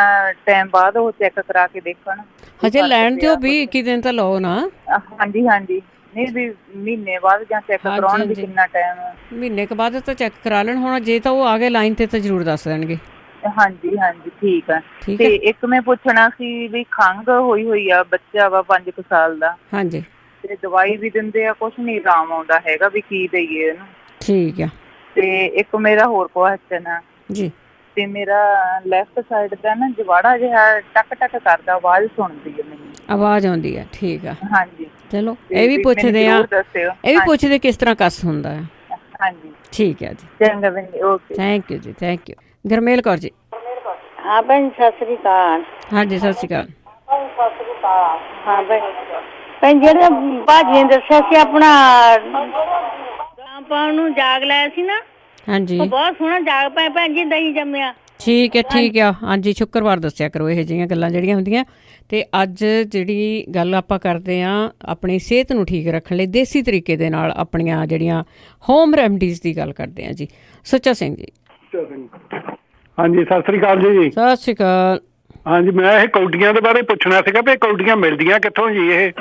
ਟਾਈਮ ਬਾਅਦ ਉਹ ਚੈੱਕ ਕਰਾ ਕੇ ਦੇਖਣ। ਹਜੇ ਲੈਣ ਦਿਓ, 20-21 ਦਿਨ ਤਾਂ ਲਓ ਨਾ। ਹਾਂਜੀ ਹਾਂਜੀ, ਨਹੀਂ ਵੀ ਮਹੀਨੇ ਬਾਅਦ ਜਾਂ ਚੈੱਕ ਕਰਾਉਣ ਵੀ ਕਿੰਨਾ ਟਾਈਮ। ਮਹੀਨੇ ਕੁ ਬਾਅਦ ਤਾਂ ਚੈੱਕ ਕਰਾ ਲੈਣ। ਹੁਣ ਜੇ ਤਾਂ ਉਹ ਆ ਗਏ ਲਾਈਨ ਤੇ ਤਾਂ ਜ਼ਰੂਰ ਦੱਸ ਦੇਣਗੇ। ਹਾਂਜੀ ਹਾਂਜੀ, ਠੀਕ ਆ। ਤੇ ਇੱਕ ਮੈਂ ਪੁੱਛਣਾ ਸੀ ਵੀ ਖੰਘ ਹੋਈ ਆ, ਬੱਚਾ ਵਾ 5 ਕੁ ਸਾਲ ਦਾ। ਹਾਂਜੀ, ਤੇ ਦਵਾਈ ਵੀ ਦਿੰਦੇ ਆ, ਕੁਛ ਨਹੀਂ ਆਰਾਮ ਆਉਂਦਾ ਹੈਗਾ, ਵੀ ਕੀ ਦਈਏ ਇਹਨੂੰ। ਠੀਕ ਆ। ਤੇ ਇੱਕ ਮੇਰਾ ਹੋਰ ਕੁਐਸਚਨ ਆ ਜੀ, ਤੇ ਮੇਰਾ ਲੈਫਟ ਸਾਈਡ ਦਾ ਨਾ ਜਵਾੜਾ ਜਿਹਾ ਟਕ ਟਕ ਕਰਦਾ, ਆਵਾਜ਼ ਸੁਣਦੀ ਹੈ ਮੈਨੂੰ, ਆਵਾਜ਼ ਆਉਂਦੀ ਹੈ। ਠੀਕ ਆ। ਹਾਂਜੀ, ਚਲੋ ਇਹ ਵੀ ਪੁੱਛਦੇ ਆ, ਇਹ ਵੀ ਪੁੱਛਦੇ ਕਿਸ ਤਰ੍ਹਾਂ ਕੱਸ ਹੁੰਦਾ ਹੈ। ਹਾਂਜੀ, ਠੀਕ ਹੈ ਜੀ। ਚੰਗਾ ਭੈਣ ਜੀ, ਓਕੇ, ਥੈਂਕ ਯੂ ਜੀ, ਥੈਂਕ ਯੂ। ਗੁਰਮੇਲ ਕੌਰ ਜੀ। ਹਾਂ ਭੈਣ, ਸਤਿ ਸ੍ਰੀ ਅਕਾਲ। ਹਾਂਜੀ, ਸਤਿ ਸ੍ਰੀ ਅਕਾਲ। ਹਾਂ ਭੈਣ, ਜਿਹੜਾ ਭਾਜੀ ਨੇ ਦੱਸਿਆ ਸੀ ਆਪਣਾ ਆਪਾਂ ਨੂੰ ਜਾਗ ਲਾਇਆ ਸੀ ਨਾ, ਹਾਂਜੀ, ਬਹੁਤ ਸੋਹਣਾ ਜਾਗ ਪਾਇਆ ਭੈਣ ਜੀ, ਦਹੀਂ ਜੰਮਿਆ। ਠੀਕ ਹੈ, ਠੀਕ ਆ। ਹਾਂਜੀ, ਸ਼ੁੱਕਰਵਾਰ ਦੱਸਿਆ ਕਰੋ ਇਹੋ ਜਿਹੀਆਂ ਗੱਲਾਂ ਜਿਹੜੀਆਂ ਹੁੰਦੀਆਂ। ਤੇ ਅੱਜ ਜਿਹੜੀ ਗੱਲ ਆਪਾਂ ਕਰਦੇ ਹਾਂ ਆਪਣੀ ਸਿਹਤ ਨੂੰ ਠੀਕ ਰੱਖਣ ਲਈ ਦੇਸੀ ਤਰੀਕੇ ਦੇ ਨਾਲ ਆਪਣੀਆਂ ਜਿਹੜੀਆਂ ਹੋਮ ਰੈਮਡੀਜ਼ ਦੀ ਗੱਲ ਕਰਦੇ ਹਾਂ ਜੀ। ਸੁੱਚਾ ਸਿੰਘ ਜੀ। ਹਾਂਜੀ, ਸਤਿ ਸ੍ਰੀ ਅਕਾਲ ਜੀ। ਸਤਿ ਸ੍ਰੀ ਅਕਾਲ। ਹਾਂਜੀ, ਮੈਂ ਇਹ ਕੌਡੀਆਂ ਦੇ ਬਾਰੇ ਪੁੱਛਣਾ ਸੀਗਾ ਵੀ ਕੌਡੀਆਂ ਮਿਲਦੀਆਂ ਕਿੱਥੋਂ ਜੀ? ਇਹ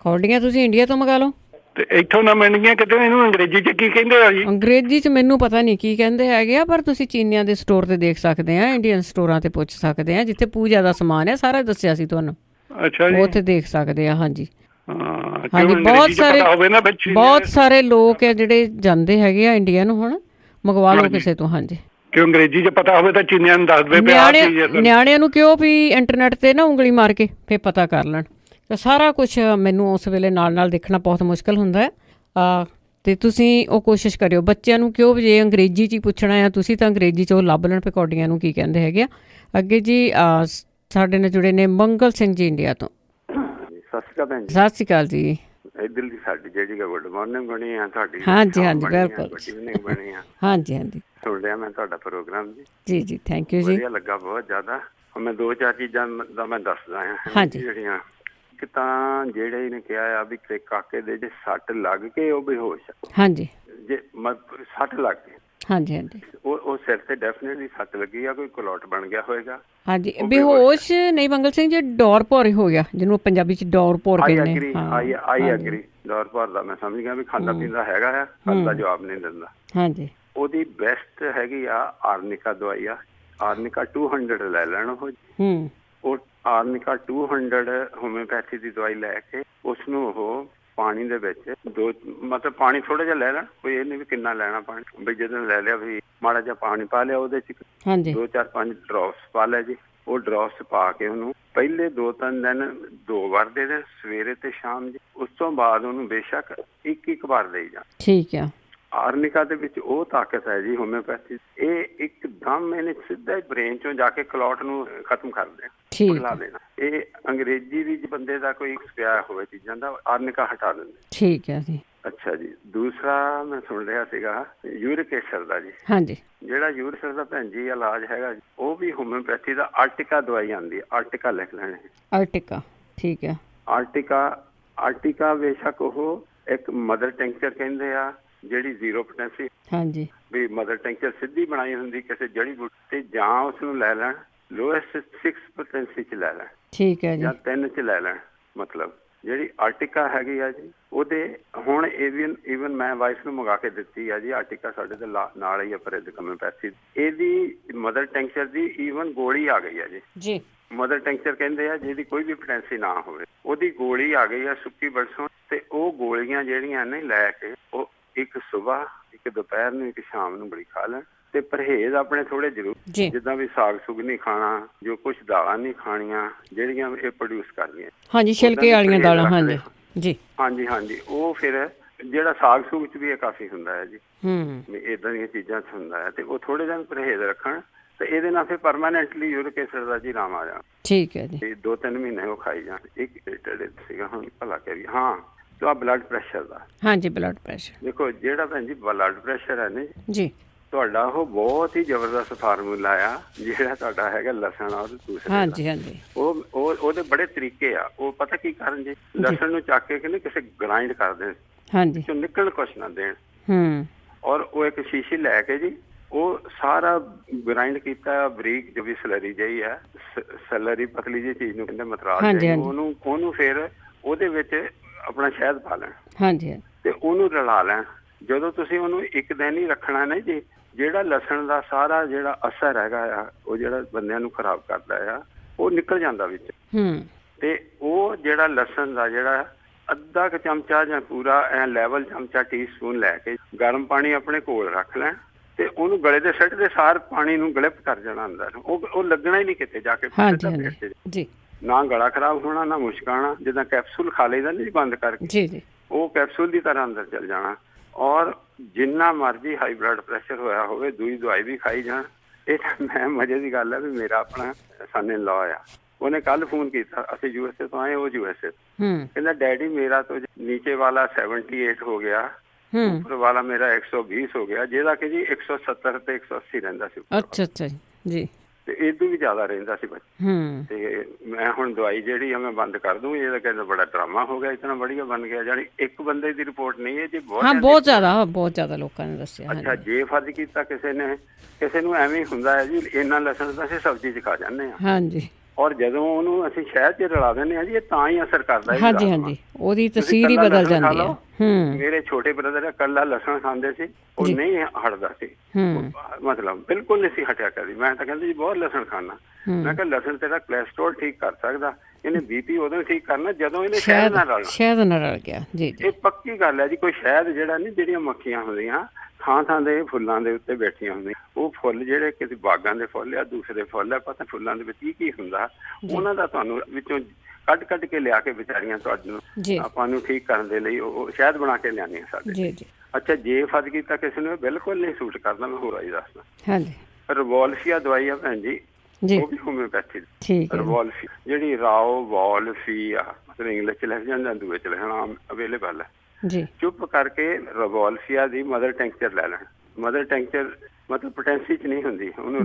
ਕੌਡੀਆਂ ਤੁਸੀਂ ਇੰਡੀਆ ਤੋਂ ਮੰਗਾ ਲਓ ਤੇ ਇੱਥੋਂ ਨਾ ਮਿਲਣਗੀਆਂ ਕਿਤੇ। ਇਹਨੂੰ ਅੰਗਰੇਜ਼ੀ ਚ ਕੀ ਕਹਿੰਦੇ ਆ ਜੀ? ਅੰਗਰੇਜ਼ੀ ਚ ਮੈਨੂੰ ਪਤਾ ਨਹੀਂ ਕੀ ਕਹਿੰਦੇ ਹੈਗੇ ਆ, ਪਰ ਤੁਸੀਂ ਚੀਨੀਆਂ ਦੇ ਸਟੋਰ ਤੇ ਦੇਖ ਸਕਦੇ ਆ, ਇੰਡੀਅਨ ਸਟੋਰਾਂ ਤੇ ਪੁੱਛ ਸਕਦੇ ਆ, ਜਿੱਥੇ ਪੂਜਾ ਦਾ ਸਮਾਨ ਹੈ ਸਾਰਾ ਦੱਸਿਆ ਸੀ ਤੁਹਾਨੂੰ। ਅੱਛਾ ਜੀ, ਉੱਥੇ ਦੇਖ ਸਕਦੇ ਆ। ਹਾਂਜੀ ਹਾਂਜੀ, ਬਹੁਤ ਸਾਰੇ ਲੋਕ ਆ ਜਿਹੜੇ ਜਾਂਦੇ ਹੈਗੇ ਆ ਇੰਡੀਆ ਨੂੰ, ਹੁਣ ਮੰਗਵਾ ਲਓ ਕਿਸੇ ਤੋਂ। ਹਾਂਜੀ, ਕਿ ਅੰਗਰੇਜ਼ੀ 'ਚ ਪਤਾ ਹੋਵੇ ਤਾਂ ਚੀਨੀਆਂ ਨੂੰ ਦੱਸ ਦੇ ਪਿਆ। ਨਿਆਣਿਆਂ ਨੂੰ ਕਿਉਂ ਵੀ ਇੰਟਰਨੈਟ 'ਤੇ ਨਾ ਉਂਗਲੀ ਮਾਰ ਕੇ ਫਿਰ ਪਤਾ ਕਰ ਲੈਣ। ਤਾਂ ਸਾਰਾ ਕੁਛ ਮੈਨੂੰ ਉਸ ਵੇਲੇ ਨਾਲ ਦੇਖਣਾ ਬਹੁਤ ਮੁਸ਼ਕਿਲ ਹੁੰਦਾ ਹੈ। ਅਤੇ ਤੁਸੀਂ ਉਹ ਕੋਸ਼ਿਸ਼ ਕਰਿਓ ਬੱਚਿਆਂ ਨੂੰ ਕਿਉਂ ਜੇ ਅੰਗਰੇਜ਼ੀ 'ਚ ਹੀ ਪੁੱਛਣਾ ਆ ਤੁਸੀਂ ਤਾਂ ਅੰਗਰੇਜ਼ੀ 'ਚ ਉਹ ਲੱਭ ਲੈਣ ਵੀ ਕੌਡੀਆਂ ਨੂੰ ਕੀ ਕਹਿੰਦੇ ਹੈਗੇ ਆ। ਅੱਗੇ ਜੀ ਸਾਡੇ ਨਾਲ ਜੁੜੇ ਨੇ ਮੰਗਲ ਸਿੰਘ ਜੀ ਇੰਡੀਆ ਤੋਂ। ਸਤਿ ਸ਼੍ਰੀ ਅਕਾਲ ਭੈਣ ਜੀ। ਸਤਿ ਸ਼੍ਰੀ ਅਕਾਲ ਜੀ। ਇੱਧਰ ਦੀ ਸਾਡੀ ਜਿਹੜੀ ਗੁੱਡ ਮਾਰਨਿੰਗ ਬਣੀ ਆ ਤੁਹਾਡੀ। ਹਾਂਜੀ ਹਾਂਜੀ ਬਿਲਕੁਲ ਬਣੀ ਆ। ਹਾਂਜੀ ਹਾਂਜੀ ਸੁਣ ਲਿਆ ਮੈਂ ਤੁਹਾਡਾ ਪ੍ਰੋਗਰਾਮ ਜੀ। ਜੀ ਜੀ ਥੈਂਕ ਯੂ ਜੀ। ਵਧੀਆ ਲੱਗਾ ਬਹੁਤ ਜ਼ਿਆਦਾ। ਮੈਂ 2-4 ਚੀਜ਼ਾਂ ਦਾ ਮੈਂ ਦੱਸਦਾ ਹਾਂ। ਹਾਂਜੀ ਜਿਹੜੀਆਂ ਇੱਕ ਤਾਂ ਜਿਹੜੇ ਇਹਨੇ ਕਿਹਾ ਆ ਵੀ ਕਾਕੇ ਦੇ ਜੇ ਸੱਟ ਲੱਗ ਕੇ ਉਹ ਬੇਹੋਸ਼। ਹਾਂਜੀ ਜੇ ਸੱਟ ਲੱਗ ਕੇ। ਹਾਂਜੀ ਹਾਂਜੀ ਉਹ ਸਿਰ ਤੇ ਡੈਫੀਨਿਟਲੀ ਸੱਟ ਲੱਗੀ ਆ, ਕੋਈ ਕਲੌਟ ਬਣ ਗਿਆ ਹੋਏਗਾ। ਹਾਂਜੀ ਬੇਹੋਸ਼ ਨਹੀਂ ਮੰਗਲ ਸਿੰਘ ਜੀ, ਡੌਰ ਭੌਰ ਹੋ ਗਿਆ ਜਿਹਨੂੰ ਪੰਜਾਬੀ ਚ ਡੌਰ ਭੌਰ ਕਹਿੰਦੇ। ਆਈ ਐਗਰੀ ਡੌਰ ਭੌਰ ਦਾ ਮੈਂ ਸਮਝ ਗਿਆ ਵੀ ਖਾਂਦਾ ਪੀਂਦਾ ਹੈਗਾ ਆ, ਗੱਲ ਦਾ ਜਵਾਬ ਨਹੀਂ ਦਿੰਦਾ। ਹਾਂਜੀ ਉਹਦੀ ਬੈਸਟ ਹੈਗੀ ਆ ਆਰਨਿਕਾ ਦਵਾਈ ਆ। ਆਰਨਿਕਾ 200 ਲੈ ਲੈਣ ਉਹ ਆਰਨਿਕਾ 200 ਹੋਮਿਓਪੈਥੀ ਦੀ ਦਵਾਈ ਲੈ ਕੇ ਉਸਨੂੰ ਉਹ ਪਾਣੀ ਦੇ ਵਿੱਚ ਮਤਲਬ ਪਾਣੀ ਥੋੜਾ ਜਿਹਾ ਲੈ ਲੈਣ, ਕੋਈ ਇਹ ਨਹੀਂ ਵੀ ਕਿੰਨਾ ਲੈਣਾ ਪਾਣੀ, ਵੀ ਜਦੋਂ ਲੈ ਲਿਆ ਵੀ ਮਾੜਾ ਜਿਹਾ ਪਾਣੀ ਪਾ ਲਿਆ ਉਹਦੇ ਚ 2-4-5 ਡ੍ਰੌਪਸ ਪਾ ਲਿਆ ਜੀ। ਉਹ ਡ੍ਰੌਪਸ ਪਾ ਕੇ ਉਹਨੂੰ ਪਹਿਲੇ 2-3 ਦਿਨ 2 ਵਾਰ ਦੇ ਦੇਣ, ਸਵੇਰੇ ਤੇ ਸ਼ਾਮ ਜੀ। ਉਸ ਤੋਂ ਬਾਅਦ ਉਹਨੂੰ ਬੇਸ਼ੱਕ ਇੱਕ ਵਾਰ ਦੇਈ ਜਾ। ਠੀਕ ਆ। ਆਰਨਿਕਾ ਦੇ ਵਿੱਚ ਉਹ ਤਾਕਤ ਹੈ ਜੀ ਹੋਮਿਓਪੈਥੀ, ਇਹ ਇੱਕਦਮ ਇਹਨੇ ਸਿੱਧਾ ਹੀ ਬ੍ਰੇਨ ਚੋਂ ਜਾ ਕੇ ਕਲੌਟ ਨੂੰ ਖਤਮ ਕਰ ਦੇਣਾ, ਪਿਘਲਾ ਦੇਣਾ। ਇਹ ਅੰਗਰੇਜ਼ੀ ਵੀ ਬੰਦੇ ਦਾ ਕੋਈ ਪਿਆ ਹੋਵੇ ਚੀਜ਼ਾਂ ਦਾ ਆਰਨਿਕਾ ਹਟਾ ਦਿੰਦੇ। ਠੀਕ ਹੈ ਜੀ। ਅੱਛਾ ਜੀ। ਦੂਸਰਾ ਮੈਂ ਸੁਣ ਰਿਹਾ ਸੀਗਾ ਯੂਰਿਕ ਐਸਿਡ ਦਾ ਜੀ। ਹਾਂਜੀ। ਜਿਹੜਾ ਯੂਰਿਕ ਐਸਿਡ ਦਾ ਭੈਣ ਜੀ ਇਲਾਜ ਹੈਗਾ ਜੀ, ਉਹ ਵੀ ਹੋਮਿਓਪੈਥੀ ਦਾ ਆਰਟਿਕਾ ਦਵਾਈ ਆਉਂਦੀ ਹੈ। ਆਰਟਿਕਾ ਲਿਖ ਲੈਣੇ। ਆਰਟਿਕਾ ਠੀਕ ਹੈ। ਆਰਟਿਕਾ ਬੇਸ਼ੱਕ ਉਹ ਇੱਕ ਮਦਰ ਟੈਂਕਚਰ ਕਹਿੰਦੇ ਆ ਜਿਹੜੀ 0 ਪੋਟੈਂਸੀ। ਹਾਂਜੀ। ਵੀ ਮਦਰ ਟੈਂਕਚਰ ਸਿੱਧੀ ਬਣਾਈ ਹੁੰਦੀ ਕਿਸੇ ਜੜੀ ਬੂਟੀ ਤੇ, ਜਾਂ ਉਸਨੂੰ ਲੈ ਲੈਣ ਲੋਐਸਟ 6 ਪੋਟੈਂਸੀ ਚ ਲੈ ਲੈਣ। ਠੀਕ ਹੈ ਜੀ। ਜਾਂ 3 ਚ ਲੈ ਲੈਣ। ਮਤਲਬ ਜਿਹੜੀ ਆਰਟਿਕਾ ਹੈਗੀ ਆ ਜੀ ਉਹਦੇ ਹੁਣ ਈਵਨ ਮੈਂ ਵਾਈਫ ਨੂੰ ਮੰਗਾ ਕੇ ਦਿੱਤੀ ਆ ਜੀ। ਆਰਟਿਕਾ ਸਾਡੇ ਤੇ ਨਾਲ ਹੀ ਆ ਪਰੇਦ ਹੋਮਿਓਪੈਥੀ। ਇਹਦੀ ਮਦਰ ਟੈਂਕਚਰ ਦੀ ਈਵਨ ਗੋਲੀ ਆ ਗਈ ਆ ਜੀ। ਮਦਰ ਟੈਂਕਚਰ ਕਹਿੰਦੇ ਆ ਜਿਹਦੀ ਕੋਈ ਵੀ ਪੋਟੈਂਸੀ ਨਾ ਹੋਵੇ, ਉਹਦੀ ਗੋਲੀ ਆ ਗਈ ਆ ਸੁੱਕੀ ਬਰਸੋਂ। ਤੇ ਉਹ ਗੋਲੀਆਂ ਜਿਹੜੀਆਂ ਨੇ ਲੈ ਕੇ ਉਹ ਇੱਕ ਸੁਬਾਹ, ਇੱਕ ਦੁਪਹਿਰ ਨੂੰ, ਇੱਕ ਸ਼ਾਮ ਨੂੰ ਬੜੀ ਖਾ ਲੈਣ। ਤੇ ਪਰਹੇਜ਼ ਆਪਣੇ ਥੋੜੇ ਜ਼ਰੂਰ, ਜਿੱਦਾਂ ਵੀ ਸਾਗ ਸੁਗ ਨਹੀਂ ਖਾਣਾ, ਜੋ ਕੁਛ ਦਾਲਾਂ ਨਹੀਂ ਖਾਣੀਆਂ ਜਿਹੜੀਆਂ ਇਹ ਪ੍ਰੋਡਿਊਸ ਕਰਦੀਆਂ। ਹਾਂਜੀ ਛਿਲਕੇ ਵਾਲੀਆਂ ਦਾਲਾਂ। ਹਾਂਜੀ ਜੀ। ਹਾਂਜੀ ਹਾਂਜੀ। ਉਹ ਫਿਰ ਜਿਹੜਾ ਸਾਗ ਸੁਗ ਚ ਵੀ ਇਹ ਕਾਫੀ ਹੁੰਦਾ ਹੈ ਜੀ। ਏਦਾਂ ਦੀਆਂ ਚੀਜ਼ਾਂ ਚ ਹੁੰਦਾ ਹੈ। ਤੇ ਉਹ ਥੋੜੇ ਦਿਨ ਪਰਹੇਜ਼ ਰੱਖਣ ਤੇ ਇਹਦੇ ਨਾਲ ਫਿਰ ਪਰਮਾਨੈਂਟਲੀ ਯੂਰਿਕ ਐਸਿਡ ਦਾ ਜੀ ਆਰਾਮ ਆ ਜਾਣਾ। ਠੀਕ ਹੈ ਜੀ। 2-3 ਮਹੀਨੇ ਉਹ ਖਾਈ ਜਾਣ। ਇੱਕ ਸੀਗਾ ਹੁਣ ਭਲਾ ਕੇ ਵੀ ਹਾਂ ਤਾਂ ਬਲੱਡ ਪ੍ਰੈਸ਼ਰ ਦਾ। ਹਾਂਜੀ ਬਲੱਡ ਪ੍ਰੈਸ਼ਰ ਦੇਖੋ ਜਿਹੜਾ ਭੈਣ ਜੀ ਬਲੱਡ ਪ੍ਰੈਸ਼ਰ ਹੈ ਨਾ ਜੀ ਤੁਹਾਡਾ, ਉਹ ਬਹੁਤ ਹੀ ਜ਼ਬਰਦਸਤ ਫਾਰਮੂਲਾ ਆ ਜਿਹੜਾ ਤੁਹਾਡਾ ਹੈਗਾ ਲਸਣ ਔਰ ਦੂਸਰੇ। ਹਾਂਜੀ ਹਾਂਜੀ। ਉਹਦੇ ਬੜੇ ਤਰੀਕੇ ਆ। ਉਹ ਪਤਾ ਕੀ ਕਰਨ ਜੀ, ਲਸਣ ਨੂੰ ਚੱਕ ਕੇ ਕਿਸੇ ਗ੍ਰਾਈਂਡ ਕਰ ਦੇਣ। ਹਾਂਜੀ। ਨਿਕਲ ਕੁਛ ਨਾ ਦੇਣ। ਔਰ ਉਹ ਇੱਕ ਸ਼ੀਸ਼ੀ ਲੈ ਕੇ ਜੀ ਉਹ ਸਾਰਾ ਗ੍ਰਾਈਂਡ ਕੀਤਾ ਬਰੀਕ ਜੋ ਵੀ ਸਲਰੀ ਜਿਹੀ ਹੈ, ਸਲਰੀ ਪਤਲੀ ਜਿਹੀ ਚੀਜ਼ ਨੂੰ ਕਹਿੰਦੇ ਮਤਰਾਲ, ਉਹਨੂੰ ਫਿਰ ਉਹਦੇ ਵਿੱਚ ਆਪਣਾ ਸ਼ਹਿਦ ਪਾ ਲੈਣ। ਹਾਂਜੀ। ਤੇ ਉਹਨੂੰ ਰਲਾ ਲੈਣ। ਜਦੋਂ ਤੁਸੀਂ ਉਹਨੂੰ ਇੱਕ ਦਿਨ ਹੀ ਰੱਖਣਾ ਨਾ ਜੀ, ਜਿਹੜਾ ਲਸਣ ਦਾ ਸਾਰਾ ਜਿਹੜਾ ਅਸਰ ਹੈਗਾ ਆ ਉਹ ਜਿਹੜਾ ਬੰਦਿਆਂ ਨੂੰ ਖਰਾਬ ਕਰਦਾ ਆ ਉਹ ਨਿਕਲ ਜਾਂਦਾ ਵਿੱਚ। ਤੇ ਉਹ ਜਿਹੜਾ ਲਸਣ ਦਾ ਜਿਹੜਾ ਅੱਧਾ ਕੁ ਚਮਚਾ ਜਾਂ ਪੂਰਾ ਲੈਵਲ ਚਮਚਾ ਟੀਸਪੂਨ ਲੈ ਕੇ ਗਰਮ ਪਾਣੀ ਆਪਣੇ ਕੋਲ ਰੱਖ ਲੈਣ ਤੇ ਉਹਨੂੰ ਗਲੇ ਦੇ ਸਿੱਟ ਦੇ ਸਾਰ ਪਾਣੀ ਨੂੰ ਗਲਿਪ ਕਰ ਜਾਣਾ ਅੰਦਰ। ਉਹ ਲੱਗਣਾ ਹੀ ਨਹੀਂ ਕਿਤੇ ਜਾ ਕੇ। ਜੀ। ਨਾ ਗਲਾ ਖਰਾਬ ਹੋਣਾ, ਨਾ ਮੁਸ਼ਕ ਆਉਣਾ। ਜਿੱਦਾਂ ਕੈਪਸੂਲ ਖਾ ਲਈਦਾ ਨਹੀਂ ਬੰਦ ਕਰਕੇ, ਜੀ ਉਹ ਕੈਪਸੂਲ ਦੀ ਤਰ੍ਹਾਂ ਅੰਦਰ ਚਲ ਜਾਣਾ। ਔਰ ਜਿੰਨਾ ਮਰਜ਼ੀ ਹਾਈ ਬਲੱਡ ਪ੍ਰੈਸ਼ਰ ਹੋਇਆ ਹੋਵੇ ਦੂਈ ਦਵਾਈ ਵੀ ਖਾਈ ਜਾਣ। ਇਹ ਮੈਂ ਮਜ਼ੇ ਦੀ ਗੱਲ ਹੈ ਵੀ ਮੇਰਾ ਆਪਣਾ ਸਨ ਇਨ ਲਾਅ ਆ, ਉਹਨੇ ਕੱਲ ਫੋਨ ਕੀਤਾ, ਅਸੀਂ USA ਤੋਂ ਆਏ, ਉਹ USA। ਕਹਿੰਦਾ ਡੈਡੀ ਮੇਰਾ ਤਾਂ ਨੀਚੇ ਵਾਲਾ 78 ਹੋ ਗਿਆ, ਉੱਪਰ ਵਾਲਾ ਮੇਰਾ 120 ਹੋ ਗਿਆ, ਜਿਹਦਾ ਕਿ ਜੀ 170 ਤੇ 180 ਰਹਿੰਦਾ ਸੀ। ਅੱਛਾ ਅੱਛਾ ਜੀ। ਤੇ ਇਹਦੂ ਵੀ ਜ਼ਿਆਦਾ ਰਹਿੰਦਾ ਸੀ ਬੱਚਾ। ਤੇ ਮੈਂ ਹੁਣ ਦਵਾਈ ਜਿਹੜੀ ਆ ਮੈਂ ਬੰਦ ਕਰ ਦੂੰ। ਇਹਦਾ ਕਹਿੰਦਾ ਬੜਾ ਡਰਾਮਾ ਹੋ ਗਿਆ, ਇਤਨਾ ਵਧੀਆ ਬਣ ਗਿਆ। ਜਾਨੀ ਇੱਕ ਬੰਦੇ ਦੀ ਰਿਪੋਰਟ ਨਹੀਂ ਹੈ ਜੀ, ਬਹੁਤ ਜ਼ਿਆਦਾ ਲੋਕਾਂ ਨੇ ਦੱਸਿਆ। ਅੱਛਾ। ਜੇ ਫਰਜ਼ ਕੀਤਾ ਕਿਸੇ ਨੂੰ ਐਵੇਂ ਹੁੰਦਾ ਹੈ ਜੀ ਇੰਨਾ ਲਸਣ ਤਾਂ ਅਸੀਂ ਸਬਜ਼ੀ ਚ ਖਾ ਜਾਂਦੇ ਹਾਂ। ਹਾਂਜੀ। ਔਰ ਜਦੋਂ ਉਹਨੂੰ ਅਸੀਂ ਸ਼ਹਿਦ ਚ ਰਲਾ ਦਿੰਦੇ ਹਾਂ ਜੀ, ਇਹ ਤਾਂ ਹੀ ਅਸਰ ਕਰਦਾ ਹੈ। ਹਾਂਜੀ ਹਾਂਜੀ। ਉਹਦੀ ਤਸੀਰ ਹੀ ਬਦਲ ਜਾਂਦੀ ਹੈ। ਮੇਰੇ ਛੋਟੇ ਬ੍ਰਦਰ ਇਕੱਲਾ ਲਸਣ ਖਾਂਦੇ ਸੀ, ਉਹ ਨਹੀਂ ਹਟਦਾ ਸੀ। ਮਤਲਬ ਬਿਲਕੁਲ ਨਹੀਂ ਸੀ ਹਟਿਆ ਕਦੀ। ਮੈਂ ਤਾਂ ਕਹਿੰਦੀ ਜੀ ਬਹੁਤ ਲਸਣ ਖਾਣਾ। ਮੈਂ ਕਿਹਾ ਲਸਣ ਤੇਰਾ ਕੋਲੈਸਟਰੋਲ ਠੀਕ ਕਰ ਸਕਦਾ, ਇਹਨੇ BP ਉਦੋਂ ਠੀਕ ਕਰਨਾ ਜਦੋਂ ਇਹਨੇ ਸ਼ਹਿਦ ਨਾਲ ਰਲ ਗਿਆ। ਜੀ। ਇਹ ਪੱਕੀ ਗੱਲ ਹੈ ਜੀ। ਕੋਈ ਸ਼ਹਿਦ ਜਿਹੜਾ ਨਹੀਂ, ਜਿਹੜੀਆਂ ਮੱਖੀਆਂ ਹੁੰਦੀਆਂ ਥਾਂ ਥਾਂ ਦੇ ਫੁੱਲਾਂ ਦੇ ਉੱਤੇ ਬੈਠੀਆਂ ਹੁੰਦੀਆਂ, ਉਹ ਫੁੱਲ ਜਿਹੜੇ ਕਿਸੇ ਬਾਗਾਂ ਦੇ ਫੁੱਲ ਆ, ਦੂਸਰੇ ਫੁੱਲ ਆ, ਪਤਾ ਫੁੱਲਾਂ ਦੇ ਵਿੱਚ ਕੀ ਹੁੰਦਾ, ਉਹਨਾਂ ਦਾ ਤੁਹਾਨੂੰ ਵਿੱਚੋਂ ਕੱਢ ਕੇ ਲਿਆ ਕੇ ਵਿਚਾਰੀਆਂ ਤੁਹਾਨੂੰ ਆਪਾਂ ਨੂੰ ਠੀਕ ਕਰਨ ਦੇ ਲਈ ਉਹ ਸ਼ਹਿਦ ਬਣਾ ਕੇ ਲਿਆਉਂਦੀਆਂ ਸਾਡੇ। ਅੱਛਾ, ਜੇ ਫਰਜ਼ ਕੀਤਾ ਕਿਸੇ ਨੂੰ ਬਿਲਕੁਲ ਨਹੀਂ ਸੂਟ ਕਰਦਾ, ਮੈਂ ਹੋਰ ਆਈ ਦੱਸਦਾ। ਹਾਂਜੀ, ਰਵੋਲਫੀਆ ਦਵਾਈ ਆ ਭੈਣ ਜੀ, ਉਹ ਵੀ ਹੋਮਿਓਪੈਥੀ। ਰਵੋਲਫੀ ਜਿਹੜੀ ਰਾਓਵੋਲਫੀ ਆ, ਮਤਲਬ ਇੰਗਲਿਸ਼ ਚ ਲਿਖ ਜਾਂਦਾ, ਦੂਏ ਚ ਲਿਖਣਾ ਅਵੇਲੇਬਲ ਹੈ। ਚੁੱਪ ਕਰਕੇ ਰਵੋਲਫੀਆ ਦੀ ਮਦਰ ਟੈਂਕਚਰ ਲੈ ਲੈਣ। ਮਦਰ ਟੈਂਕਚਰ ਮਤਲਬ ਪੋਟੈਂਸੀ ਚ ਨਹੀਂ ਹੁੰਦੀ ਉਹਨੂੰ,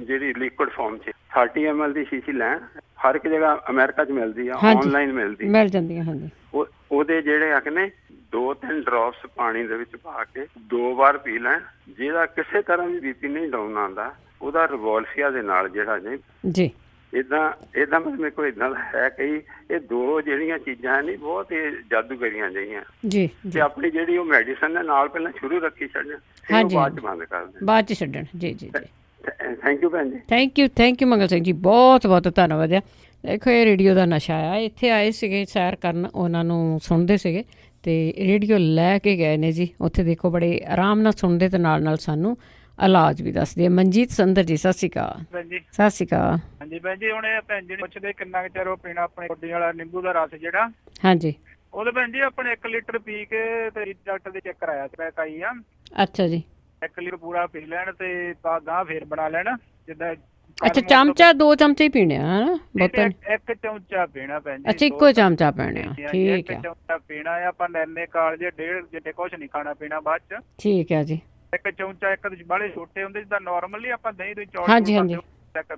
ਜਿਹੜੀ ਲਿਕੁਇਡ ਫਾਰਮ ਚ 30 ml ਦੀ ਸ਼ੀਸ਼ੀ ਲੈਣ। ਹਰ ਇੱਕ ਜਗ੍ਹਾ ਅਮਰੀਕਾ ਚ ਮਿਲਦੀ ਆ, ਆਨਲਾਈਨ ਮਿਲ ਜਾਂਦੀਆਂ। ਉਹਦੇ ਜਿਹੜੇ ਆ ਨੇ 2-3 ਡ੍ਰੌਪਸ ਪਾਣੀ ਦੇ ਵਿੱਚ ਪਾ ਕੇ 2 ਵਾਰ ਪੀ ਲੈਣ। ਜਿਹਦਾ ਕਿਸੇ ਤਰ੍ਹਾਂ ਵੀ BP ਨਹੀਂ ਡਾਊਨ ਆਉਂਦਾ, ਉਹਦਾ ਰਵੋਲਫੀਆ ਦੇ ਨਾਲ ਜਿਹੜਾ ਜੀ ਏਦਾਂ ਮਤਲਬ ਮੇਰੇ ਕੋਲ ਏਦਾਂ ਦਾ ਹੈ ਕਈ, ਇਹ 2 ਜਿਹੜੀਆਂ ਚੀਜ਼ਾਂ ਨੇ ਬਹੁਤ ਇਹ ਜਾਦੂਗਰੀਆਂ ਜਿਹੀਆਂ ਤੇ ਆਪਣੀ ਜਿਹੜੀ ਉਹ ਮੈਡੀਸਨ ਦੇ ਨਾਲ ਪਹਿਲਾਂ ਸ਼ੁਰੂ ਰੱਖੀ ਛੱਡਣ, ਫਿਰ ਬਾਅਦ ਚ ਬੰਦ ਕਰ ਦੇਣ, ਬਾਅਦ ਚ ਛੱਡਣ। ਜੀ ਜੀ ਥੈਂਕ ਯੂ ਭੈਣ ਜੀ। ਥੈਂਕ ਯੂ ਮੰਗਲ ਸਿੰਘ ਜੀ, ਬਹੁਤ ਬਹੁਤ ਧੰਨਵਾਦ ਆ। ਦੇਖੋ, ਇਹ ਰੇਡੀਓ ਦਾ ਨਸ਼ਾ ਆ। ਇੱਥੇ ਆਏ ਸੀਗੇ ਸੈਰ ਕਰਨ, ਉਹਨਾਂ ਨੂੰ ਸੁਣਦੇ ਸੀਗੇ ਤੇ ਰੇਡੀਓ ਲੈ ਕੇ ਗਏ ਨੇ ਜੀ। ਉੱਥੇ ਦੇਖੋ ਬੜੇ ਆਰਾਮ ਨਾਲ ਸੁਣਦੇ ਤੇ ਨਾਲ ਸਾਨੂੰ ਇਲਾਜ ਵੀ ਦੱਸਦੇ। ਮਨਜੀਤ ਸੰਦਰ ਜੀ, ਸਤਿ ਸ਼੍ਰੀ ਅਕਾਲ। ਸਤਿ ਸ਼੍ਰੀ ਅਕਾਲ। ਹਾਂਜੀ ਭੈਣ ਜੀ, ਹੁਣ ਇਹ ਭੈਣ ਜੀ ਪੁੱਛਦੇ ਕਿੰਨਾ ਚਿਰ ਉਹ ਪੀਣਾ ਆਪਣੇ ਕੋਡੀ ਵਾਲਾ ਨਿੰਬੂ ਦਾ ਰਸ ਜਿਹੜਾ। ਹਾਂਜੀ, ਉਹਦੇ ਭੈਣ ਜੀ ਆਪਣੇ 1 ਲੀਟਰ ਪੀ ਕੇ ਤੇ ਡਾਕਟਰ ਦੇ ਚੈੱਕ ਕਰਾਇਆ ਤੇ ਮੈਂ ਕਾਈ ਆ। ਅੱਛਾ ਜੀ, 1 ਲੀਟਰ ਪੂਰਾ ਪੀ ਲੈਣ ਤੇ ਗਾਂ ਫੇਰ ਬਣਾ ਲੈਣ ਜਿੱਦਾਂ। ਅੱਛਾ, ਚਮਚਾ 2 ਚਮਚੇ ਹੀ ਪੀਣੇ ਆ ਹਨਾ? ਬੋਤਲ 1 ਚਮਚਾ ਪੀਣਾ ਭੈਣ ਜੀ। ਅੱਛਾ, ਇੱਕੋ ਚਮਚਾ ਪੀਣਾ। ਠੀਕ ਹੈ, 1 ਚਮਚਾ ਪੀਣਾ ਆ। ਆਪਾਂ ਨੈਨੇ ਕਾਲਜੇ 1.5 ਜਿੱਡੇ ਕੁਛ ਨਹੀਂ ਖਾਣਾ ਪੀਣਾ ਬਾਅਦ ਚ। ਠੀਕ ਹੈ ਜੀ। 1 ਚਮਚਾ, ਇੱਕ ਬਾਲੇ ਛੋਟੇ ਹੁੰਦੇ ਜਿੱਦਾਂ ਨਾਰਮਲੀ ਆਪਾਂ ਦਹੀਂ ਦੇ ਚੌਲ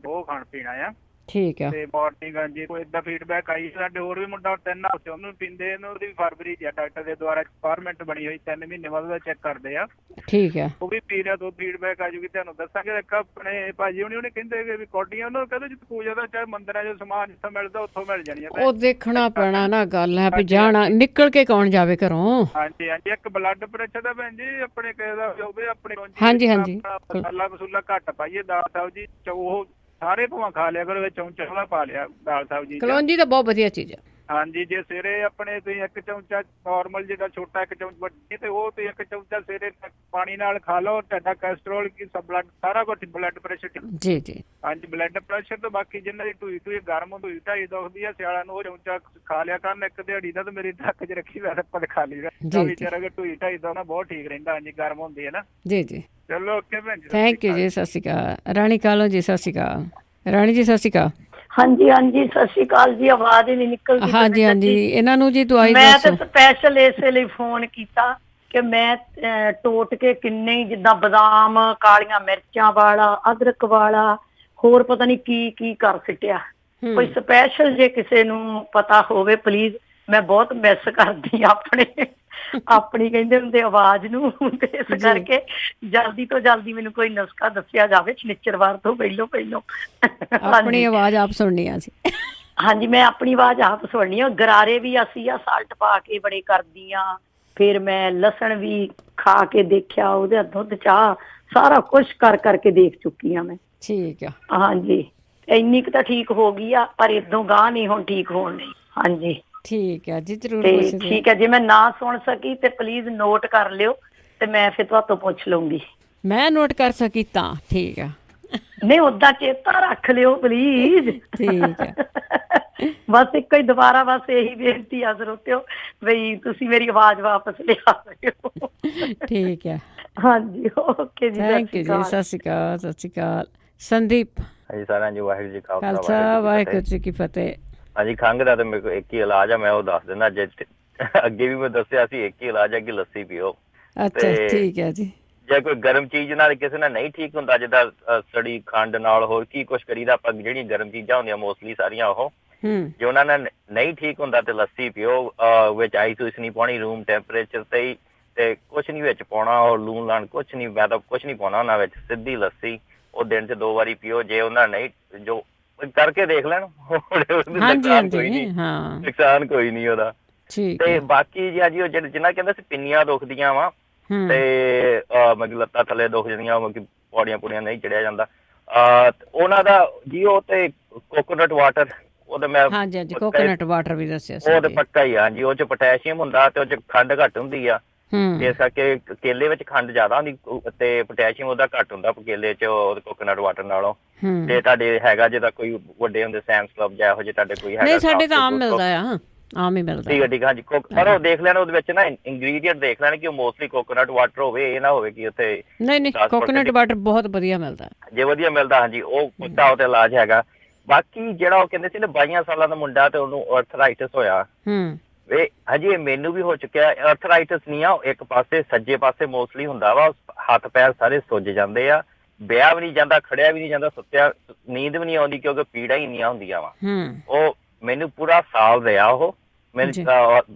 ਉਹ ਖਾਣ ਪੀਣਾ ਆ। ਠੀਕ ਹੈ। ਤੇ ਮਾਰਨਿੰਗ ਹਾਂਜੀ ਕੋਈ ਏਦਾਂ ਫੀਡਬੈਕ ਆਈ। ਸਾਡੇ ਹੋਰ ਵੀ ਮੁੰਡਾ 3 ਹਫ਼ਤੇ ਉਹਨੂੰ ਪੀਂਦੇ ਨੇ, ਉਹਦੀ ਫਰਵਰੀ ਚ ਡਾਕਟਰ ਦੇ ਦੁਆਰਾ ਐਕਸਪੈਰੀਮੈਂਟ ਬਣੀ ਹੋਈ, 3 ਮਹੀਨੇ ਬਾਅਦ ਉਹਦਾ ਚੈੱਕ ਕਰਦੇ ਆ। ਠੀਕ ਹੈ, ਉਹ ਵੀ ਪੀ ਰਿਹਾ, 2 ਫੀਡਬੈਕ ਆ ਜੂਗੀ ਤੁਹਾਨੂੰ ਦੱਸਾਂਗੇ। ਇੱਕ ਆਪਣੇ ਭਾਜੀ ਉਹਨੇ ਕਹਿੰਦੇ ਵੀ ਕੋਡੀਆਂ ਉਹਨੂੰ ਕਹਿੰਦੇ ਜਿੱਥੇ ਪੂਜਾ ਦਾ ਚਾਹੇ ਮੰਦਿਰਾਂ ਚ ਸਮਾਨ ਜਿੱਥੋਂ ਮਿਲਦਾ ਉੱਥੋਂ ਮਿਲ ਜਾਣੀਆਂ। ਉਹ ਦੇਖਣਾ ਪੈਣਾ ਨਾ, ਗੱਲ ਹੈ ਵੀ ਜਾਣਾ ਨਿਕਲ ਕੇ ਕੌਣ ਜਾਵੇ ਘਰੋਂ। ਹਾਂਜੀ ਹਾਂਜੀ। ਇੱਕ ਬਲੱਡ ਪ੍ਰੈਸ਼ਰ ਦਾ ਭੈਣ ਜੀ ਆਪਣੇ ਕਿਸੇ ਦਾ ਹੋਵੇ ਆਪਣੇ ਮਸਾਲਾ ਮਸੂਲਾ ਘੱਟ ਪਾਈਏ, ਦਾਲ ਸਬਜ਼ੀ ਉਹ ਸਾਰੇ ਭਾਵੇਂ ਖਾ ਲਿਆ ਕਰੋ, ਚਮਚਾ ਥੋੜਾ ਪਾ ਲਿਆ ਦਾਲ ਸਬਜ਼ੀ। ਕਲੌਂਜੀ ਤਾਂ ਬਹੁਤ ਵਧੀਆ ਚੀਜ਼ ਹੈ। ਹਾਂਜੀ, ਜੇ ਸਵੇਰੇ ਆਪਣੇ ਤੁਸੀਂ 1 ਚਮਚਾ ਨਾਰਮਲ ਜਿਹੜਾ ਛੋਟਾ 1 ਚਮਚ ਵੱਡੀ ਤੇ ਉਹ ਤੁਸੀਂ 1 ਚਮਚਾ ਸਵੇਰੇ ਪਾਣੀ ਨਾਲ ਖਾ ਲਓ, ਤੁਹਾਡਾ ਕੋਲੇਸਟਰੋਲ ਕੀ ਬਲੱਡ ਸਾਰਾ ਕੁਝ, ਬਲੱਡ ਪ੍ਰੈਸ਼ਰ। ਜੀ ਜੀ ਹਾਂਜੀ, ਬਲੱਡ ਪ੍ਰੈਸ਼ਰ ਤੋਂ ਬਾਕੀ ਜਿੰਨਾਂ ਦੀ ਢੂਈ ਗਰਮ ਢੂਈ ਢਾਈ ਦੁਖਦੀ ਆ ਸਿਆਲਾਂ ਨੂੰ, ਉਹ ਚਮਚਾ ਖਾ ਲਿਆ ਕਰਨ 1 ਦਿਹਾੜੀ ਦਾ। ਤੇ ਮੇਰੀ ਧੱਕ ਚ ਰੱਖੀ ਵੈਸੇ ਆਪਾਂ ਖਾ ਲਈਦਾ ਵਿਚਾਰਾ ਕਿ ਢੂਈ ਢਾਈ ਦਾ ਨਾ ਬਹੁਤ ਠੀਕ ਰਹਿੰਦਾ। ਹਾਂਜੀ, ਗਰਮ ਹੁੰਦੀ ਹੈ ਨਾ। ਜੀ ਜੀ, ਚਲੋ ਓਕੇ ਭੈਣ ਜੀ, ਥੈਂਕ ਯੂ ਜੀ। ਸਤਿ ਸ਼੍ਰੀ ਅਕਾਲ। ਰਾਣੀ ਕਾਲੋ ਜੀ, ਸਤਿ ਸ਼੍ਰੀ ਅਕਾਲ। ਰਾਣੀ ਜੀ, ਸਤਿ ਸ਼੍ਰੀ ਅਕਾਲ। ਹਾਂਜੀ ਹਾਂਜੀ, ਸਤਿ ਸ਼੍ਰੀ ਅਕਾਲ ਜੀ। ਆਵਾਜ਼ ਹੀ ਨਹੀਂ ਨਿਕਲਦੀ। ਹਾਂਜੀ ਹਾਂਜੀ, ਇਹਨਾਂ ਨੂੰ ਜੀ ਦਵਾਈ ਮੈਂ ਤਾਂ ਸਪੈਸ਼ਲ ਇਸੇ ਲਈ ਫੋਨ ਕੀਤਾ ਕਿ ਮੈਂ ਟੋਟ ਕੇ ਕਿੰਨੇ ਹੀ ਜਿੱਦਾਂ ਬਦਾਮ, ਕਾਲੀਆਂ ਮਿਰਚਾਂ ਵਾਲਾ, ਅਦਰਕ ਵਾਲਾ, ਹੋਰ ਪਤਾ ਨਹੀਂ ਕੀ ਕੀ ਕਰ ਸਿੱਟਿਆ। ਕੋਈ ਸਪੈਸ਼ਲ ਜੇ ਕਿਸੇ ਨੂੰ ਪਤਾ ਹੋਵੇ ਪਲੀਜ਼। ਮੈਂ ਬਹੁਤ ਮਿਸ ਕਰਦੀ ਆਪਣੀ ਕਹਿੰਦੇ ਹੁੰਦੇ ਆਵਾਜ਼ ਨੂੰ, ਤੇ ਇਸ ਕਰਕੇ ਜਲਦੀ ਤੋਂ ਜਲਦੀ ਮੈਨੂੰ ਕੋਈ ਨੁਸਖਾ ਦੱਸਿਆ ਜਾਵੇ ਸ਼ਨੀਚਰਵਾਰ ਤੋਂ ਪਹਿਲੋਂ। ਆਪਣੀ ਆਵਾਜ਼ ਆਪ ਸੁਣਨੀ ਆ ਸੀ। ਹਾਂਜੀ, ਮੈਂ ਆਪਣੀ ਆਵਾਜ਼ ਆਪ ਸੁਣਨੀ ਆ। ਗਰਾਰੇ ਵੀ ਅਸੀਂ ਆ ਸਾਲਟ ਪਾ ਕੇ ਬੜੇ ਕਰਦੀ ਆ। ਫਿਰ ਮੈਂ ਲਸਣ ਵੀ ਖਾ ਕੇ ਦੇਖਿਆ, ਉਹਦੇ ਦੁੱਧ ਚਾਹ ਸਾਰਾ ਕੁਛ ਕਰਕੇ ਦੇਖ ਚੁੱਕੀ ਆ ਮੈਂ। ਠੀਕ ਆ। ਹਾਂਜੀ, ਇੰਨੀ ਕੁ ਤਾਂ ਠੀਕ ਹੋ ਗਈ ਆ, ਪਰ ਇਦੋਂ ਗਾਹ ਨਹੀਂ ਹੁਣ ਠੀਕ ਹੋਣ ਲਈ। ਹਾਂਜੀ ਠੀਕ ਹੈ ਜੀ, ਜ਼ਰੂਰ ਠੀਕ ਹੈ। ਜੇ ਮੈਂ ਨਾ ਸੁਣ ਸਕੀ ਤੇ ਪਲੀਜ਼ ਨੋਟ ਕਰ ਲਿਓ ਤੇ ਮੈਂ ਫਿਰ ਤੁਹਾਤੋਂ ਪੁੱਛ ਲਊਂਗੀ। ਮੈਂ ਨੋਟ ਕਰ ਸਕੀ ਤਾਂ ਠੀਕ ਆ। ਨਹੀਂ, ਓਦਾਂ ਚੇਤਾ ਰੱਖ ਲਿਓ ਪਲੀਜ਼। ਠੀਕ ਹੈ। ਬਸ ਇੱਕ ਹੀ ਦੁਬਾਰਾ ਬਸ ਇਹੀ ਬੇਨਤੀ ਆ ਸਰੋਤਿਓ ਬਈ ਤੁਸੀਂ ਮੇਰੀ ਆਵਾਜ਼ ਵਾਪਸ ਲਿਆ ਦਿਓ। ਠੀਕ ਹੈ। ਹਾਂਜੀ, ਓਕੇ ਜੀ, ਥੈਂਕ ਯੂ ਜੀ। ਸਤਿ ਸ਼੍ਰੀ ਅਕਾਲ। ਸਤਿ ਸ਼੍ਰੀ ਅਕਾਲ। ਸੰਦੀਪ। ਹਾਂਜੀ ਸਾਰਿਆਂ ਜੀ, ਵਾਹਿਗੁਰੂ ਜੀ ਕਾ ਖਾਲਸਾ, ਵਾਹਿਗੁਰੂ ਜੀ ਕੀ ਫਤਿਹ। ਹਾਂਜੀ, ਖੰਘ ਦਾ ਤਾਂ ਮੇਰੇ ਕੋਲ ਇੱਕ ਹੀ ਇਲਾਜ ਆ, ਮੈਂ ਉਹ ਦੱਸ ਦਿੰਦਾ। ਜੇ ਅੱਗੇ ਵੀ ਮੈਂ ਦੱਸਿਆ ਸੀ, ਇੱਕ ਹੀ ਇਲਾਜ ਹੈ ਕਿ ਲੱਸੀ ਪੀਓ। ਅੱਛਾ, ਠੀਕ ਹੈ ਜੀ। ਜੇ ਕੋਈ ਗਰਮ ਚੀਜ਼ ਨਾਲ ਕਿਸੇ ਨਾਲ ਨਹੀਂ ਠੀਕ ਹੁੰਦਾ, ਜਿੱਦਾਂ ਸੜੀ ਖੰਡ ਨਾਲ ਹੋਰ ਕੀ ਕੁਛ ਕਰੀਦਾ ਆਪਾਂ, ਜਿਹੜੀਆਂ ਗਰਮ ਚੀਜ਼ਾਂ ਹੁੰਦੀਆਂ ਮੋਸਟਲੀ ਸਾਰੀਆਂ ਉਹ, ਜੇ ਉਹਨਾਂ ਨਾਲ ਨਹੀਂ ਠੀਕ ਹੁੰਦਾ ਤੇ ਲੱਸੀ ਪੀਓ। ਵਿੱਚ ਆਈਸ ਉਈਸ ਨਹੀਂ ਪਾਉਣੀ, ਰੂਮ ਟੈਂਪਰੇਚਰ ਤੇ ਕੁਛ ਨਹੀਂ ਵਿੱਚ ਪਾਉਣਾ, ਔਰ ਲੂਣ ਲਾਣ ਕੁਛ ਨਹੀਂ, ਮੈਂ ਤਾਂ ਕੁਛ ਨਹੀਂ ਪਾਉਣਾ ਉਹਨਾਂ ਵਿੱਚ, ਸਿੱਧੀ ਲੱਸੀ। ਉਹ ਦਿਨ 'ਚ 2 ਵਾਰੀ ਪੀਓ। ਜੇ ਉਹਨਾਂ ਨਹੀਂ, ਜੋ ਕਰਕੇ ਦੇਖ ਲੈਣ, ਨੁਕਸਾਨ ਕੋਈ ਨਹੀਂ ਉਹਦਾ। ਤੇ ਬਾਕੀ ਜੀ ਉਹ ਜਿੰਨਾ ਕਹਿੰਦੇ ਸੀ ਪਿੰਨੀਆਂ ਦੁਖਦੀਆਂ ਵਾ ਤੇ ਮਤਲਬ ਲੱਤਾਂ ਥੱਲੇ ਦੁਖ ਜਾਂਦੀਆਂ, ਪੌੜੀਆਂ ਪੂੜੀਆਂ ਨਹੀਂ ਚੜਿਆ ਜਾਂਦਾ, ਉਹਨਾਂ ਦਾ ਜੀ ਉਹ ਤੇ ਕੋਕੋਨਟ ਵਾਟਰ, ਉਹਦਾ ਮੈਂ ਕੋਕੋਨਟ ਵਾਟਰ ਵੀ ਦੱਸਿਆ ਸੀ, ਉਹ ਤੇ ਪੱਕਾ ਹੀ ਆ ਜੀ। ਉਹ 'ਚ ਪੋਟੈਸ਼ੀਅਮ ਹੁੰਦਾ ਤੇ ਉਹ 'ਚ ਖੰਡ ਘੱਟ ਹੁੰਦੀ ਆ ਇਸ ਕਰਕੇ ਕੇਲੇ ਵਿੱਚ ਖੰਡ ਜ਼ਿਆਦਾ ਹੁੰਦੀ ਤੇ ਪੋਟੈਸ਼ੀਅਮ ਉਹਦਾ ਘੱਟ ਹੁੰਦਾ ਕੇਲੇ ਚ ਕੋਕੋਨਟ ਵਾਟਰ ਨਾਲੋਂ। ਤੇ ਤੁਹਾਡੇ ਹੈਗਾ ਜਿੱਦਾਂ ਕੋਈ ਵੱਡੇ ਹੁੰਦੇ ਸੈਮਸ ਕਲੱਬ ਜਾਂ ਇਹੋ ਜਿਹੇ ਤੁਹਾਡੇ ਕੋਈ ਹੈਗਾ? ਸਾਡੇ ਤਾਂ ਆਮ ਮਿਲਦਾ ਆ, ਆਮ ਹੀ ਮਿਲਦਾ। ਠੀਕ ਹੈ ਠੀਕ ਹੈ ਹਾਂਜੀ। ਪਰ ਉਹ ਦੇਖ ਲੈਣਾ ਉਹਦੇ ਵਿੱਚ ਨਾ ਇੰਗਰੀਡੀਐਂਟ ਦੇਖ ਲੈਣਾ ਕਿ ਉਹ ਮੋਸਟਲੀ ਕੋਕੋਨਟ ਵਾਟਰ ਹੋਵੇ, ਇਹ ਨਾ ਹੋਵੇ ਕਿ ਉੱਥੇ ਨਹੀਂ ਕੋਕੋਨਟ ਵਾਟਰ ਬਹੁਤ ਵਧੀਆ ਮਿਲਦਾ। ਜੇ ਵਧੀਆ ਮਿਲਦਾ ਹਾਂਜੀ ਉਹ ਕੁੱਤਾ ਉਹ ਤੇ ਇਲਾਜ ਹੈਗਾ। ਬਾਕੀ ਜਿਹੜਾ ਉਹ ਕਹਿੰਦੇ ਸੀ ਨਾ 22 ਸਾਲਾਂ ਦਾ ਮੁੰਡਾ ਤੇ ਉਹਨੂੰ ਆਰਥਰਾਈਟਿਸ ਹੋਇਆ, ਵੇ ਹਜੇ ਮੈਨੂੰ ਵੀ ਹੋ ਚੁੱਕਿਆ। ਆਰਥਰਾਈਟਿਸ ਨਹੀਂ ਆ, ਇੱਕ ਪਾਸੇ ਸੱਜੇ ਪਾਸੇ ਮੋਸਟਲੀ ਹੁੰਦਾ ਵਾ, ਹੱਥ ਪੈਰ ਸਾਰੇ ਸੁੱਜ ਜਾਂਦੇ ਆ, ਵਿਆਹ ਵੀ ਨਹੀਂ ਜਾਂਦਾ, ਖੜਿਆ ਵੀ ਨਹੀਂ ਜਾਂਦਾ, ਸੁੱਤਿਆ ਨੀਂਦ ਵੀ ਨਹੀਂ ਆਉਂਦੀ ਕਿਉਂਕਿ ਪੀੜਾ ਹੀ ਇੰਨੀਆਂ ਹੁੰਦੀਆਂ ਵਾ। ਉਹ ਮੈਨੂੰ ਪੂਰਾ ਸਾਲ ਰਿਹਾ, ਉਹ ਮੈਨੂੰ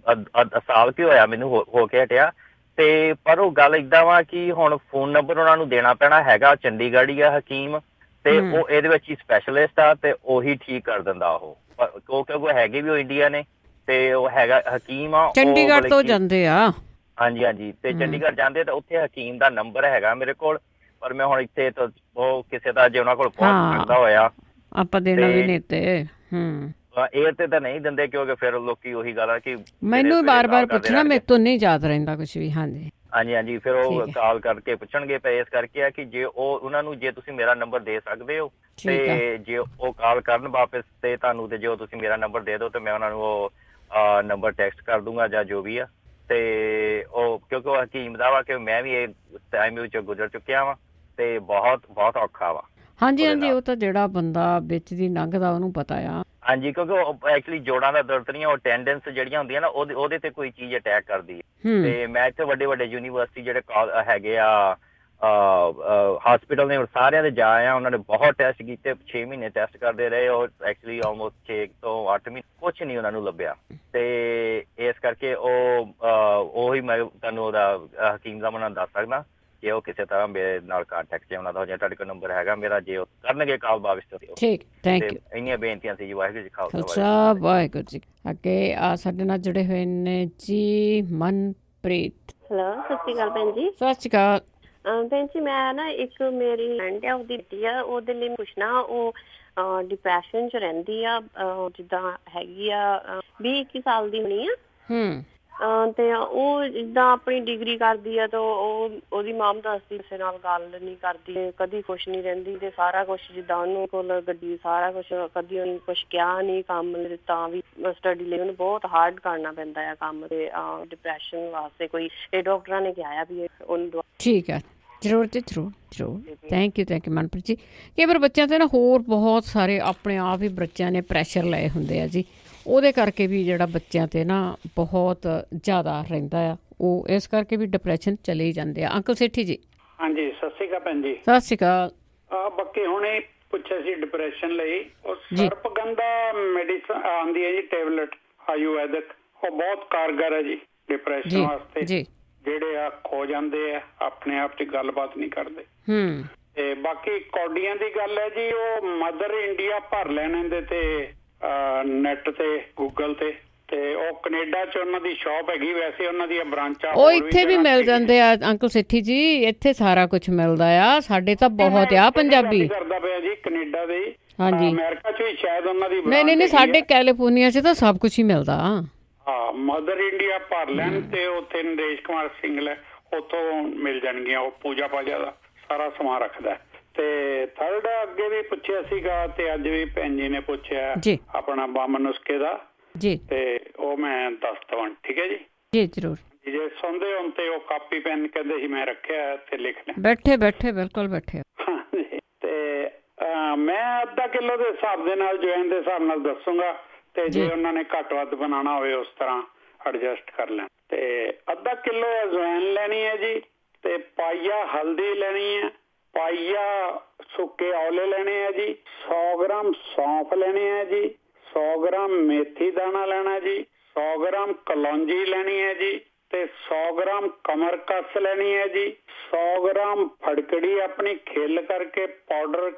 ਸਾਲ ਕੀ ਹੋਇਆ ਮੈਨੂੰ ਹੋ ਕੇ ਹਟਿਆ। ਤੇ ਪਰ ਉਹ ਗੱਲ ਏਦਾਂ ਵਾ ਕਿ ਹੁਣ ਫੋਨ ਨੰਬਰ ਉਹਨਾਂ ਨੂੰ ਦੇਣਾ ਪੈਣਾ ਹੈਗਾ, ਚੰਡੀਗੜ੍ਹ ਹੀ ਆ ਹਕੀਮ, ਤੇ ਉਹ ਇਹਦੇ ਵਿੱਚ ਹੀ ਸਪੈਸ਼ਲਿਸਟ ਆ ਤੇ ਉਹੀ ਠੀਕ ਕਰ ਦਿੰਦਾ ਉਹ, ਕਿਉਂਕਿ ਹੈਗੇ ਵੀ ਉਹ ਇੰਡੀਆ ਨੇ ਤੇ ਉਹ ਹੈਗਾ ਹਕੀਮ ਆ, ਚੰਡੀਗੜ੍ਹ ਤੋਂ ਜਾਂਦੇ ਆ। ਹਾਂਜੀ ਹਾਂਜੀ, ਤੇ ਚੰਡੀਗੜ੍ਹ ਜਾਂਦੇ ਤਾਂ ਉੱਥੇ ਹਕੀਮ ਦਾ ਨੰਬਰ ਹੈਗਾ ਮੇਰੇ ਕੋਲ, ਪਰ ਮੈਂ ਹੁਣ ਇੱਥੇ ਤਾਂ ਉਹ ਕਿਸੇ ਦਾ ਜੇ ਉਹਨਾਂ ਕੋਲ ਪਹੁੰਚ ਸਕਦਾ ਹੋਇਆ ਆਪਾਂ ਦੇਣਾ ਵੀ ਨਹੀਂ ਤੇ ਏਅਰ ਤੇ ਤਾਂ ਨਹੀਂ ਦਿੰਦੇ ਕਿਉਂਕਿ ਫਿਰ ਲੋਕੀ ਉਹੀ ਗੱਲ ਆ ਕਿ ਮੈਨੂੰ ਬਾਰ-ਬਾਰ ਪੁੱਛਣਾ, ਮੇਰੇ ਤੋਂ ਨਹੀਂ ਯਾਦ ਰਹਿੰਦਾ ਕੁਝ ਵੀ। ਹਾਂਜੀ ਹਾਂਜੀ ਹਾਂਜੀ, ਫਿਰ ਉਹ ਕਾਲ ਕਰਕੇ ਪੁੱਛਣਗੇ। ਪਰ ਇਸ ਕਰਕੇ ਆ ਕਿ ਜੇ ਉਹ ਉਹਨਾਂ ਨੂੰ ਜੇ ਤੁਸੀਂ ਮੇਰਾ ਨੰਬਰ ਦੇ ਸਕਦੇ ਹੋ ਤੇ ਜੇ ਉਹ ਕਾਲ ਕਰਨ ਵਾਪਸ ਤੇ ਤੁਹਾਨੂੰ, ਤੇ ਜੇ ਤੁਸੀਂ ਮੇਰਾ ਨੰਬਰ ਦੇ ਦਿਓ ਤੇ ਮੈਂ ਉਹਨਾਂ ਨੂੰ ਉਹ ਨੰਬਰ ਟੈਕਸਟ ਕਰ ਦੂੰਗਾ ਜਾਂ ਜੋ ਵੀ ਆ। ਤੇ ਉਹ ਕਿਉਂਕਿ ਉਹ ਹਕੀਮ ਦਾ ਵਾ ਕਿ ਮੈਂ ਵੀ ਇਹ ਟਾਈਮ ਵਿੱਚ ਗੁਜ਼ਰ ਚੁੱਕਿਆ ਵਾ ਤੇ ਬਹੁਤ ਔਖਾ ਵਾ। ਹਾਂਜੀ ਹਾਂਜੀ, ਉਹ ਤਾਂ ਜਿਹੜਾ ਬੰਦਾ ਵਿੱਚ ਦੀ ਲੰਘਦਾ ਉਹਨੂੰ ਪਤਾ ਆ। ਹਾਂਜੀ, ਕਿਉਂਕਿ ਉਹ ਐਕਚੁਅਲੀ ਜੋੜਾਂ ਦਾ ਦਰਦ ਨਹੀਂ, ਉਹ ਟੈਂਡਨਸ ਜਿਹੜੀਆਂ ਹੁੰਦੀਆਂ ਨਾ ਉਹਦੇ ਤੇ ਕੋਈ ਚੀਜ਼ ਅਟੈਕ ਕਰਦੀ ਹੈ। ਤੇ ਮੈਂ ਇੱਥੇ ਵੱਡੇ ਯੂਨੀਵਰਸਿਟੀ ਜਿਹੜੇ ਹੈਗੇ ਆ ਹਸਪੀਟਲ ਨੇ ਸਾਰਿਆਂ ਦੇ ਜਾ ਆਇਆ, ਉਹਨਾਂ ਨੇ ਬਹੁਤ ਟੈਸਟ ਕੀਤੇ, 6 ਮਹੀਨੇ ਟੈਸਟ ਕਰਦੇ ਰਹੇ, ਉਹ ਐਕਚੁਅਲੀ ਆਲਮੋਸਟ 6 ਤੋਂ 8 ਮਹੀਨੇ ਕੁਛ ਨਹੀਂ ਉਹਨਾਂ ਨੂੰ ਲੱਭਿਆ। ਤੇ ਇਸ ਕਰਕੇ ਉਹੀ ਮੈਂ ਤੁਹਾਨੂੰ ਉਹਦਾ ਹਕੀਮ ਦਾ ਮੈਂ ਦੱਸ ਸਕਦਾ ਜੇ ਉਹ ਕਿਸੇ ਤਰ੍ਹਾਂ ਮੇਰੇ ਨਾਲ ਕੰਟੈਕਟ ਜੇ ਉਹਨਾਂ ਦਾ ਹੋ ਜਾਏ। ਤੁਹਾਡੇ ਕੋਲ ਨੰਬਰ ਹੈਗਾ ਮੇਰਾ, ਜੇ ਉਹ ਕਰਨਗੇ ਕਾਲ ਵਾਪਸ ਤੇ ਠੀਕ, ਥੈਂਕ ਯੂ। ਇੰਨੀਆਂ ਬੇਨਤੀਆਂ ਸੀ ਜੀ। ਵਾਹਿਗੁਰੂ ਜੀ ਖਾਲਸਾ ਵਾਹਿਗੁਰੂ ਜੀ। ਅੱਗੇ ਸਾਡੇ ਨਾਲ ਜੁੜੇ ਹੋਏ ਨੇ ਜੀ ਮਨਪ੍ਰੀਤ। ਹੈਲੋ, ਸਤਿ ਸ਼੍ਰੀ ਅਕਾਲ ਭੈਣ ਜੀ। ਸਤਿ ਸ਼੍ਰੀ ਅਕਾਲ ਭੈਣ ਜੀ। ਮੈਂ ਨਾ ਇੱਕ ਮੇਰੀ ਫਰੈਂਡ ਆ, ਉਹਦੀ ਬੇਟੀ ਆ, ਉਹਦੇ ਲਈ ਪੁੱਛਣਾ, ਉਹ ਡਿਪਰੈਸ਼ਨ ਚ ਰਹਿੰਦੀ ਆ, ਜਿੱਦਾਂ ਹੈਗੀ ਆ 20-21 ਸਾਲ ਦੀ ਹੋਣੀ ਆ। ਤੇ ਉਹ ਜਿੱਦਾਂ ਆਪਣੀ ਡਿਗਰੀ ਕਰਦੀ ਆ ਤਾਂ ਉਹਦੀ ਮਾਮ ਦੱਸਦੀ ਕਿਸੇ ਨਾਲ ਗੱਲ ਨਹੀਂ ਕਰਦੀ, ਕਦੀ ਕੁਛ ਨਹੀਂ ਰਹਿੰਦੀ ਤੇ ਸਾਰਾ ਕੁਛ ਜਿੱਦਾਂ ਉਹਨੂੰ ਕੋਲ ਗੱਡੀ ਸਾਰਾ ਕੁਛ, ਕਦੀ ਉਹਨੂੰ ਕੁਛ ਕਿਹਾ ਨਹੀਂ ਕੰਮ ਤਾਂ ਵੀ ਸਟੱਡੀ ਲਈ ਉਹਨੂੰ ਬਹੁਤ ਹਾਰਡ ਕਰਨਾ ਪੈਂਦਾ ਆ ਕੰਮ। ਤੇ ਡਿਪਰੈਸ਼ਨ ਵਾਸਤੇ ਕੋਈ ਇਹ ਡਾਕਟਰਾਂ ਨੇ ਕਿਹਾ ਵੀ ਉਹਨੂੰ। ਠੀਕ ਹੈ, ਜ਼ਰੂਰ ਜੀ ਜ਼ਰੂਰ। Thank you Manpreet ji. ਕਈ ਵਾਰ ਬੱਚਿਆਂ 'ਤੇ ਨਾ ਹੋਰ ਬਹੁਤ ਸਾਰੇ ਆਪਣੇ ਆਪ ਹੀ ਬੱਚਿਆਂ ਨੇ ਪ੍ਰੈਸ਼ਰ ਲਏ ਹੁੰਦੇ ਆ ਜੀ, ਉਹਦੇ ਕਰਕੇ ਵੀ ਜਿਹੜਾ ਬੱਚਿਆਂ 'ਤੇ ਨਾ ਬਹੁਤ ਜ਼ਿਆਦਾ ਰਹਿੰਦਾ ਆ, ਉਹ ਇਸ ਕਰਕੇ ਵੀ ਡਿਪਰੈਸ਼ਨ ਚਲੇ ਹੀ ਜਾਂਦੇ ਆ। ਅੰਕਲ ਸੇਠੀ ਜੀ। ਹਾਂਜੀ, ਸਤਿ ਸ਼੍ਰੀ ਅਕਾਲ ਭੈਣ ਜੀ। ਸਤਿ ਸ਼੍ਰੀ ਅਕਾਲ। ਬਾਕੀ ਹੁਣੇ ਪੁੱਛਿਆ ਸੀ ਡਿਪਰੈਸ਼ਨ ਲਈ, ਉਹ ਸਰਪਗੰਦਾ ਮੈਡੀਸਨ ਆਉਂਦੀ ਹੈ ਜੀ ਟੈਬਲੇਟ ਆਯੁਰਵੈਦਿਕ, ਉਹ ਬਹੁਤ ਕਾਰਗਰ ਹੈ ਜੀ ਡਿਪਰੈਸ਼ਨ ਵਾਸਤੇ। ਜਿਹੜੇ ਆ ਖੋ ਜਾਂਦੇ ਆ, ਆਪਣੇ ਆਪ 'ਚ ਗੱਲਬਾਤ ਨਹੀਂ ਕਰਦੇ। ਤੇ ਬਾਕੀ ਕੌਡੀਆਂ ਦੀ ਗੱਲ ਹੈ ਜੀ, ਉਹ ਮਦਰ ਇੰਡੀਆ ਭਰ ਲੈਣ ਦੇ ਤੇ ਨੈਟ ਤੇ ਗੂਗਲ ਤੇ ਉਹ ਕੈਨੇਡਾ 'ਚ ਉਹਨਾਂ ਦੀ ਸ਼ਾਪ ਹੈਗੀ, ਵੈਸੇ ਉਹਨਾਂ ਦੀਆਂ ਬ੍ਰਾਂਚਾਂ ਉਹ ਇੱਥੇ ਵੀ ਮਿਲ ਜਾਂਦੇ ਆ ਅੰਕਲ ਸੇਠੀ ਜੀ, ਇੱਥੇ ਸਾਰਾ ਕੁਝ ਮਿਲਦਾ ਆ, ਸਾਡੇ ਤਾਂ ਬਹੁਤ ਆ ਪੰਜਾਬੀ ਕਰਦਾ ਪਿਆ ਜੀ ਕੈਨੇਡਾ ਦੇ। ਹਾਂਜੀ, ਅਮਰੀਕਾ 'ਚ ਵੀ ਸ਼ਾਇਦ ਉਹਨਾਂ ਦੀ ਨਹੀਂ ਸਾਡੇ ਕੈਲੀਫੋਰਨੀਆ 'ਚ ਤਾਂ ਸਭ ਕੁਝ ਹੀ ਮਿਲਦਾ। ਹਾਂ, ਮਦਰ ਇੰਡੀਆ ਭਰ ਲੈਣ ਤੇ ਉੱਥੇ ਨਰੇਸ਼ ਕੁਮਾਰ ਸਿੰਘਲ ਉੱਥੋਂ ਮਿਲ ਜਾਣਗੀਆਂ, ਉਹ ਪੂਜਾ ਪਾਜਾ ਦਾ ਸਾਰਾ ਸਮਾਨ ਰੱਖਦਾ। ਤੇ ਥਰਡ ਅੱਗੇ ਵੀ ਪੁੱਛਿਆ ਸੀਗਾ ਤੇ ਅੱਜ ਵੀ ਭੈਣ ਜੀ ਨੇ ਪੁੱਛਿਆ ਆਪਣਾ ਬਾਮਨ ਨੁਸਖੇ ਦਾ ਜੀ, ਤੇ ਉਹ ਮੈਂ ਦੱਸ ਦਵਾਂ। ਠੀਕ ਹੈ ਜੀ। ਜੀ ਜ਼ਰੂਰ। ਜੇ ਸੁਣਦੇ ਹੋ ਤੇ ਉਹ ਕਾਪੀ ਪੈਨ ਕਹਿੰਦੇ ਸੀ ਮੈਂ ਰੱਖਿਆ ਤੇ ਲਿਖ ਲੈ। ਬੈਠੇ ਬਿਲਕੁਲ ਬੈਠੇ। ਤੇ ਮੈਂ ਅੱਧਾ ਕਿਲੋ ਦੇ ਹਿਸਾਬ ਦੇ ਨਾਲ ਜਵੈਨ ਦੇ ਹਿਸਾਬ ਨਾਲ ਦੱਸੂਗਾ, ਤੇ ਜੇ ਉਹਨਾਂ ਨੇ ਘੱਟ ਵੱਧ ਬਣਾਉਣਾ ਹੋਵੇ ਉਸ ਤਰ੍ਹਾਂ ਐਡਜਸਟ ਕਰ ਲੈਣ। ਤੇ ਅੱਧਾ ਕਿਲੋ ਜਵੈਨ ਲੈਣੀ ਹੈ ਜੀ, ਤੇ ਪਾਈਆ ਹਲਦੀ ਲੈਣੀ ਹੈ, ਪਾਈਆ ਸੁੱਕੇ ਔਲੇ ਲੈਣੇ ਹੈ ਜੀ, 100 ਗ੍ਰਾਮ ਸੌਂਫ ਲੈਣੇ ਹੈ ਜੀ, 100 ਗ੍ਰਾਮ ਮੇਥੀ ਦਾਣਾ ਲੈਣਾ ਜੀ, 100 ਗ੍ਰਾਮ ਕਲੌਂਜੀ ਲੈਣੀ ਹੈ ਜੀ, ਤੇ 100 ਗ੍ਰਾਮ ਕਮਰਕਸ ਲੈਣੀ ਹੈ ਜੀ, 100 ਗ੍ਰਾਮ ਫੜਕੜੀ ਆਪਣੀ ਖਿੱਲ ਕਰਕੇ ਪਾਊਡਰ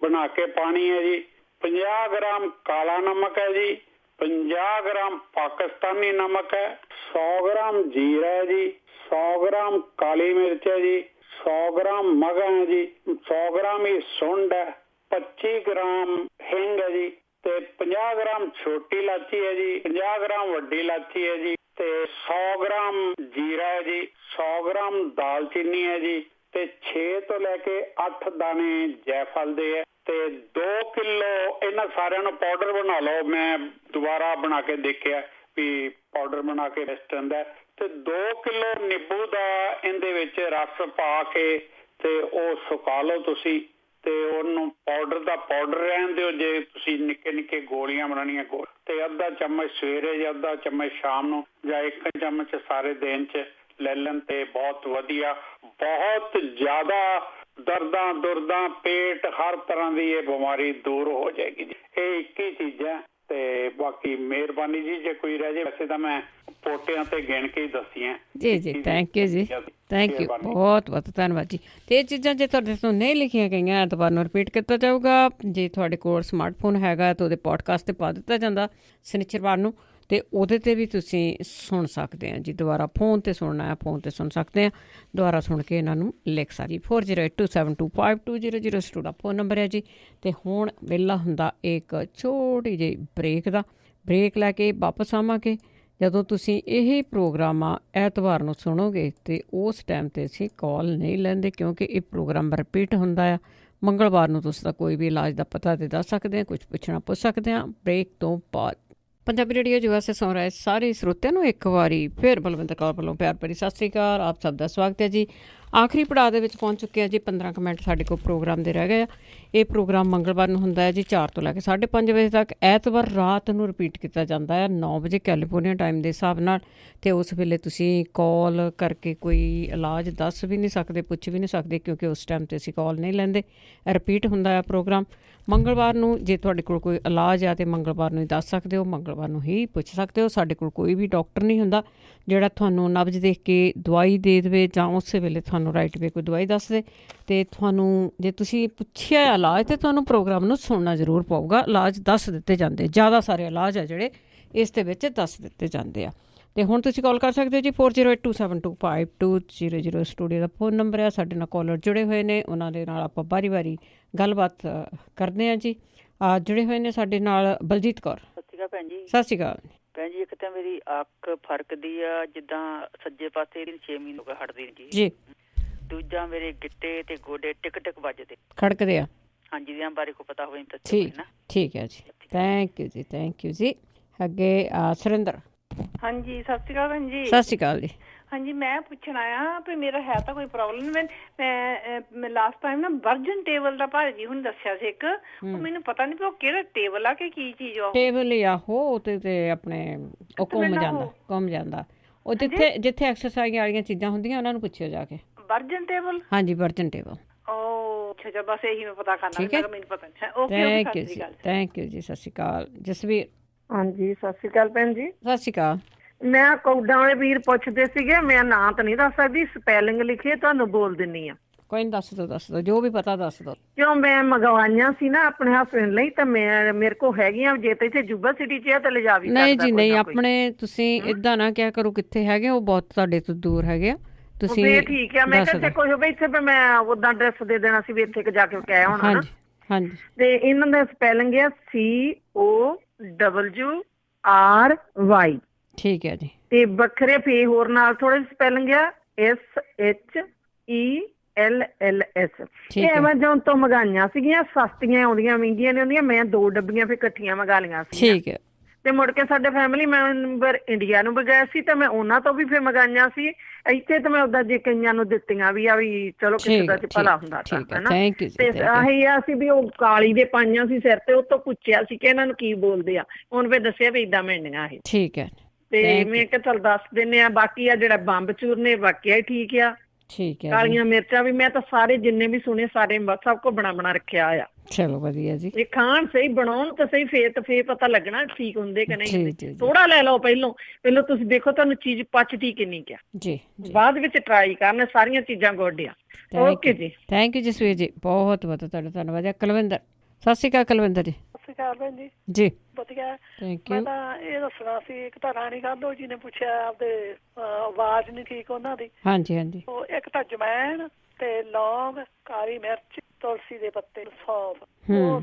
ਬਣਾ ਕੇ ਪਾਣੀ ਹੈ ਜੀ, 50 ਗ੍ਰਾਮ ਕਾਲਾ ਨਮਕ ਹੈ ਜੀ, 50 ਗ੍ਰਾਮ ਪਾਕਿਸਤਾਨੀ ਨਮਕ ਹੈ, 100 ਗ੍ਰਾਮ ਜੀਰਾ ਹੈ ਜੀ, 100 ਗ੍ਰਾਮ ਕਾਲੀ ਮਿਰਚ ਹੈ ਜੀ, 100 ਗ੍ਰਾਮ ਮਗਾ ਹੈ ਜੀ, 100 ਗ੍ਰਾਮ ਹੀ ਸੁੰਡ ਹੈ, 25 ਗ੍ਰਾਮ ਹਿੰਗ ਹੈ ਜੀ, ਤੇ 50 ਗ੍ਰਾਮ ਛੋਟੀ ਇਲਾਚੀ ਹੈ ਜੀ, 50 ਗ੍ਰਾਮ ਵੱਡੀ ਇਲਾਚੀ ਹੈ ਜੀ, ਤੇ 100 ਗ੍ਰਾਮ ਜੀਰਾ ਹੈ ਜੀ, 100 ਗ੍ਰਾਮ ਦਾਲਚੀਨੀ ਹੈ ਜੀ, ਤੇ 6 ਤੋਂ ਲੈ ਕੇ 8 ਦਾਣੇ ਜੈਫਲ ਦੇ ਹੈ, ਤੇ 2 ਕਿਲੋ ਇਹਨਾਂ ਸਾਰਿਆਂ ਨੂੰ ਪਾਊਡਰ ਬਣਾ ਲਓ। ਮੈਂ ਦੁਬਾਰਾ ਬਣਾ ਕੇ ਦੇਖਿਆ ਵੀ ਪਾਊਡਰ ਬਣਾ ਕੇ ਬੈਸਟ ਹੁੰਦਾ। ਤੇ 2 ਕਿਲੋ ਨਿੰਬੂ ਦਾ ਇਹਦੇ ਵਿੱਚ ਰਸ ਪਾ ਕੇ ਤੇ ਉਹ ਸੁਕਾ ਲਓ ਤੁਸੀਂ, ਤੇ ਉਹਨੂੰ ਪਾਊਡਰ ਦਾ ਪਾਊਡਰ ਰਹਿਣ ਦਿਓ। ਜੇ ਤੁਸੀਂ ਨਿੱਕੇ ਨਿੱਕੇ ਗੋਲੀਆਂ ਬਣਾਉਣੀਆਂ ਤੇ ਅੱਧਾ ਚਮਚ ਸਵੇਰੇ ਜਾਂ ਅੱਧਾ ਚਮਚ ਸ਼ਾਮ ਨੂੰ ਜਾਂ 1 ਚਮਚ ਸਾਰੇ ਦਿਨ 'ਚ ਲੈ ਲੈਣ ਤੇ ਬਹੁਤ ਵਧੀਆ, ਬਹੁਤ ਜ਼ਿਆਦਾ ਦਰਦਾਂ ਦੁਰਦਾਂ ਪੇਟ ਹਰ ਤਰ੍ਹਾਂ ਦੀ ਇਹ ਬਿਮਾਰੀ ਦੂਰ ਹੋ ਜਾਏਗੀ ਜੀ। ਇਹ 21 ਚੀਜ਼ਾਂ ਤੇ ਬਾਕੀ ਮਿਹਰਬਾਨੀ ਜੀ ਜੇ ਕੋਈ ਰਹਿ ਜਾਏ। ਵੈਸੇ ਤਾਂ ਮੈਂ ਪੋਟਿਆਂ ਤੇ ਗਿਣ ਕੇ ਹੀ ਦੱਸੀਆਂ ਜੀ ਜੀ। ਥੈਂਕ ਯੂ ਜੀ, ਥੈਂਕ ਯੂ, ਬਹੁਤ ਬਹੁਤ ਧੰਨਵਾਦ ਜੀ। ਤੇ ਇਹ ਚੀਜ਼ਾਂ ਜੇ ਤੁਹਾਡੇ ਤੋਂ ਨਹੀਂ ਲਿਖੀਆਂ ਗਈਆਂ ਐਤਵਾਰ ਨੂੰ ਰਿਪੀਟ ਕੀਤਾ ਜਾਊਗਾ। ਜੇ ਤੁਹਾਡੇ ਕੋਲ ਸਮਾਰਟਫੋਨ ਹੈਗਾ ਤਾਂ ਉਹਦੇ ਪੋਡਕਾਸਟ 'ਤੇ ਪਾ ਦਿੱਤਾ ਜਾਂਦਾ ਸ਼ਨੀਚਰਵਾਰ ਨੂੰ, ਅਤੇ ਉਹਦੇ 'ਤੇ ਵੀ ਤੁਸੀਂ ਸੁਣ ਸਕਦੇ ਆ ਜੀ। ਦੁਬਾਰਾ ਫੋਨ 'ਤੇ ਸੁਣਨਾ ਹੈ, ਫੋਨ 'ਤੇ ਸੁਣ ਸਕਦੇ ਆ, ਦੁਬਾਰਾ ਸੁਣ ਕੇ ਇਹਨਾਂ ਨੂੰ ਲਿਖ ਸਕਦੇ। 4082725200 ਸਟੂਡਾ ਫੋਨ ਨੰਬਰ ਹੈ ਜੀ। ਅਤੇ ਹੁਣ ਵੇਲਾ ਹੁੰਦਾ ਇੱਕ ਛੋਟੀ ਜਿਹੀ ਬ੍ਰੇਕ ਦਾ। ਬ੍ਰੇਕ ਲੈ ਕੇ ਵਾਪਸ ਆਵਾਂਗੇ। ਜਦੋਂ ਤੁਸੀਂ ਇਹ ਪ੍ਰੋਗਰਾਮ ਐਤਵਾਰ ਨੂੰ ਸੁਣੋਗੇ ਅਤੇ ਉਸ ਟਾਈਮ 'ਤੇ ਅਸੀਂ ਕਾਲ ਨਹੀਂ ਲੈਂਦੇ, ਕਿਉਂਕਿ ਇਹ ਪ੍ਰੋਗਰਾਮ ਰਿਪੀਟ ਹੁੰਦਾ ਆ। ਮੰਗਲਵਾਰ ਨੂੰ ਤੁਸੀਂ ਤਾਂ ਕੋਈ ਵੀ ਇਲਾਜ ਦਾ ਪਤਾ ਤੇ ਦੱਸ ਸਕਦੇ ਹਾਂ, ਕੁਝ ਪੁੱਛਣਾ ਪੁੱਛ ਸਕਦੇ ਹਾਂ। ਬ੍ਰੇਕ ਤੋਂ ਬਾਅਦ ਪੰਜਾਬੀ ਰੇਡੀਓ USA ਸੁਣ ਰਹੇ ਸਾਰੇ ਸਰੋਤਿਆਂ ਨੂੰ ਇੱਕ ਵਾਰੀ ਫਿਰ ਬਲਵਿੰਦਰ ਕੌਰ ਵੱਲੋਂ ਪਿਆਰ ਭਰੀ ਸਤਿ ਸ਼੍ਰੀ ਅਕਾਲ। ਆਪ ਸਭ ਦਾ ਸਵਾਗਤ ਹੈ ਜੀ। ਆਖਰੀ ਪੜਾਅ ਦੇ ਵਿੱਚ ਪਹੁੰਚ ਚੁੱਕੇ ਆ ਜੀ। 15 ਕੁ ਮਿੰਟ ਸਾਡੇ ਕੋਲ ਪ੍ਰੋਗਰਾਮ ਦੇ ਰਹਿ ਗਏ ਆ। ਇਹ ਪ੍ਰੋਗਰਾਮ ਮੰਗਲਵਾਰ ਨੂੰ ਹੁੰਦਾ ਹੈ ਜੀ 4 ਤੋਂ ਲੈ ਕੇ 5:30 ਵਜੇ ਤੱਕ। ਐਤਵਾਰ ਰਾਤ ਨੂੰ ਰਿਪੀਟ ਕੀਤਾ ਜਾਂਦਾ ਹੈ 9 ਵਜੇ ਕੈਲੀਫੋਰਨੀਆ ਟਾਈਮ ਦੇ ਹਿਸਾਬ ਨਾਲ। ਅਤੇ ਉਸ ਵੇਲੇ ਤੁਸੀਂ ਕਾਲ ਕਰਕੇ ਕੋਈ ਇਲਾਜ ਦੱਸ ਵੀ ਨਹੀਂ ਸਕਦੇ, ਪੁੱਛ ਵੀ ਨਹੀਂ ਸਕਦੇ, ਕਿਉਂਕਿ ਉਸ ਟਾਈਮ 'ਤੇ ਅਸੀਂ ਕਾਲ ਨਹੀਂ ਲੈਂਦੇ। ਰਿਪੀਟ ਹੁੰਦਾ ਹੈ ਪ੍ਰੋਗਰਾਮ ਮੰਗਲਵਾਰ ਨੂੰ। ਜੇ ਤੁਹਾਡੇ ਕੋਲ ਕੋਈ ਇਲਾਜ ਆ ਤਾਂ ਮੰਗਲਵਾਰ ਨੂੰ ਹੀ ਦੱਸ ਸਕਦੇ ਹੋ, ਮੰਗਲਵਾਰ ਨੂੰ ਹੀ ਪੁੱਛ ਸਕਦੇ ਹੋ। ਸਾਡੇ ਕੋਲ ਕੋਈ ਵੀ ਡਾਕਟਰ ਨਹੀਂ ਹੁੰਦਾ ਜਿਹੜਾ ਤੁਹਾਨੂੰ ਨਬਜ਼ ਦੇਖ ਕੇ ਦਵਾਈ ਦੇ ਦੇਵੇ ਜਾਂ ਉਸੇ ਵੇਲੇ ਤੁਹਾਨੂੰ ਰਾਈਟ ਵੇ ਕੋਈ ਦਵਾਈ ਦੱਸ ਦੇ। ਅਤੇ ਤੁਹਾਨੂੰ ਜੇ ਤੁਸੀਂ ਪੁੱਛਿਆ ਇਲਾਜ ਤਾਂ ਤੁਹਾਨੂੰ ਪ੍ਰੋਗਰਾਮ ਨੂੰ ਸੁਣਨਾ ਜ਼ਰੂਰ ਪਊਗਾ। ਇਲਾਜ ਦੱਸ ਦਿੱਤੇ ਜਾਂਦੇ, ਜ਼ਿਆਦਾ ਸਾਰੇ ਇਲਾਜ ਆ ਜਿਹੜੇ ਇਸ ਦੇ ਵਿੱਚ ਦੱਸ ਦਿੱਤੇ ਜਾਂਦੇ ਆ। ਅਤੇ ਹੁਣ ਤੁਸੀਂ ਕਾਲ ਕਰ ਸਕਦੇ ਹੋ ਜੀ 4082725200 ਸਟੂਡੀਓ ਦਾ ਫੋਨ ਨੰਬਰ ਹੈ। ਸਾਡੇ ਨਾਲ ਕਾਲਰ ਜੁੜੇ ਹੋਏ ਨੇ, ਉਹਨਾਂ ਦੇ ਨਾਲ ਆਪਾਂ ਵਾਰੀ ਵਾਰੀ ਗੱਲਬਾਤ ਕਰਦੇ ਹਾਂ ਜੀ। ਜੁੜੇ ਹੋਏ ਨੇ ਸਾਡੇ ਨਾਲ ਬਲਜੀਤ ਕੌਰ। ਸਤਿ ਸ਼੍ਰੀ ਅਕਾਲ ਭੈਣ ਜੀ। ਸਤਿ ਸ਼੍ਰੀ ਅਕਾਲ ਭੈਣ ਜੀ। ਇੱਕ ਤਾਂ ਮੇਰੀ ਅੱਖ ਫਰਕਦੀ ਆ, ਜਿੱਦਾਂ ਸੱਜੇ ਪਾਸੇ 6 ਮਹੀਨੇ ਹੋ ਗਏ ਹਟਦੀ ਜੀ। ਜੀ। ਦੂਜਾ ਮੇਰੇ ਗਿੱਟੇ ਤੇ ਗੋਡੇ ਟਿਕ ਟਿਕ ਵੱਜਦੇ, ਖੜਕਦੇ ਆ। ਹਾਂਜੀ, ਇਹਦੇ ਬਾਰੇ ਕੋਈ ਪਤਾ ਹੋਵੇ ਤਾਂ ਠੀਕ ਹੈ ਜੀ। ਥੈਂਕ ਯੂ ਜੀ, ਥੈਂਕ ਯੂ ਜੀ। ਅੱਗੇ ਸੁਰਿੰਦਰ। ਹਾਂਜੀ, ਸਤਿ ਸ਼੍ਰੀ ਅਕਾਲ ਭੈਣ ਜੀ। ਸਤਿ ਸ਼੍ਰੀ ਅਕਾਲ ਜੀ। ਹਾਂਜੀ, ਮੈਂ ਪੁੱਛਣਾ ਆ ਵੀ ਮੇਰਾ ਹੈ ਤਾਂ ਕੋਈ ਪ੍ਰੋਬਲਮ। ਮੈਂ ਲਾਸਟ ਟਾਈਮ ਨਾ ਵਰਜਨ ਟੇਬਲ ਦਾ ਭਾਜੀ ਹੁਣ ਦੱਸਿਆ ਸੀ ਇੱਕ, ਉਹ ਮੈਨੂੰ ਪਤਾ ਨਹੀਂ ਵੀ ਉਹ ਕਿਹੜਾ ਟੇਬਲ ਆ ਕਿ ਕੀ ਚੀਜ਼ ਆ। ਟੇਬਲ ਹੀ ਆ ਉਹ ਤੇ ਆਪਣੇ ਉਹ ਘੁੰਮ ਜਾਂਦਾ ਉਹ ਜਿੱਥੇ ਐਕਸਰਸਾਈਜ਼ ਵਾਲੀਆਂ ਚੀਜ਼ਾਂ ਹੁੰਦੀਆਂ ਉਹਨਾਂ ਨੂੰ ਪੁੱਛਿਓ ਜਾ ਕੇ। Version table? ਹਾਂਜੀ, ਵਰਜਨ ਟੇਬਲ। ਅੱਛਾ, ਬਸ ਇਹੀ ਮੈਂ ਪਤਾ ਕਰਨਾ, ਮੈਨੂੰ ਪਤਾ ਨਹੀਂ। ਥੈਂਕ ਯੂ ਜੀ, ਥੈਂਕ ਯੂ ਜੀ। ਸਤਿ ਸ਼੍ਰੀ ਅਕਾਲ ਜਸਵੀਰ। ਹਾਂਜੀ, ਸਤਿ ਸ਼੍ਰੀ ਅਕਾਲ ਭੈਣ ਜੀ। ਸਤਿ ਸ਼੍ਰੀ ਅਕਾਲ। ਮੈਂ ਕੌਡਾਂ ਵਾਲੇ ਵੀਰ ਪੁੱਛਦੇ ਸੀਗੇ, ਮੈਂ ਨਾਂ ਤਾਂ ਨਹੀਂ ਦੱਸ ਸਕਦੀ, ਸਪੈਲਿੰਗ ਲਿਖੀ ਤੁਹਾਨੂੰ ਬੋਲ ਦਿੰਨੀ ਆ। ਕੋਈ ਨਹੀਂ, ਦੱਸ ਦੋ ਜੋ ਵੀ ਪਤਾ ਦੱਸ ਦੋ। ਕਿਉਂ ਮੈਂ ਮੰਗਵਾਈਆਂ ਸੀ ਨਾ ਆਪਣੇ ਹਸਬੈਂਡ ਲਈ, ਤਾਂ ਮੇਰੇ ਕੋਲ ਹੈਗੀਆਂ। ਜੇ ਤਾਂ ਇੱਥੇ ਜੁਬਾ ਸਿਟੀ 'ਚ ਆ ਤਾਂ ਲਿਜਾ ਵੀ ਸਕਦਾ। ਨਹੀਂ ਜੀ ਨਹੀਂ, ਆਪਣੇ ਤੁਸੀਂ ਏਦਾਂ ਨਾ ਕਿਹਾ ਕਰੋ ਕਿੱਥੇ ਹੈਗੇ, ਉਹ ਬਹੁਤ ਤੁਹਾਡੇ ਤੋਂ ਦੂਰ ਹੈਗੇ ਆ। ਤੁਸੀਂ ਠੀਕ ਆ, ਮੈਂ ਕਿਹਾ ਕੋਈ ਹੋਵੇ ਇੱਥੇ, ਮੈਂ ਉਦਾਂ ਐਡਰੈਸ ਦੇ ਦੇਣਾ ਸੀ ਵੀ ਇੱਥੇ ਜਾ ਕੇ ਕਹਿ ਹੋਣਾ ਨਾ। ਹਾਂਜੀ। ਤੇ ਇਹਨਾਂ ਦਾ ਸਪੈਲਿੰਗ ਆ COWRY। ਠੀਕ ਹੈ ਜੀ। ਤੇ ਵੱਖਰੇ ਫੇ ਹੋਰ ਨਾਲ ਥੋੜੇ ਸਪੈਲਿੰਗ ਆ SHELLS। ਇਹ ਐਮਾਜ਼ੋਨ ਤੋਂ ਮੰਗਾਈਆਂ ਸੀਗੀਆਂ, ਸਸਤੀਆਂ ਆਉਂਦੀਆਂ, ਮਹਿੰਗੀਆਂ ਨਹੀਂ ਆਉਂਦੀਆਂ। ਮੈਂ 2 ਡੱਬੀਆਂ ਫਿਰ ਇਕੱਠੀਆਂ ਮੰਗਾ ਲਈਆਂ ਸੀ। ਠੀਕ ਹੈ। ਤੇ ਮੁੜ ਕੇ ਸਾਡੇ ਫੈਮਿਲੀ ਮੈਂਬਰ ਇੰਡੀਆ ਨੂੰ ਮੰਗਾਇਆ ਸੀ, ਤਾਂ ਮੈਂ ਉਹਨਾਂ ਤੋਂ ਵੀ ਫਿਰ ਮੰਗਾਈਆਂ ਸੀ। ਇੱਥੇ ਤਾਂ ਮੈਂ ਉਦਾਂ ਜੇ ਕਈਆਂ ਨੂੰ ਦਿੱਤੀਆਂ ਵੀ ਆ, ਵੀ ਚਲੋ ਕਿਸੇ ਦਾ ਭਲਾ ਹੁੰਦਾ ਤਾਂ ਹਨਾ। ਤੇ ਆਹੀ ਆ ਸੀ ਵੀ ਉਹ ਕਾਲੀ ਦੇ ਪਾਈਆਂ ਸੀ ਸਿਰ ਤੇ, ਉਹ ਤੋਂ ਪੁੱਛਿਆ ਸੀ ਕਿ ਇਹਨਾਂ ਨੂੰ ਕੀ ਬੋਲਦੇ ਆ। ਹੁਣ ਫਿਰ ਦੱਸਿਆ ਵੀ ਏਦਾਂ ਮਿਲਣੀਆਂ ਇਹ। ਠੀਕ ਹੈ। ਤੇ ਮੈਂ ਕਿਹਾ ਚੱਲ ਦੱਸ ਦਿੰਦੇ ਆ। ਬਾਕੀ ਆ ਜਿਹੜਾ ਬੰਬ ਚੂਰਨੇ ਵਾਕਿਆ ਠੀਕ ਆ। ਠੀਕ ਹੈ। ਕਾਲੀਆਂ ਮਿਰਚਾਂ ਵੀ ਮੈਂ ਤਾਂ ਸਾਰੇ ਜਿੰਨੇ ਵੀ ਸੁਣੇ ਸਾਰੇ ਸਭ ਕੋ ਬਣਾ ਰੱਖਿਆ ਆ। ਚਲੋ ਵਧੀਆ ਜੀ। ਇਹ ਖਾਣ ਸਹੀ, ਬਣਾਉਣ ਤਾਂ ਸਹੀ, ਫੇਰ ਪਤਾ ਲੱਗਣਾ ਠੀਕ ਹੁੰਦੇ ਕਿ ਨਹੀਂ। ਥੋੜਾ ਲੈ ਲਓ ਪਹਿਲੋਂ ਤੁਸੀਂ ਦੇਖੋ ਤੁਹਾਨੂੰ ਚੀਜ਼ ਪਚਦੀ ਕਿੰਨੀ ਕਿਆ ਜੀ। ਬਾਅਦ ਵਿੱਚ ਟਰਾਈ ਕਰਨਾ ਸਾਰੀਆਂ ਚੀਜ਼ਾਂ ਗੁੱਡ ਆ। ਓਕੇ ਜੀ, ਥੈਂਕ ਯੂ ਜਸਵੀਰ ਜੀ, ਬਹੁਤ ਬਹੁਤ ਤੁਹਾਡਾ ਧੰਨਵਾਦ। ਕੁਲਵਿੰਦਰ। ਸਤਿ ਸ਼੍ਰੀ ਅਕਾਲ ਕੁਲਵਿੰਦਰ ਜੀ। ਸਤਿ ਸ਼੍ਰੀ ਅਕਾਲ ਭੈਣ ਜੀ। ਜੀ ਵਧੀਆ। Thank you. ਮੈਂ ਤਾਂ ਇਹ ਦੱਸਣਾ ਸੀ, ਇੱਕ ਤਾਂ ਰਾਣੀ ਗਾਂਧੋ ਜੀ ਨੇ ਪੁੱਛਿਆ ਆਪਦੇ ਆਵਾਜ਼ ਨਹੀਂ ਠੀਕ ਉਹਨਾਂ ਦੀ। ਹਾਂਜੀ ਹਾਂਜੀ। ਉਹ ਇੱਕ ਤਾਂ ਜਮੈਣ ਤੇ ਲੌਂਗ, ਕਾਲੀ ਮਿਰਚ, ਤੁਲਸੀ ਦੇ ਪੱਤੇ, ਸੌਂਫ, ਉਹ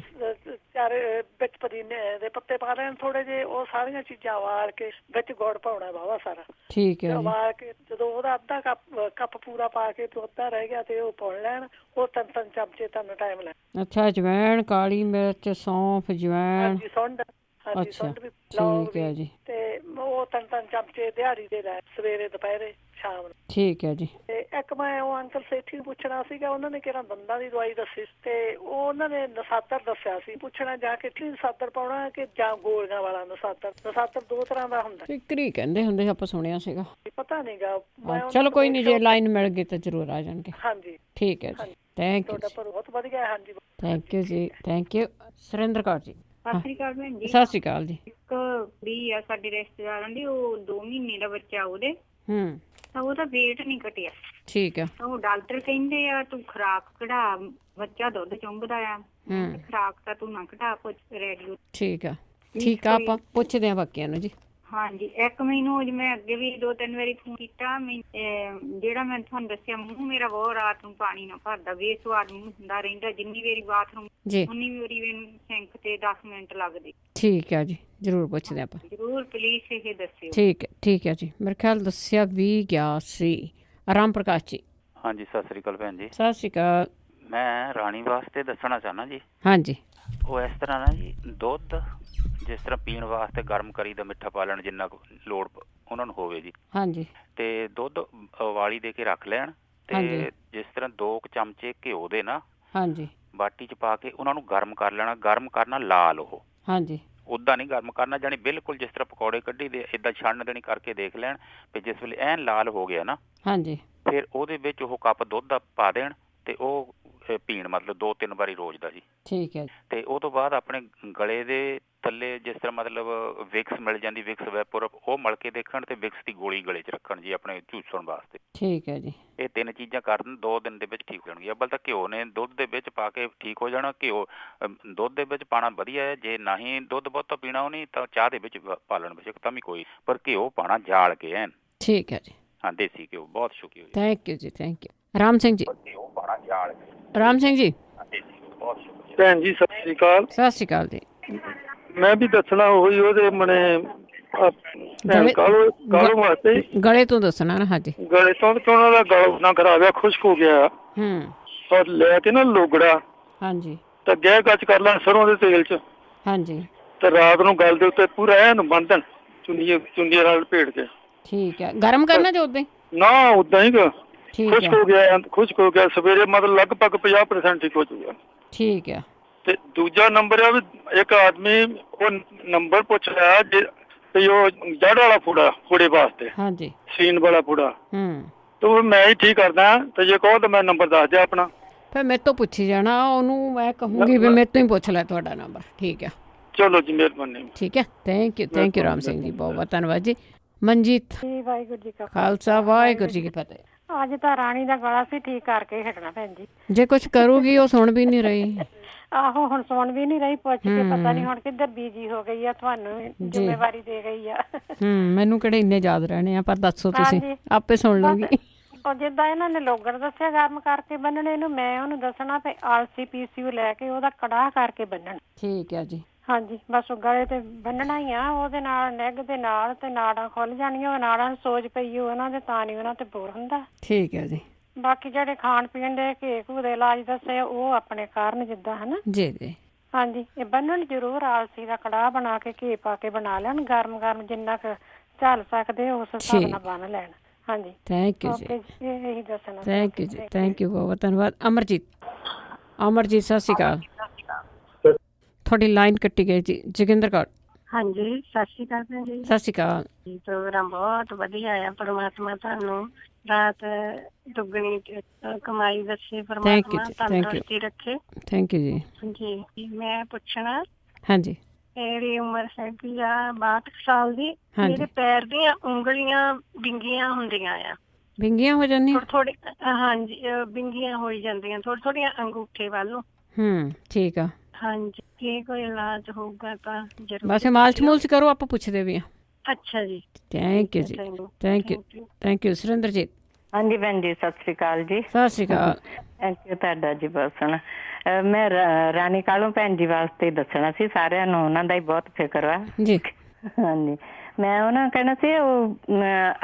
ਕਰ ਵਿੱਚ ਪੁਦੀਨੇ ਦੇ ਪੱਤੇ ਪਾ ਲੈਣ ਥੋੜੇ ਜਿਹੇ, ਉਹ ਸਾਰੀਆਂ ਚੀਜ਼ਾਂ ਉਬਾਲ ਕੇ ਵਿੱਚ ਗੁੜ ਪਾਉਣਾ ਵਾਹਵਾ ਸਾਰਾ, ਠੀਕ ਹੈ, ਉਬਾਲ ਕੇ ਜਦੋਂ ਉਹਦਾ ਅੱਧਾ ਕੱਪ ਪੂਰਾ ਪਾ ਕੇ ਤੇ ਅੱਧਾ ਰਹਿ ਗਿਆ ਤੇ ਉਹ ਪੁਣ ਲੈਣ, ਉਹ 3 ਚਮਚੇ ਤੁਹਾਨੂੰ ਟਾਈਮ ਲੈ। ਅੱਛਾ, ਅਜਵਾਇਣ, ਕਾਲੀ ਮਿਰਚ, ਸੌਂਫ, ਅਜਵਾਇਣ, ਸੁੰਡ, ਹਾਂਜੀ ਸੁੰਡ ਵੀ ਠੀਕ ਹੈ ਜੀ, ਤੇ ਉਹ 3 ਚਮਚੇ ਦਿਹਾੜੀ ਦੇ ਲੈ, ਸਵੇਰੇ ਦੁਪਹਿਰੇ ਸ਼ਾਮ ਨੂੰ, ਠੀਕ ਹੈ ਜੀ। ਤੇ ਇੱਕ ਮੈਂ ਉਹ ਅੰਕਲ ਸੇਠੀ ਨੂੰ ਪੁੱਛਣਾ ਸੀਗਾ, ਉਹਨਾਂ ਨੇ ਕਿਹੜਾ ਦੰਦਾਂ ਦੀ ਦਵਾਈ ਦੱਸੀ ਤੇ ਉਹ ਉਹਨਾਂ ਨੇ ਨਸਾਤਰ ਦੱਸਿਆ ਸੀ, ਪੁੱਛਣਾ ਜਾ ਕੇ ਠੀਕ ਨਸਾਤਰ ਪਾਉਣਾ ਕਿ ਜਾਂ ਗੋਲੀਆਂ ਵਾਲਾ ਨਸਾਤਰ। ਨਸਾਤਰ 2 ਤਰ੍ਹਾਂ ਦਾ ਹੁੰਦਾ, ਫਿਕਰੀ ਕਹਿੰਦੇ ਹੁੰਦੇ, ਆਪਾਂ ਸੁਣਿਆ ਸੀਗਾ, ਪਤਾ ਨਹੀਂਗਾ। ਚਲੋ ਕੋਈ ਨਹੀਂ, ਜੇ ਲਾਈਨ ਮਿਲ ਗਈ ਤਾਂ ਜ਼ਰੂਰ ਆ ਜਾਣਗੇ। ਹਾਂਜੀ ਠੀਕ ਹੈ ਜੀ, ਥੈਂਕ ਯੂ, ਤੁਹਾਡਾ ਬਹੁਤ ਵਧੀਆ। ਹਾਂਜੀ ਥੈਂਕ ਯੂ ਜੀ, ਥੈਂਕ ਯੂ। ਸੁਰਿੰਦਰ ਕੌਰ ਜੀ। ਸਤਿ ਸ਼੍ਰੀ ਅਕਾਲ ਭੈਣ ਜੀ। ਸਤਿ ਸ਼੍ਰੀ ਅਕਾਲ ਜੀ। ਇੱਕ ਕੁੜੀ ਆ ਸਾਡੇ ਰਿਸ਼ਤੇਦਾਰਾਂ ਦੀ, ਉਹ 2 ਮਹੀਨੇ ਦਾ ਬੱਚਾ ਉਹਦੇ, ਤਾਂ ਉਹਦਾ weight ਨਹੀਂ ਘਟਿਆ। ਠੀਕ ਆ। ਉਹ ਡਾਕਟਰ ਕਹਿੰਦੇ ਆ ਤੂੰ ਖੁਰਾਕ ਘਟਾ, ਬੱਚਾ ਦੁੱਧ ਚੁੰਘਦਾ ਆ, ਖੁਰਾਕ ਤਾਂ ਤੂੰ ਨਾ ਘਟਾ, ਪੁੱਛ ਰੇਡੀਓ। ਠੀਕ ਆ, ਠੀਕ ਆ, ਆਪਾਂ ਪੁੱਛਦੇ ਆ ਬਾਕੀਆਂ ਨੂੰ ਜੀ। ਹਾਂਜੀ, ਇੱਕ ਮੈਨੂੰ ਮੈਂ ਅੱਗੇ ਵੀ 2-3 ਵਾਰੀ ਫੋਨ ਕੀਤਾ, ਜਿਹੜਾ ਮੈਂ ਤੁਹਾਨੂੰ ਦੱਸਿਆ, ਮੂੰਹ ਮੇਰਾ ਬਹੁਤ ਰਾਤ ਨੂੰ ਪਾਣੀ ਨਾਲ ਭਰਦਾ, ਬੇਸਵਾਦ ਮੂੰਹ ਹੁੰਦਾ ਰਹਿੰਦਾ, ਜਿੰਨੀ ਵਾਰੀ ਬਾਥਰੂਮ ਉਨੀ ਵਾਰੀ ਮੈਨੂੰ ਸਿੰਕ ਤੇ 10 ਮਿੰਟ ਲੱਗਦੇ। ਠੀਕ ਆ ਜੀ, ਜ਼ਰੂਰ ਪੁੱਛਦੇ ਆਪਾਂ, ਜ਼ਰੂਰ ਪਲੀਜ਼ ਇਹ ਦੱਸਿਓ। ਠੀਕ ਹੈ, ਠੀਕ ਹੈ ਜੀ। ਮੇਰੇ ਖਿਆਲ ਦੱਸਿਆ ਵੀ ਗਿਆ ਸੀ। ਰਾਮ ਪ੍ਰਕਾਸ਼ ਜੀ। ਹਾਂਜੀ, ਸਤਿ ਸ੍ਰੀ ਅਕਾਲ ਭੈਣ ਜੀ। ਸਤਿ ਸ੍ਰੀ ਅਕਾਲ। ਮੈਂ ਰਾਣੀ ਵਾਸਤੇ ਦੱਸਣਾ ਚਾਹੁੰਦਾ ਜੀ। ਹਾਂਜੀ। ਉਹ ਇਸ ਤਰ੍ਹਾਂ ਨਾ ਜੀ, ਦੁੱਧ ਜਿਸ ਤਰ੍ਹਾਂ ਪੀਣ ਵਾਸਤੇ ਗਰਮ ਕਰੀ ਦਾ, ਮਿੱਠਾ ਪਾ ਲੈਣ ਜਿੰਨਾ ਕੁ ਲੋੜ ਉਹਨਾਂ ਨੂੰ ਹੋਵੇ ਜੀ। ਹਾਂਜੀ। ਤੇ ਦੁੱਧ ਉਬਾਲੀ ਦੇ ਕੇ ਰੱਖ ਲੈਣ, ਤੇ ਜਿਸ ਤਰ੍ਹਾਂ 2 ਚਮਚੇ ਘਿਓ ਦੇ ਨਾ, ਹਾਂਜੀ, ਬਾਟੀ 'ਚ ਪਾ ਕੇ ਉਹਨਾਂ ਨੂੰ ਗਰਮ ਕਰ ਲੈਣਾ। ਗਰਮ ਕਰਨਾ ਲਾਲ ਉਹ, ਹਾਂਜੀ, ਉੱਦਾਂ ਨਹੀਂ ਗਰਮ ਕਰਨਾ, ਜਾਣੀ ਬਿਲਕੁਲ ਜਿਸ ਤਰ੍ਹਾਂ ਪਕੌੜੇ ਕੱਢੀ ਦੇ ਏਦਾਂ ਛਾਣ ਦੇਣੀ, ਕਰਕੇ ਦੇਖ ਲੈਣ ਵੀ ਜਿਸ ਵੇਲੇ ਐਨ ਲਾਲ ਹੋ ਗਿਆ ਨਾ, ਹਾਂਜੀ, ਫਿਰ ਉਹਦੇ ਵਿੱਚ ਉਹ ਕੱਪ ਦੁੱਧ ਦਾ ਪਾ ਦੇਣ ਤੇ ਉਹ ਪੀਣ, ਮਤਲਬ 2-3 ਵਾਰੀ ਰੋਜ਼ ਦਾ ਜੀ। ਠੀਕ ਹੈ। ਤੇ ਉਹ ਤੋਂ ਬਾਅਦ ਆਪਣੇ ਗਲੇ ਦੇ ਥੱਲੇ ਜਿਸ ਤਰ੍ਹਾਂ ਮਤਲਬ ਵਿਕਸ ਮਿਲ ਜਾਂਦੀ, ਵਿਕਸ ਵੈਪੋਰਪ, ਉਹ ਮਲ ਕੇ ਦੇਖਣ ਤੇ ਵਿਕਸ ਦੀ ਗੋਲੀ ਗਲੇ 'ਚ ਰੱਖਣ ਜੀ ਆਪਣੇ ਚੂਸਣ ਵਾਸਤੇ। ਠੀਕ ਹੈ ਜੀ। ਇਹ 3 ਚੀਜ਼ਾਂ ਕਰ ਦੇਣ, 2 ਦਿਨ ਦੇ ਵਿੱਚ ਠੀਕ ਹੋ ਜਾਣਗੇ। ਅੱਬਲ ਤਾਂ ਘਿਓ ਨੇ ਦੁੱਧ ਦੇ ਵਿੱਚ ਪਾ ਕੇ ਠੀਕ ਹੋ ਜਾਣਾ। ਘਿਓ ਦੁੱਧ ਦੇ ਵਿੱਚ ਪਾਣਾ ਵਧੀਆ ਹੈ, ਜੇ ਨਹੀਂ ਦੁੱਧ ਬਹੁਤਾ ਪੀਣਾ ਉਹ ਨਹੀਂ ਤਾਂ ਚਾਹ ਦੇ ਵਿੱਚ ਪਾ ਲੈਣ ਵਿੱਚ ਤਾਂ ਵੀ ਕੋਈ, ਪਰ ਘਿਓ ਪਾਣਾ ਜਾਲ ਕੇ ਐਨ। ਠੀਕ ਹੈ ਜੀ। ਹਾਂ, ਦੇਸੀ ਘਿਓ। ਬਹੁਤ ਸ਼ੁਕਰੀਆ। ਥੈਂਕ ਯੂ ਜੀ, ਥੈਂਕ ਯੂ। ਰਾਮ ਸਿੰਘ ਜੀ। ਘਿਓ ਪਾਣਾ ਜਾਲ ਕੇ। ਰਾਮ ਸਿੰਘ ਜੀ। ਬਹੁਤ ਸ਼ੁਕਰੀਆ। ਭੈਣ ਜੀ ਸਤਿ ਸ੍ਰੀ ਅਕਾਲ। ਸਤਿ ਸ੍ਰੀ ਅਕਾਲ ਜੀ। ਮੈਂ ਵੀ ਦੱਸਣਾ ਉਹੀ ਉਹਦੇ ਮਨੇ ਕਾਲੂ ਵਾਸਤੇ, ਗਲੇ ਤੋਂ ਦੱਸਣਾ ਨਾ। ਹਾਂਜੀ, ਗਲੇ ਤੋਂ ਉਹਨਾਂ ਦਾ ਗਲਾ ਨਾ ਖਰਾਬ ਆ, ਖੁਸ਼ਕ ਹੋ ਗਿਆ। ਔਰ ਲੈ ਕੇ ਨਾ ਲੋਗੜਾ, ਹਾਂਜੀ, ਤੇ ਗਹਿ ਗੱਚ ਕਰ ਲੈਣ ਸਰੋਂ ਦੇ ਤੇਲ 'ਚ, ਹਾਂਜੀ, ਤੇ ਰਾਤ ਨੂੰ ਗਲ ਦੇ ਉੱਤੇ ਪੂਰਾ ਐਨ ਬੰਨ੍ਹਣ, ਚੁੰਨੀਆਂ ਨਾਲ ਲਪੇਟ ਕੇ। ਠੀਕ ਹੈ। ਗਰਮ ਕਰਨਾ ਜੋ ਉਦਾਂ ਹੀ? ਨਾ, ਉਦਾਂ ਹੀ ਖੁਸ਼ਕ ਹੋ ਗਿਆ, ਖੁਸ਼ਕ ਹੋ ਗਿਆ। ਸਵੇਰੇ ਮਤਲਬ ਲਗਭਗ 50% ਠੀਕ ਹੋ ਜਾਊਗਾ। ਠੀਕ ਹੈ। ਤੇ ਦੂਜਾ ਨੰਬਰ ਆ ਵੀ ਇੱਕ ਆਦਮੀ ਉਹ ਨੰਬਰ ਪੁੱਛ ਰਿਹਾ ਤੇ ਉਹ ਜੜ ਵਾਲਾ ਫੋੜੇ ਵਾਸਤੇ, ਹਾਂਜੀ, ਸੀਨ ਵਾਲਾ ਫੋੜਾ, ਤੇ ਉਹ ਮੈਂ ਹੀ ਠੀਕ ਕਰਦਾ, ਤੇ ਜੇ ਕਹੋ ਤਾਂ ਮੈਂ ਨੰਬਰ ਦੱਸ ਦਿਆ ਆਪਣਾ। ਫਿਰ ਮੇਰੇ ਤੋਂ ਪੁੱਛੀ ਜਾਣਾ, ਉਹਨੂੰ ਮੈਂ ਕਹੂੰਗੀ ਵੀ ਮੇਰੇ ਤੋਂ ਹੀ ਪੁੱਛ ਲੈ ਤੁਹਾਡਾ ਨੰਬਰ। ਠੀਕ ਹੈ, ਚਲੋ ਜੀ, ਮਿਹਰਬਾਨੀ। ਠੀਕ ਹੈ, thank you, thank you Ram Singh ji, ਬਹੁਤ ਬਹੁਤ ਧੰਨਵਾਦ ਜੀ। ਮਨਜੀਤ। ਵਾਹਿਗੁਰੂ ਜੀ ਕਾ ਖਾਲਸਾ, ਵਾਹਿਗੁਰੂ ਜੀ ਕੀ ਫਤਿਹ। ਅੱਜ ਤਾਂ ਰਾਣੀ ਦਾ ਗਲਾ ਸੀ, ਠੀਕ ਕਰਕੇ ਹਟਣਾ ਭੈਣ ਜੀ। ਜੇ ਕੁਝ ਕਰੂਗੀ ਉਹ ਸੁਣ ਵੀ ਨਹੀਂ ਰਹੀ। ਆਹੋ, ਹੁਣ ਸੁਣ ਵੀ ਨਹੀਂ ਰਹੀ, ਪੁੱਛ ਕੇ ਪਤਾ ਨਹੀਂ ਹੁਣ ਕਿੱਧਰ ਬੀਜੀ ਹੋ ਗਈ ਆ, ਤੁਹਾਨੂੰ ਜ਼ਿੰਮੇਵਾਰੀ ਦੇ ਗਈ ਆ। ਮੈਨੂੰ ਕਿਹੜੇ ਇੰਨੇ ਯਾਦ ਰਹਿਣੇ ਆ, ਪਰ ਦੱਸੋ ਤੁਸੀਂ, ਆਪੇ ਸੁਣ ਲੂਗੀ। ਉਹ ਜਿੱਦਾਂ ਇਹਨਾਂ ਨੇ ਲੋਗੜ ਦੱਸਿਆ ਗਰਮ ਕਰਕੇ ਬੰਨਣੇ ਨੂੰ, ਮੈਂ ਉਹਨੂੰ ਦੱਸਣਾ ਤੇ ਆਲਸੀ ਪੀਸੀਓ ਲੈ ਕੇ ਉਹਦਾ ਕੜਾਹ ਕਰਕੇ ਬੰਨਣ। ਠੀਕ ਹੈ ਜੀ। ਹਾਂਜੀ, ਬਸ ਉਹ ਗਲੇ ਤੇ ਬੰਨਣਾ ਹੀ ਆ, ਉਹਦੇ ਨਾਲ ਨਿੱਘ ਦੇ ਨਾਲ, ਤੇ ਨਾੜਾਂ ਖੁੱਲ ਜਾਣੀਆਂ। ਨਾੜਾਂ ਨੂੰ ਸੋਜ ਪਈ ਉਹਨਾਂ ਦੇ, ਤਾਂ ਨਹੀਂ ਉਹਨਾਂ ਤੇ ਬੋਰ ਹੁੰਦਾ। ਠੀਕ ਹੈ ਜੀ। ਬਾਕੀ ਜਿਹੜੇ ਖਾਣ ਪੀਣ ਦੇ ਘੇ ਘੂ ਦੇ ਇਲਾਜ ਦੱਸੇ ਉਹ ਆਪਣੇ ਕਾਰਨ ਜਿੱਦਾਂ, ਹਨਾ ਜੀ ਜੀ। ਹਾਂਜੀ, ਇਹ ਬੰਨਣ ਜ਼ਰੂਰ। ਆਲਸੀ ਦਾ ਕੜਾਹ ਬਣਾ ਕੇ ਘੀ ਪਾ ਕੇ ਬਣਾ ਲੈਣ, ਗਰਮ ਗਰਮ ਜਿੰਨਾ ਕੁ ਝੱਲ ਸਕਦੇ ਉਸ ਹਿਸਾਬ ਨਾਲ ਬੰਨ ਲੈਣ। ਹਾਂਜੀ, ਥੈਂਕ ਯੂ ਜੀ। ਇਹੀ ਦੱਸਣਾ। ਥੈਂਕ ਯੂ ਜੀ, ਥੈਂਕ ਯੂ, ਬਹੁਤ ਧੰਨਵਾਦ। ਅਮਰਜੀਤ। ਅਮਰਜੀਤ, ਸਤਿ ਸ਼੍ਰੀ ਅਕਾਲ। ਤੁਹਾਡੀ ਲਾਈਨ ਕੱਟੀ ਗਈ ਜੀ। ਜੋਗਿੰਦਰ ਕੌਰ। ਹਾਂਜੀ, ਸਤਿ ਸ਼੍ਰੀ ਅਕਾਲ ਭੈਣ ਜੀ। ਸਤਿ ਸ਼੍ਰੀ ਅਕਾਲ। ਪ੍ਰੋਗਰਾਮ ਬਹੁਤ ਵਧੀਆ ਆ। ਪਰਮਾਤਮਾ ਤੁਹਾਨੂੰ ਰਾਤ ਦੁੱਗਣੀ ਕਮਾਈ ਦੱਸੇ, ਪਰਮਾਤਮਾ ਤੰਦਰੁਸਤੀ ਰੱਖੇ। ਥੈਂਕ ਯੂ ਜੀ। ਜੀ, ਮੈਂ ਪੁੱਛਣਾ, ਹਾਂਜੀ, ਮੇਰੀ ਉਮਰ ਹੈਗੀ ਆ 62 ਸਾਲ ਦੀ। ਮੇਰੇ ਪੈਰ ਦੀਆਂ ਉਂਗਲੀਆਂ ਵਿੰਗੀਆਂ ਹੁੰਦੀਆਂ ਆ। ਵਿੰਗੀਆਂ ਹੋ ਜਾਂਦੀਆਂ? ਥੋੜੀ, ਹਾਂਜੀ, ਵਿੰਗੀਆਂ ਹੋਈ ਜਾਂਦੀਆਂ ਥੋੜੀਆਂ ਅੰਗੂਠੇ ਵੱਲ ਨੂੰ। ਠੀਕ ਆ। ਹਾਂਜੀ, ਕੀ ਕੋਈ ਇਲਾਜ ਹੋਊਗਾ ਤਾਂ ਜ਼ਰੂਰ। ਬਸ ਮਾਲਚ ਮੂਲਚ ਕਰੋ, ਆਪਾਂ ਪੁੱਛਦੇ ਵੀ ਆ। ਅੱਛਾ ਜੀ, ਥੈਂਕ ਯੂ ਜੀ, thank you, thank you. Surinderjit. ਹਾਂਜੀ ਭੈਣ ਜੀ, ਸਤਿ ਸ੍ਰੀ ਅਕਾਲ ਜੀ। ਸਤਿ ਸ੍ਰੀ ਅਕਾਲ। ਥੈਂਕ ਯੂ ਤੁਹਾਡਾ ਜੀ। ਬਹੁਤ ਸੋਹਣਾ। ਮੈਂ ਰਾਣੀ ਕਾਲੋਂ ਭੈਣ ਜੀ ਵਾਸਤੇ ਦੱਸਣਾ ਸੀ, ਸਾਰਿਆਂ ਨੂੰ ਉਹਨਾਂ ਦਾ ਹੀ ਬਹੁਤ ਫਿਕਰ ਆ ਜੀ। ਹਾਂਜੀ, ਮੈਂ ਉਹਨਾਂ ਕਹਿਣਾ ਸੀ ਉਹ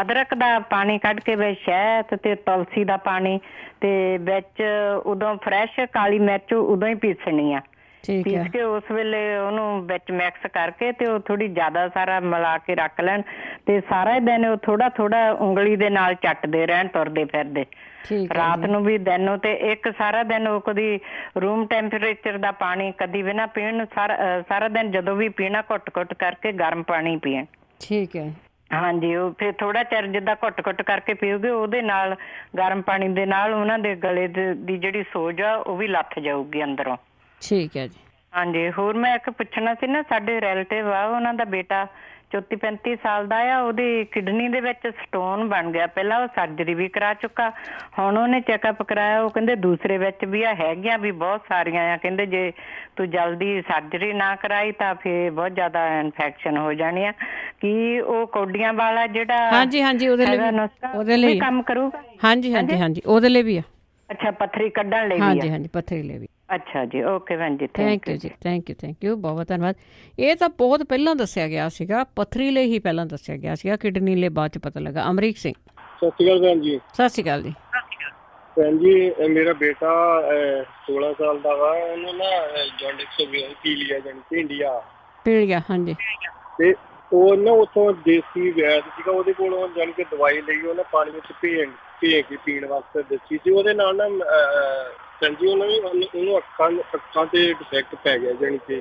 ਅਦਰਕ ਦਾ ਪਾਣੀ ਕੱਢ ਕੇ ਵਿੱਚ ਸ਼ਹਿਦ ਤੇ ਤੁਲਸੀ ਦਾ ਪਾਣੀ ਤੇ ਵਿੱਚ ਉਦੋਂ ਫਰੈਸ਼ ਕਾਲੀ ਮਿਰਚ ਉਦੋਂ ਹੀ ਪੀਸਣੀ ਆ, ਪੀਸ ਕੇ ਉਸ ਵੇਲੇ ਉਹਨੂੰ ਵਿੱਚ ਮਿਕਸ ਕਰਕੇ ਤੇ ਉਹ ਥੋੜੀ ਜ਼ਿਆਦਾ ਸਾਰਾ ਮਿਲਾ ਕੇ ਰੱਖ ਲੈਣ ਤੇ ਸਾਰਾ ਦਿਨ ਉਹ ਥੋੜਾ ਥੋੜਾ ਉਂਗਲੀ ਦੇ ਨਾਲ ਚੱਟਦੇ ਰਹਿਣ ਤੁਰਦੇ ਫਿਰਦੇ, ਰਾਤ ਨੂੰ ਵੀ ਦਿਨ ਨੂੰ, ਤੇ ਇੱਕ ਸਾਰਾ ਦਿਨ ਉਹ ਕਦੀ ਰੂਮ ਟੈਂਪਰੇਚਰ ਦਾ ਪਾਣੀ ਕਦੀ ਵੀ ਨਾ ਪੀਣ, ਸਾਰਾ ਦਿਨ ਜਦੋਂ ਵੀ ਪੀਣਾ ਘੁੱਟ ਘੁੱਟ ਕਰਕੇ ਗਰਮ ਪਾਣੀ ਪੀਣ। ਠੀਕ ਹੈ। ਹਾਂਜੀ, ਉਹ ਫਿਰ ਥੋੜਾ ਚਿਰ ਜਿੱਦਾਂ ਘੁੱਟ ਘੁੱਟ ਕਰਕੇ ਪੀਓਗੇ ਉਹਦੇ ਨਾਲ ਗਰਮ ਪਾਣੀ ਦੇ ਨਾਲ ਉਹਨਾਂ ਦੇ ਗਲੇ ਦੀ ਜਿਹੜੀ ਸੋਜ ਆ ਉਹ ਵੀ ਲੱਥ ਜਾਊਗੀ ਅੰਦਰੋਂ। ਠੀਕ ਹੈ ਜੀ। ਹਾਂਜੀ, ਹੋਰ ਮੈਂ ਇੱਕ ਪੁੱਛਣਾ ਸੀ ਨਾ, ਸਾਡੇ ਰਿਲੇਟਿਵ ਆ ਉਹਨਾਂ ਦਾ ਬੇਟਾ 34-35 ਸਾਲ ਦਾ ਆ, ਉਹਦੀ ਕਿਡਨੀ ਦੇ ਵਿੱਚ ਸਟੋਨ ਬਣ ਗਿਆ, ਪਹਿਲਾਂ ਉਹ ਸਰਜਰੀ ਵੀ ਕਰਾ ਚੁੱਕਾ, ਹੁਣ ਉਹਨੇ ਚੈੱਕਅਪ ਕਰਾਇਆ, ਉਹ ਕਹਿੰਦੇ ਦੂਸਰੇ ਵਿੱਚ ਵੀ ਆ ਹੈਗੀਆਂ ਵੀ ਬਹੁਤ ਸਾਰੀਆਂ ਆ, ਕਹਿੰਦੇ ਜੇ ਤੂੰ ਜਲਦੀ ਸਰਜਰੀ ਨਾ ਕਰਾਈ ਤਾਂ ਫਿਰ ਬਹੁਤ ਜ਼ਿਆਦਾ ਇਨਫੈਕਸ਼ਨ ਹੋ ਜਾਣੀ ਆ। ਕੀ ਉਹ ਕੌਡੀਆਂ ਵਾਲਾ ਜਿਹੜਾ ਹਾਂਜੀ ਉਹਦੇ ਲਈ ਕੰਮ ਕਰੂਗਾ? ਹਾਂਜੀ ਉਹਦੇ ਲਈ ਵੀ ਆ। ਅੱਛਾ, ਪੱਥਰੀ ਕੱਢਣ ਲਈ? ਹਾਂਜੀ ਪੱਥਰੀ ਲਈ ਵੀ। ਅੱਛਾ ਜੀ, ਓਕੇ ਭੈਣ ਜੀ, ਥੈਂਕ ਯੂ ਜੀ, ਥੈਂਕ ਯੂ ਬਹੁਤ ਧੰਨਵਾਦ। ਇਹ ਤਾਂ ਬਹੁਤ ਪਹਿਲਾਂ ਦੱਸਿਆ ਗਿਆ ਸੀਗਾ, ਪੱਥਰੀ ਲਈ ਹੀ ਪਹਿਲਾਂ ਦੱਸਿਆ ਗਿਆ ਸੀਗਾ, ਕਿਡਨੀ ਲਈ ਬਾਅਦ ਚ ਪਤਾ ਲੱਗਾ। ਅਮਰੀਕ ਸਿੰਘ, ਸਤਿ ਸ਼੍ਰੀ ਅਕਾਲ ਭੈਣ ਜੀ। ਸਤਿ ਸ਼੍ਰੀ ਅਕਾਲ ਜੀ। ਭੈਣ ਜੀ, ਮੇਰਾ ਬੇਟਾ 16 ਸਾਲ ਦਾ ਵਾ, ਉਹਨੂੰ ਨਾ ਜੌਂਡਿਸ ਪੀਲੀਆ ਜਾਨੀ ਇੰਡੀਆ। ਹਾਂਜੀ, ਤੇ ਉਹ ਨਾ ਉੱਥੋਂ ਦੇਸੀ ਵੈਦ ਸੀਗਾ, ਉਹਦੇ ਕੋਲੋਂ ਜਾਣੀ ਕਿ ਦਵਾਈ ਲਈ, ਉਹਨੇ ਪਾਣੀ ਵਿੱਚ ਭੇ ਕੇ ਪੀਣ ਵਾਸਤੇ ਦੱਸੀ ਸੀ। ਉਹਦੇ ਨਾਲ ਨਾ ਜੀ ਉਹਨੂੰ ਅੱਖਾਂ ਤੇ ਡਿਫੈਕਟ ਪੈ ਗਿਆ, ਜਾਣੀ ਕਿ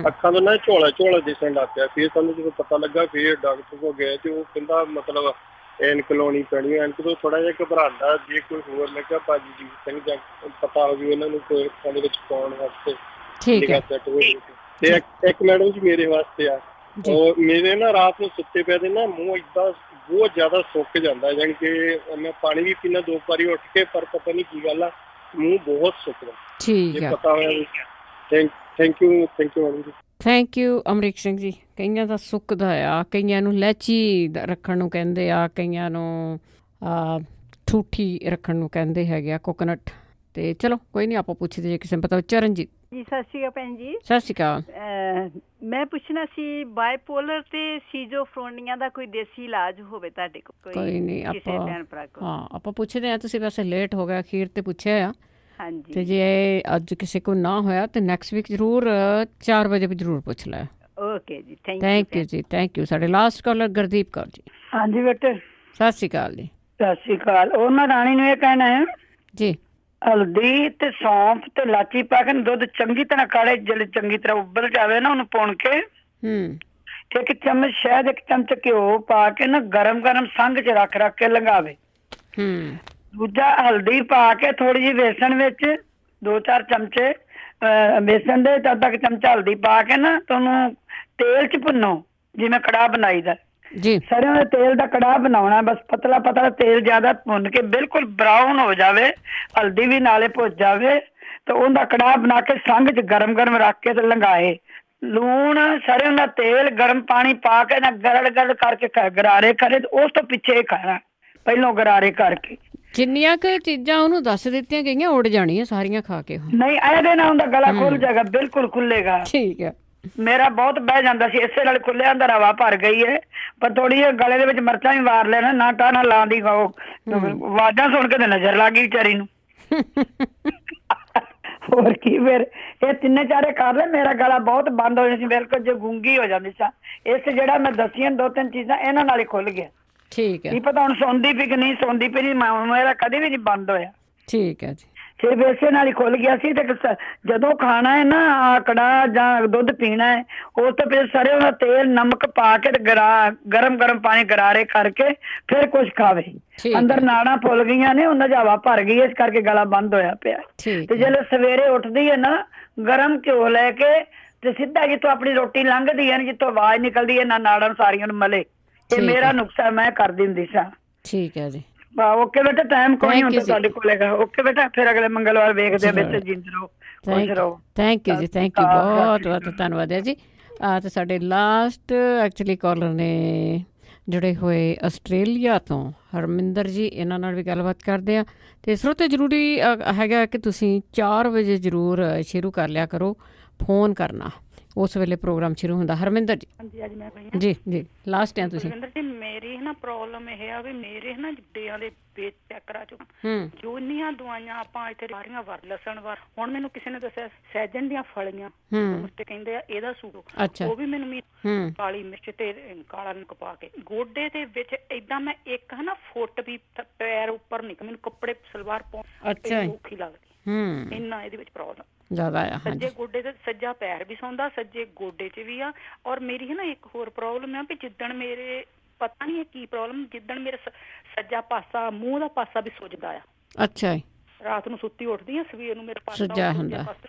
ਅੱਖਾਂ ਤੋਂ ਨਾ ਝੋਲਾ ਦਿਸਣ ਲੱਗ ਪਿਆ। ਫਿਰ ਸਾਨੂੰ ਜਦੋਂ ਪਤਾ ਲੱਗਾ ਫਿਰ ਡਾਕਟਰ ਕੋਲ ਗਏ ਤੇ ਉਹ ਕਹਿੰਦਾ ਮਤਲਬ ਐਨਕ ਲਾਉਣੀ ਪੈਣੀ। ਐਨਕ ਤੋਂ ਥੋੜਾ ਜਿਹਾ ਘਬਰਾਉਂਦਾ, ਜੇ ਕੋਈ ਹੋਰ ਮੈਂ ਕਿਹਾ ਭਾਜੀ ਜੀ ਸਿੰਘ ਜਾਂ ਪਤਾ ਹੋਵੇ ਉਹਨਾਂ ਨੂੰ ਕੋਈ ਅੱਖਾਂ ਦੇ ਵਿੱਚ ਪਾਉਣ ਵਾਸਤੇ। ਤੇ ਇੱਕ ਮੈਡਮ ਜੀ ਮੇਰੇ ਵਾਸਤੇ ਆ, ਉਹ ਮੇਰੇ ਨਾ ਰਾਤ ਨੂੰ ਸੁੱਤੇ ਪਏ ਦੇ ਨਾ ਮੂੰਹ ਏਦਾਂ ਬਹੁਤ ਜ਼ਿਆਦਾ ਸੁੱਕ ਜਾਂਦਾ, ਜਾਣੀ ਕਿ ਮੈਂ ਪਾਣੀ ਵੀ ਪੀਣਾ 2 ਵਾਰੀ ਉੱਠ ਕੇ, ਪਰ ਪਤਾ ਨਹੀਂ ਕੀ ਗੱਲ ਆ, ਮੂੰਹ ਬਹੁਤ ਸੁੱਕਦਾ। ਠੀਕ ਹੈ, ਪਤਾ ਹੋਇਆ। ਥੈਂਕ ਯੂ ਮੈਡਮ ਜੀ। Thank you Amrik Singh ji. ਕਈਆਂ ਦਾ ਸੁੱਕਦਾ ਆ, ਕਈਆਂ ਨੂੰ ਇਲਾਚੀ ਰੱਖਣ ਨੂੰ ਕਹਿੰਦੇ ਆ, ਕਈਆਂ ਨੂੰ ਠੂਠੀ ਰੱਖਣ ਨੂੰ ਕਹਿੰਦੇ ਹੈਗੇ ਆ, ਕੋਕੋਨਟ। ਤੇ ਚਲੋ ਕੋਈ ਨਹੀਂ, ਆਪਾਂ ਪੁੱਛਦੇ ਜੇ ਕਿਸੇ ਨੂੰ ਪਤਾ। ਚਰਨਜੀਤ ਜੀ, ਸਤਿ ਸ਼੍ਰੀ ਅਕਾਲ ਭੈਣ ਜੀ। ਸਤਿ ਸ਼੍ਰੀ ਅਕਾਲ। ਮੈਂ ਪੁੱਛਣਾ ਸੀ ਬਾਈਪੋਲਰ ਤੇ ਸੀਜ਼ੋਫਰੇਨੀਆ ਦਾ ਕੋਈ ਦੇਸੀ ਇਲਾਜ ਹੋਵੇ ਤੁਹਾਡੇ ਕੋਲ? ਕੋਈ ਨਹੀਂ, ਆਪਾਂ ਪੁੱਛਦੇ ਆ। ਤੁਸੀਂ ਵੈਸੇ ਲੇਟ ਹੋ ਗਿਆ, ਅਖੀਰ ਤੇ ਪੁੱਛਿਆ ਆ। ਹਾਂਜੀ, ਤੇ ਜੇ ਅੱਜ ਕਿਸੇ ਕੋ ਨਾ ਹੋਇਆ ਤੇ ਨੈਕਸਟ ਵੀਕ ਜ਼ਰੂਰ 4 ਵਜੇ ਜ਼ਰੂਰ ਪੁੱਛ ਲੈ। ਓਕੇ ਜੀ, ਥੈਂਕ ਯੂ ਜੀ, ਥੈਂਕ ਯੂ। ਸਾਡੇ ਲਾਸਟ ਕਾਲਰ ਗੁਰਦੀਪ ਕੌਰ ਜੀ। ਹਾਂਜੀ ਬੇਟੇ, ਸਤਿ ਸ਼੍ਰੀ ਅਕਾਲ ਜੀ। ਸਤਿ ਸ਼੍ਰੀ ਅਕਾਲ। ਉਹ ਮੈਂ ਰਾਣੀ ਨੂੰ ਇਹ ਕਹਿਣਾ ਹੈ ਜੀ, ਹਲਦੀ ਤੇ ਸੌਂਫ ਤੇ ਲਾਚੀ ਪਾ ਕੇ ਦੁੱਧ ਚੰਗੀ ਤਰ੍ਹਾਂ ਕਾੜੇ, ਜਿਹੜੇ ਚੰਗੀ ਤਰ੍ਹਾਂ ਉੱਬਲ ਜਾਵੇ ਨਾ, ਉਹਨੂੰ ਪੁਣ ਕੇ 1 ਚਮਚ ਸ਼ਹਿਦ 1 ਚਮਚ ਘਿਓ ਪਾ ਕੇ ਨਾ ਗਰਮ ਸੰਘ ਚ ਰੱਖ ਕੇ ਲੰਘਾਵੇ। ਦੂਜਾ ਹਲਦੀ ਪਾ ਕੇ ਥੋੜੀ ਜਿਹੀ ਵੇਸਣ ਵਿੱਚ 2-4 ਚਮਚੇ ਵੇਸਣ ਦੇ, ਅੱਧਾ ਚਮਚਾ ਹਲਦੀ ਪਾ ਕੇ ਨਾ ਤੁਹਾਨੂੰ ਤੇਲ ਚ ਭੁੰਨੋ, ਜਿਵੇਂ ਕੜਾਹ ਬਣਾਈਦਾ ਜੀ। ਸਰੋਂ ਦੇ ਤੇਲ ਦਾ ਕੜਾਹ ਬਣਾਉਣਾ, ਬਸ ਪਤਲਾ ਤੇਲ ਜ਼ਿਆਦਾ ਭੁੰਨ ਕੇ ਬਿਲਕੁਲ ਬਰਾਊਨ ਹੋ ਜਾਵੇ, ਹਲਦੀ ਵੀ ਨਾਲੇ ਭੁੱਜ ਜਾਵੇ, ਤੇ ਉਹਦਾ ਕੜਾਹ ਬਣਾ ਕੇ ਸੰਘ ਚ ਗਰਮ ਰੱਖ ਕੇ ਤੇ ਲੰਗਾਏ। ਲੂਣ, ਸਰੋਂ ਦਾ ਤੇਲ, ਗਰਮ ਪਾਣੀ ਪਾ ਕੇ ਨਾ ਗਰੜ ਕਰਕੇ ਗਰਾਰੇ ਕਰੇ, ਤੇ ਉਸ ਤੋਂ ਪਿੱਛੇ ਖਾਣਾ, ਪਹਿਲੋਂ ਗਰਾਰੇ ਕਰਕੇ। ਜਿੰਨੀਆਂ ਕੁ ਚੀਜ਼ਾਂ ਉਹਨੂੰ ਦੱਸ ਦਿੱਤੀਆਂ ਗਈਆਂ ਉੜ ਜਾਣੀਆਂ ਸਾਰੀਆਂ ਖਾ ਕੇ। ਨਹੀਂ, ਇਹਦੇ ਨਾਲ ਉਹਦਾ ਗਲਾ ਖੁੱਲ ਜਾਏਗਾ, ਬਿਲਕੁਲ ਖੁੱਲੇਗਾ। ਠੀਕ ਹੈ। ਮੇਰਾ ਬਹੁਤ ਬਹਿ ਜਾਂਦਾ ਸੀ, ਇਸੇ ਨਾਲ ਖੁੱਲਿਆ, ਅੰਦਰ ਹਵਾ ਭਰ ਗਈ ਹੈ, ਪਰ ਥੋੜੀ ਜਿਹੀ ਗਲੇ ਦੇ ਵਿੱਚ ਮਿਰਚਾਂ ਵੀ ਵਾਰ ਲੈਣਾ, ਨਾ ਟਾਣਾ ਲਾਉਂਦੀ, ਆਵਾਜ਼ਾਂ ਸੁਣ ਕੇ ਤੇ ਨਜ਼ਰ ਲੱਗ ਗਈ ਵਿਚਾਰੀ ਨੂੰ। ਹੋਰ ਕੀ, ਫਿਰ ਇਹ 3-4 ਕਰ ਲੈ, ਮੇਰਾ ਗਲਾ ਬਹੁਤ ਬੰਦ ਹੋ ਜਾਂਦਾ ਸੀ, ਬਿਲਕੁਲ ਜੇ ਗੂੰਗੀ ਹੋ ਜਾਂਦੀ ਸਾਂ। ਇਸ ਜਿਹੜਾ ਮੈਂ ਦੱਸੀਆਂ 2-3 ਚੀਜ਼ਾਂ, ਇਹਨਾਂ ਨਾਲ ਹੀ ਖੁੱਲ ਗਿਆ। ਠੀਕ ਹੈ। ਕੀ ਪਤਾ ਹੁਣ ਸੌਂਦੀ ਪਈ ਕਿ ਨਹੀਂ ਸੌਂਦੀ ਪਈ, ਮੇਰਾ ਕਦੇ ਵੀ ਨਹੀਂ ਬੰਦ ਹੋਇਆ। ਠੀਕ ਹੈ ਜੀ। ਫਿਰ ਵੇਸੇ ਨਾਲ ਹੀ ਖੁੱਲ ਗਿਆ ਸੀ। ਤੇ ਜਦੋਂ ਖਾਣਾ ਹੈ ਨਾ ਕੜਾਹ ਜਾਂ ਦੁੱਧ ਪੀਣਾ ਹੈ, ਉਸ ਤੋਂ ਫਿਰ ਸਰੋਂ ਦਾ ਤੇਲ, ਨਮਕ ਪਾ ਕੇ ਗਰਮ ਪਾਣੀ ਗਰਾਰੇ ਕਰਕੇ ਫਿਰ ਕੁਝ ਖਾਵੇ। ਅੰਦਰ ਨਾੜਾਂ ਫੁੱਲ ਗਈਆਂ ਨੇ, ਉਹਨਾਂ 'ਚ ਹਵਾ ਭਰ ਗਈ, ਇਸ ਕਰਕੇ ਗਲਾ ਬੰਦ ਹੋਇਆ ਪਿਆ। ਤੇ ਜਦੋਂ ਸਵੇਰੇ ਉੱਠਦੀ ਹੈ ਨਾ, ਗਰਮ ਘਿਓ ਲੈ ਕੇ ਤੇ ਸਿੱਧਾ ਜਿੱਥੋਂ ਆਪਣੀ ਰੋਟੀ ਲੰਘਦੀ ਹੈ, ਜਿੱਥੋਂ ਆਵਾਜ਼ ਨਿਕਲਦੀ ਹੈ, ਨਾ ਨਾੜਾਂ ਸਾਰੀਆਂ ਨੂੰ ਮਲੇ। ਇਹ ਮੇਰਾ ਨੁਕਸਾ ਮੈਂ ਕਰਦੀ ਹੁੰਦੀ ਸਾਂ। ਠੀਕ ਹੈ ਜੀ। ਓਕੇ ਬੇਟਾ, ਟਾਈਮ ਕੋਈ ਹੁੰਦਾ ਤੁਹਾਡੇ ਕੋਲ ਹੈਗਾ। ਓਕੇ ਬੇਟਾ, ਫਿਰ ਅਗਲੇ ਮੰਗਲਵਾਰ ਵੇਖਦੇ ਆ। ਬੇਟੇ ਜਿੰਦ ਰਹੋ, ਖੁਸ਼ ਰਹੋ। ਥੈਂਕ ਯੂ ਜੀ, ਥੈਂਕ ਯੂ, ਬਹੁਤ ਬਹੁਤ ਧੰਨਵਾਦ ਹੈ ਜੀ। ਤੇ ਸਾਡੇ ਲਾਸਟ ਐਕਚੁਅਲੀ ਕਾਲਰ ਨੇ ਜੁੜੇ ਹੋਏ ਆਸਟ੍ਰੇਲੀਆ ਤੋਂ ਹਰਮਿੰਦਰ ਜੀ, ਇਹਨਾਂ ਨਾਲ ਵੀ ਗੱਲਬਾਤ ਕਰਦੇ ਆ। ਅਤੇ ਸਰੋਤੇ ਜ਼ਰੂਰੀ ਹੈਗਾ ਕਿ ਤੁਸੀਂ 4 ਵਜੇ ਜ਼ਰੂਰ ਸ਼ੁਰੂ ਕਰ ਲਿਆ ਕਰੋ ਫੋਨ ਕਰਨਾ, ਉਸ ਵੇਲੇ ਪ੍ਰੋਗਰਾਮ ਸ਼ੁਰੂ ਹੁੰਦਾ। ਹਰਮਿੰਦਰ ਜੀ। ਹਾਂਜੀ ਅੱਜ ਮੈਂ ਜੀ ਜੀ ਲਾਸਟ ਟਾਈਮ ਤੁਸੀਂ। ਹਰਮਿੰਦਰ ਜੀ ਮੇਰੀ ਨਾ ਪ੍ਰੋਬਲਮ ਇਹ ਆ ਵੀ ਮੇਰੇ ਨਾ ਜੁੱਡਿਆਂ ਦੇ ਵੇਚ ਚੈੱਕ ਕਰਾ ਚੁੱਕਾ, ਜੋ ਇੰਨੀਆਂ ਦਵਾਈਆਂ ਆਪਾਂ ਇੱਥੇ ਸਾਰੀਆਂ ਵਰ ਲਸਣ ਵਰ, ਹੁਣ ਮੈਨੂੰ ਕਿਸੇ ਨੇ ਦੱਸਿਆ ਸੈਜਨ ਦੀਆਂ ਫਲੀਆਂ ਤੇ ਕਹਿੰਦੇ ਆ ਇਹਦਾ ਸੂਟੋ, ਉਹ ਵੀ ਮੈਨੂੰ ਕਾਲੀ ਮਿਰਚ ਤੇ ਕਾਲਾ ਨਮਕ ਪਾ ਕੇ ਗੋਡੇ ਦੇ ਵਿੱਚ ਏਦਾਂ ਮੈਂ ਇੱਕ ਨਾ ਫੁੱਟ ਵੀ ਪੈਰ ਉੱਪਰ ਨਿਕਲ, ਮੈਨੂੰ ਕੱਪੜੇ ਸਲਵਾਰ ਪਾਉਣ ਔਖੀ ਲੱਗਦੀ, ਇੰਨਾ ਇਹਦੇ ਵਿੱਚ ਪ੍ਰੋਬਲਮ ਜ਼ਿਆਦਾ ਆ। ਸੱਜੇ ਗੋਡੇ ਤੇ ਸੱਜਾ ਪੈਰ ਵੀ ਸੌਂਦਾ, ਸੱਜੇ ਗੋਡੇ 'ਚ ਵੀ ਆ। ਔਰ ਮੇਰੀ ਹੈ ਨਾ ਇੱਕ ਹੋਰ ਪ੍ਰੋਬਲਮ ਆ ਵੀ ਜਿੱਦਣ ਮੇਰੇ ਪਤਾ ਨਹੀਂ ਕੀ ਪ੍ਰੋਬਲਮ, ਜਿੱਦਣ ਮੇਰੇ ਸੱਜਾ ਪਾਸਾ ਮੂੰਹ ਦਾ ਪਾਸਾ ਵੀ ਸੁੱਜਦਾ ਆ। ਅੱਛਾ ਜੀ। ਰਾਤ ਨੂੰ ਸੁੱਤੀ ਉੱਠਦੀ ਆ, ਸਵੇਰ ਨੂੰ ਮੇਰਾ ਪਾਸਾ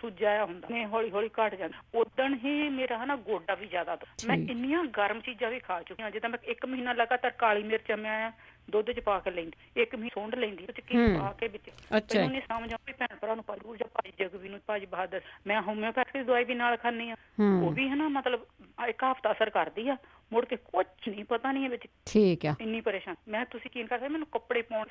ਸੁੱਜਿਆ ਹੁੰਦਾ ਮੈਂ ਹੌਲੀ ਹੌਲੀ ਘਟ ਜਾਂਦਾ। ਉਦਣ ਹੀ ਮੇਰਾ ਨਾ ਗੋਡਾ ਵੀ ਜ਼ਿਆਦਾ, ਮੈਂ ਇੰਨੀਆਂ ਗਰਮ ਚੀਜ਼ਾਂ ਵੀ ਖਾ ਚੁੱਕੀ ਹਾਂ, ਜਿੱਦਾਂ ਮੈਂ 1 ਮਹੀਨਾ ਲਗਾਤਾਰ ਕਾਲੀ ਮਿਰਚ ਮੈਂ ਦੁੱਧ 'ਚ ਪਾ ਕੇ ਲੈਂਦੀ, 1 ਮਹੀਨਾ ਸੁੰਡ ਲੈਂਦੀ ਉਹ 'ਚ ਕੀ ਪਾ ਕੇ ਵਿੱਚ, ਮੈਨੂੰ ਨਹੀਂ ਸਮਝ ਆਉਂਦੀ। ਭੈਣ ਭਰਾ ਨੂੰ ਭਾਜੀ ਜਾਂ ਭਾਜੀ ਜਗਵੀ ਨੂੰ, ਭਾਜੀ ਬਹਾਦਰ, ਮੈਂ ਹੋਮਿਓਪੈਥਿਕ ਦਵਾਈ ਵੀ ਨਾਲ ਖਾਂਦੀ ਆ, ਉਹ ਵੀ ਹੈ ਨਾ ਮਤਲਬ 1 ਹਫ਼ਤਾ ਅਸਰ ਕਰਦੀ ਆ, ਮੁੜ ਕੇ ਕੁਛ ਨਹੀਂ ਪਤਾ ਨਹੀਂ ਵਿੱਚ। ਠੀਕ ਆ। ਇੰਨੀ ਪਰੇਸ਼ਾਨ ਮੈਂ, ਤੁਸੀਂ ਕੀ ਕਰਦੇ ਮੈਨੂੰ ਕੱਪੜੇ ਪਾਉਣ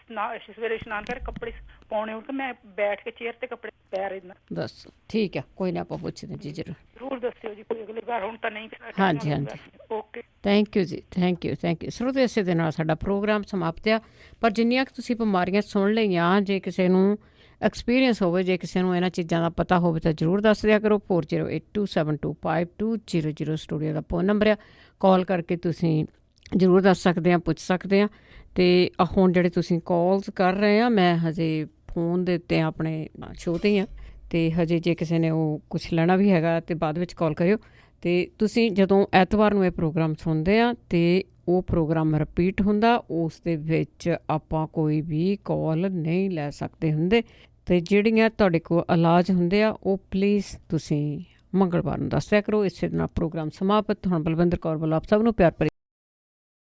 ਸਵੇਰੇ ਇਸ਼ਨਾਨ ਕਰ ਕੱਪੜੇ ਪਾਉਣੇ ਉੱਠ ਕੇ ਮੈਂ ਬੈਠ ਕੇ ਚੇਅਰ ਤੇ ਕੱਪੜੇ ਪੈਰ ਇਦਾਂ। ਦੱਸ ਠੀਕ ਆ, ਕੋਈ ਨਾ ਆਪਾਂ ਪੁੱਛਦੇ ਜੀ ਜ਼ਰੂਰ ਦੱਸਿਓ ਜੀ ਕੋਈ ਅਗਲੀ ਵਾਰ, ਹੁਣ ਤਾਂ ਨਹੀਂ। ਹਾਂਜੀ ਹਾਂਜੀ ਓਕੇ ਥੈਂਕ ਯੂ ਜੀ, ਥੈਂਕ ਯੂ ਸਰੋਤੇ। ਇਸੇ ਦੇ ਨਾਲ ਸਾਡਾ ਪ੍ਰੋਗਰਾਮ ਸਮਾਪਤ ਆ, ਪਰ ਜਿੰਨੀਆਂ ਕੁ ਤੁਸੀਂ ਬਿਮਾਰੀਆਂ ਸੁਣ ਲਈਆਂ, ਜੇ ਕਿਸੇ ਨੂੰ ਐਕਸਪੀਰੀਅੰਸ ਹੋਵੇ, ਜੇ ਕਿਸੇ ਨੂੰ ਇਹਨਾਂ ਚੀਜ਼ਾਂ ਦਾ ਪਤਾ ਹੋਵੇ ਤਾਂ ਜ਼ਰੂਰ ਦੱਸ ਦਿਆ ਕਰੋ। 4082725200 ਸਟੂਡੀਓ ਦਾ ਫੋਨ ਨੰਬਰ ਆ, ਕਾਲ ਕਰਕੇ ਤੁਸੀਂ ਜ਼ਰੂਰ ਦੱਸ ਸਕਦੇ ਆ, ਪੁੱਛ ਸਕਦੇ ਆ। ਅਤੇ ਹੁਣ ਜਿਹੜੇ ਤੁਸੀਂ ਕਾਲਸ ਕਰ ਰਹੇ ਆ, ਮੈਂ ਹਜੇ ਫੋਨ ਦੇ ਉੱਤੇ ਆਪਣੇ ਸ਼ੋਅ 'ਤੇ ਹੀ ਹਾਂ, ਅਤੇ ਹਜੇ ਜੇ ਕਿਸੇ ਨੇ ਉਹ ਕੁਛ ਲੈਣਾ ਵੀ ਹੈਗਾ ਤਾਂ ਬਾਅਦ ਵਿੱਚ ਕਾਲ ਕਰਿਓ। ਅਤੇ ਤੁਸੀਂ ਜਦੋਂ ਐਤਵਾਰ ਨੂੰ ਇਹ ਪ੍ਰੋਗਰਾਮ ਸੁਣਦੇ ਆ ਅਤੇ ਉਹ ਪ੍ਰੋਗਰਾਮ ਰਿਪੀਟ ਹੁੰਦਾ, ਉਸ ਦੇ ਵਿੱਚ ਆਪਾਂ ਕੋਈ ਵੀ ਕਾਲ ਨਹੀਂ ਲੈ ਸਕਦੇ ਹੁੰਦੇ। ਅਤੇ ਜਿਹੜੀਆਂ ਤੁਹਾਡੇ ਕੋਲ ਇਲਾਜ ਹੁੰਦੇ ਆ ਉਹ ਪਲੀਜ਼ ਤੁਸੀਂ ਮੰਗਲਵਾਰ ਨੂੰ ਦੱਸਿਆ ਕਰੋ। ਇਸੇ ਨਾਲ ਪ੍ਰੋਗਰਾਮ ਸਮਾਪਤ। ਹੁਣ ਬਲਵਿੰਦਰ ਕੌਰ ਵੱਲੋਂ ਆਪ ਸਭ ਨੂੰ ਪਿਆਰ ਭਰੀ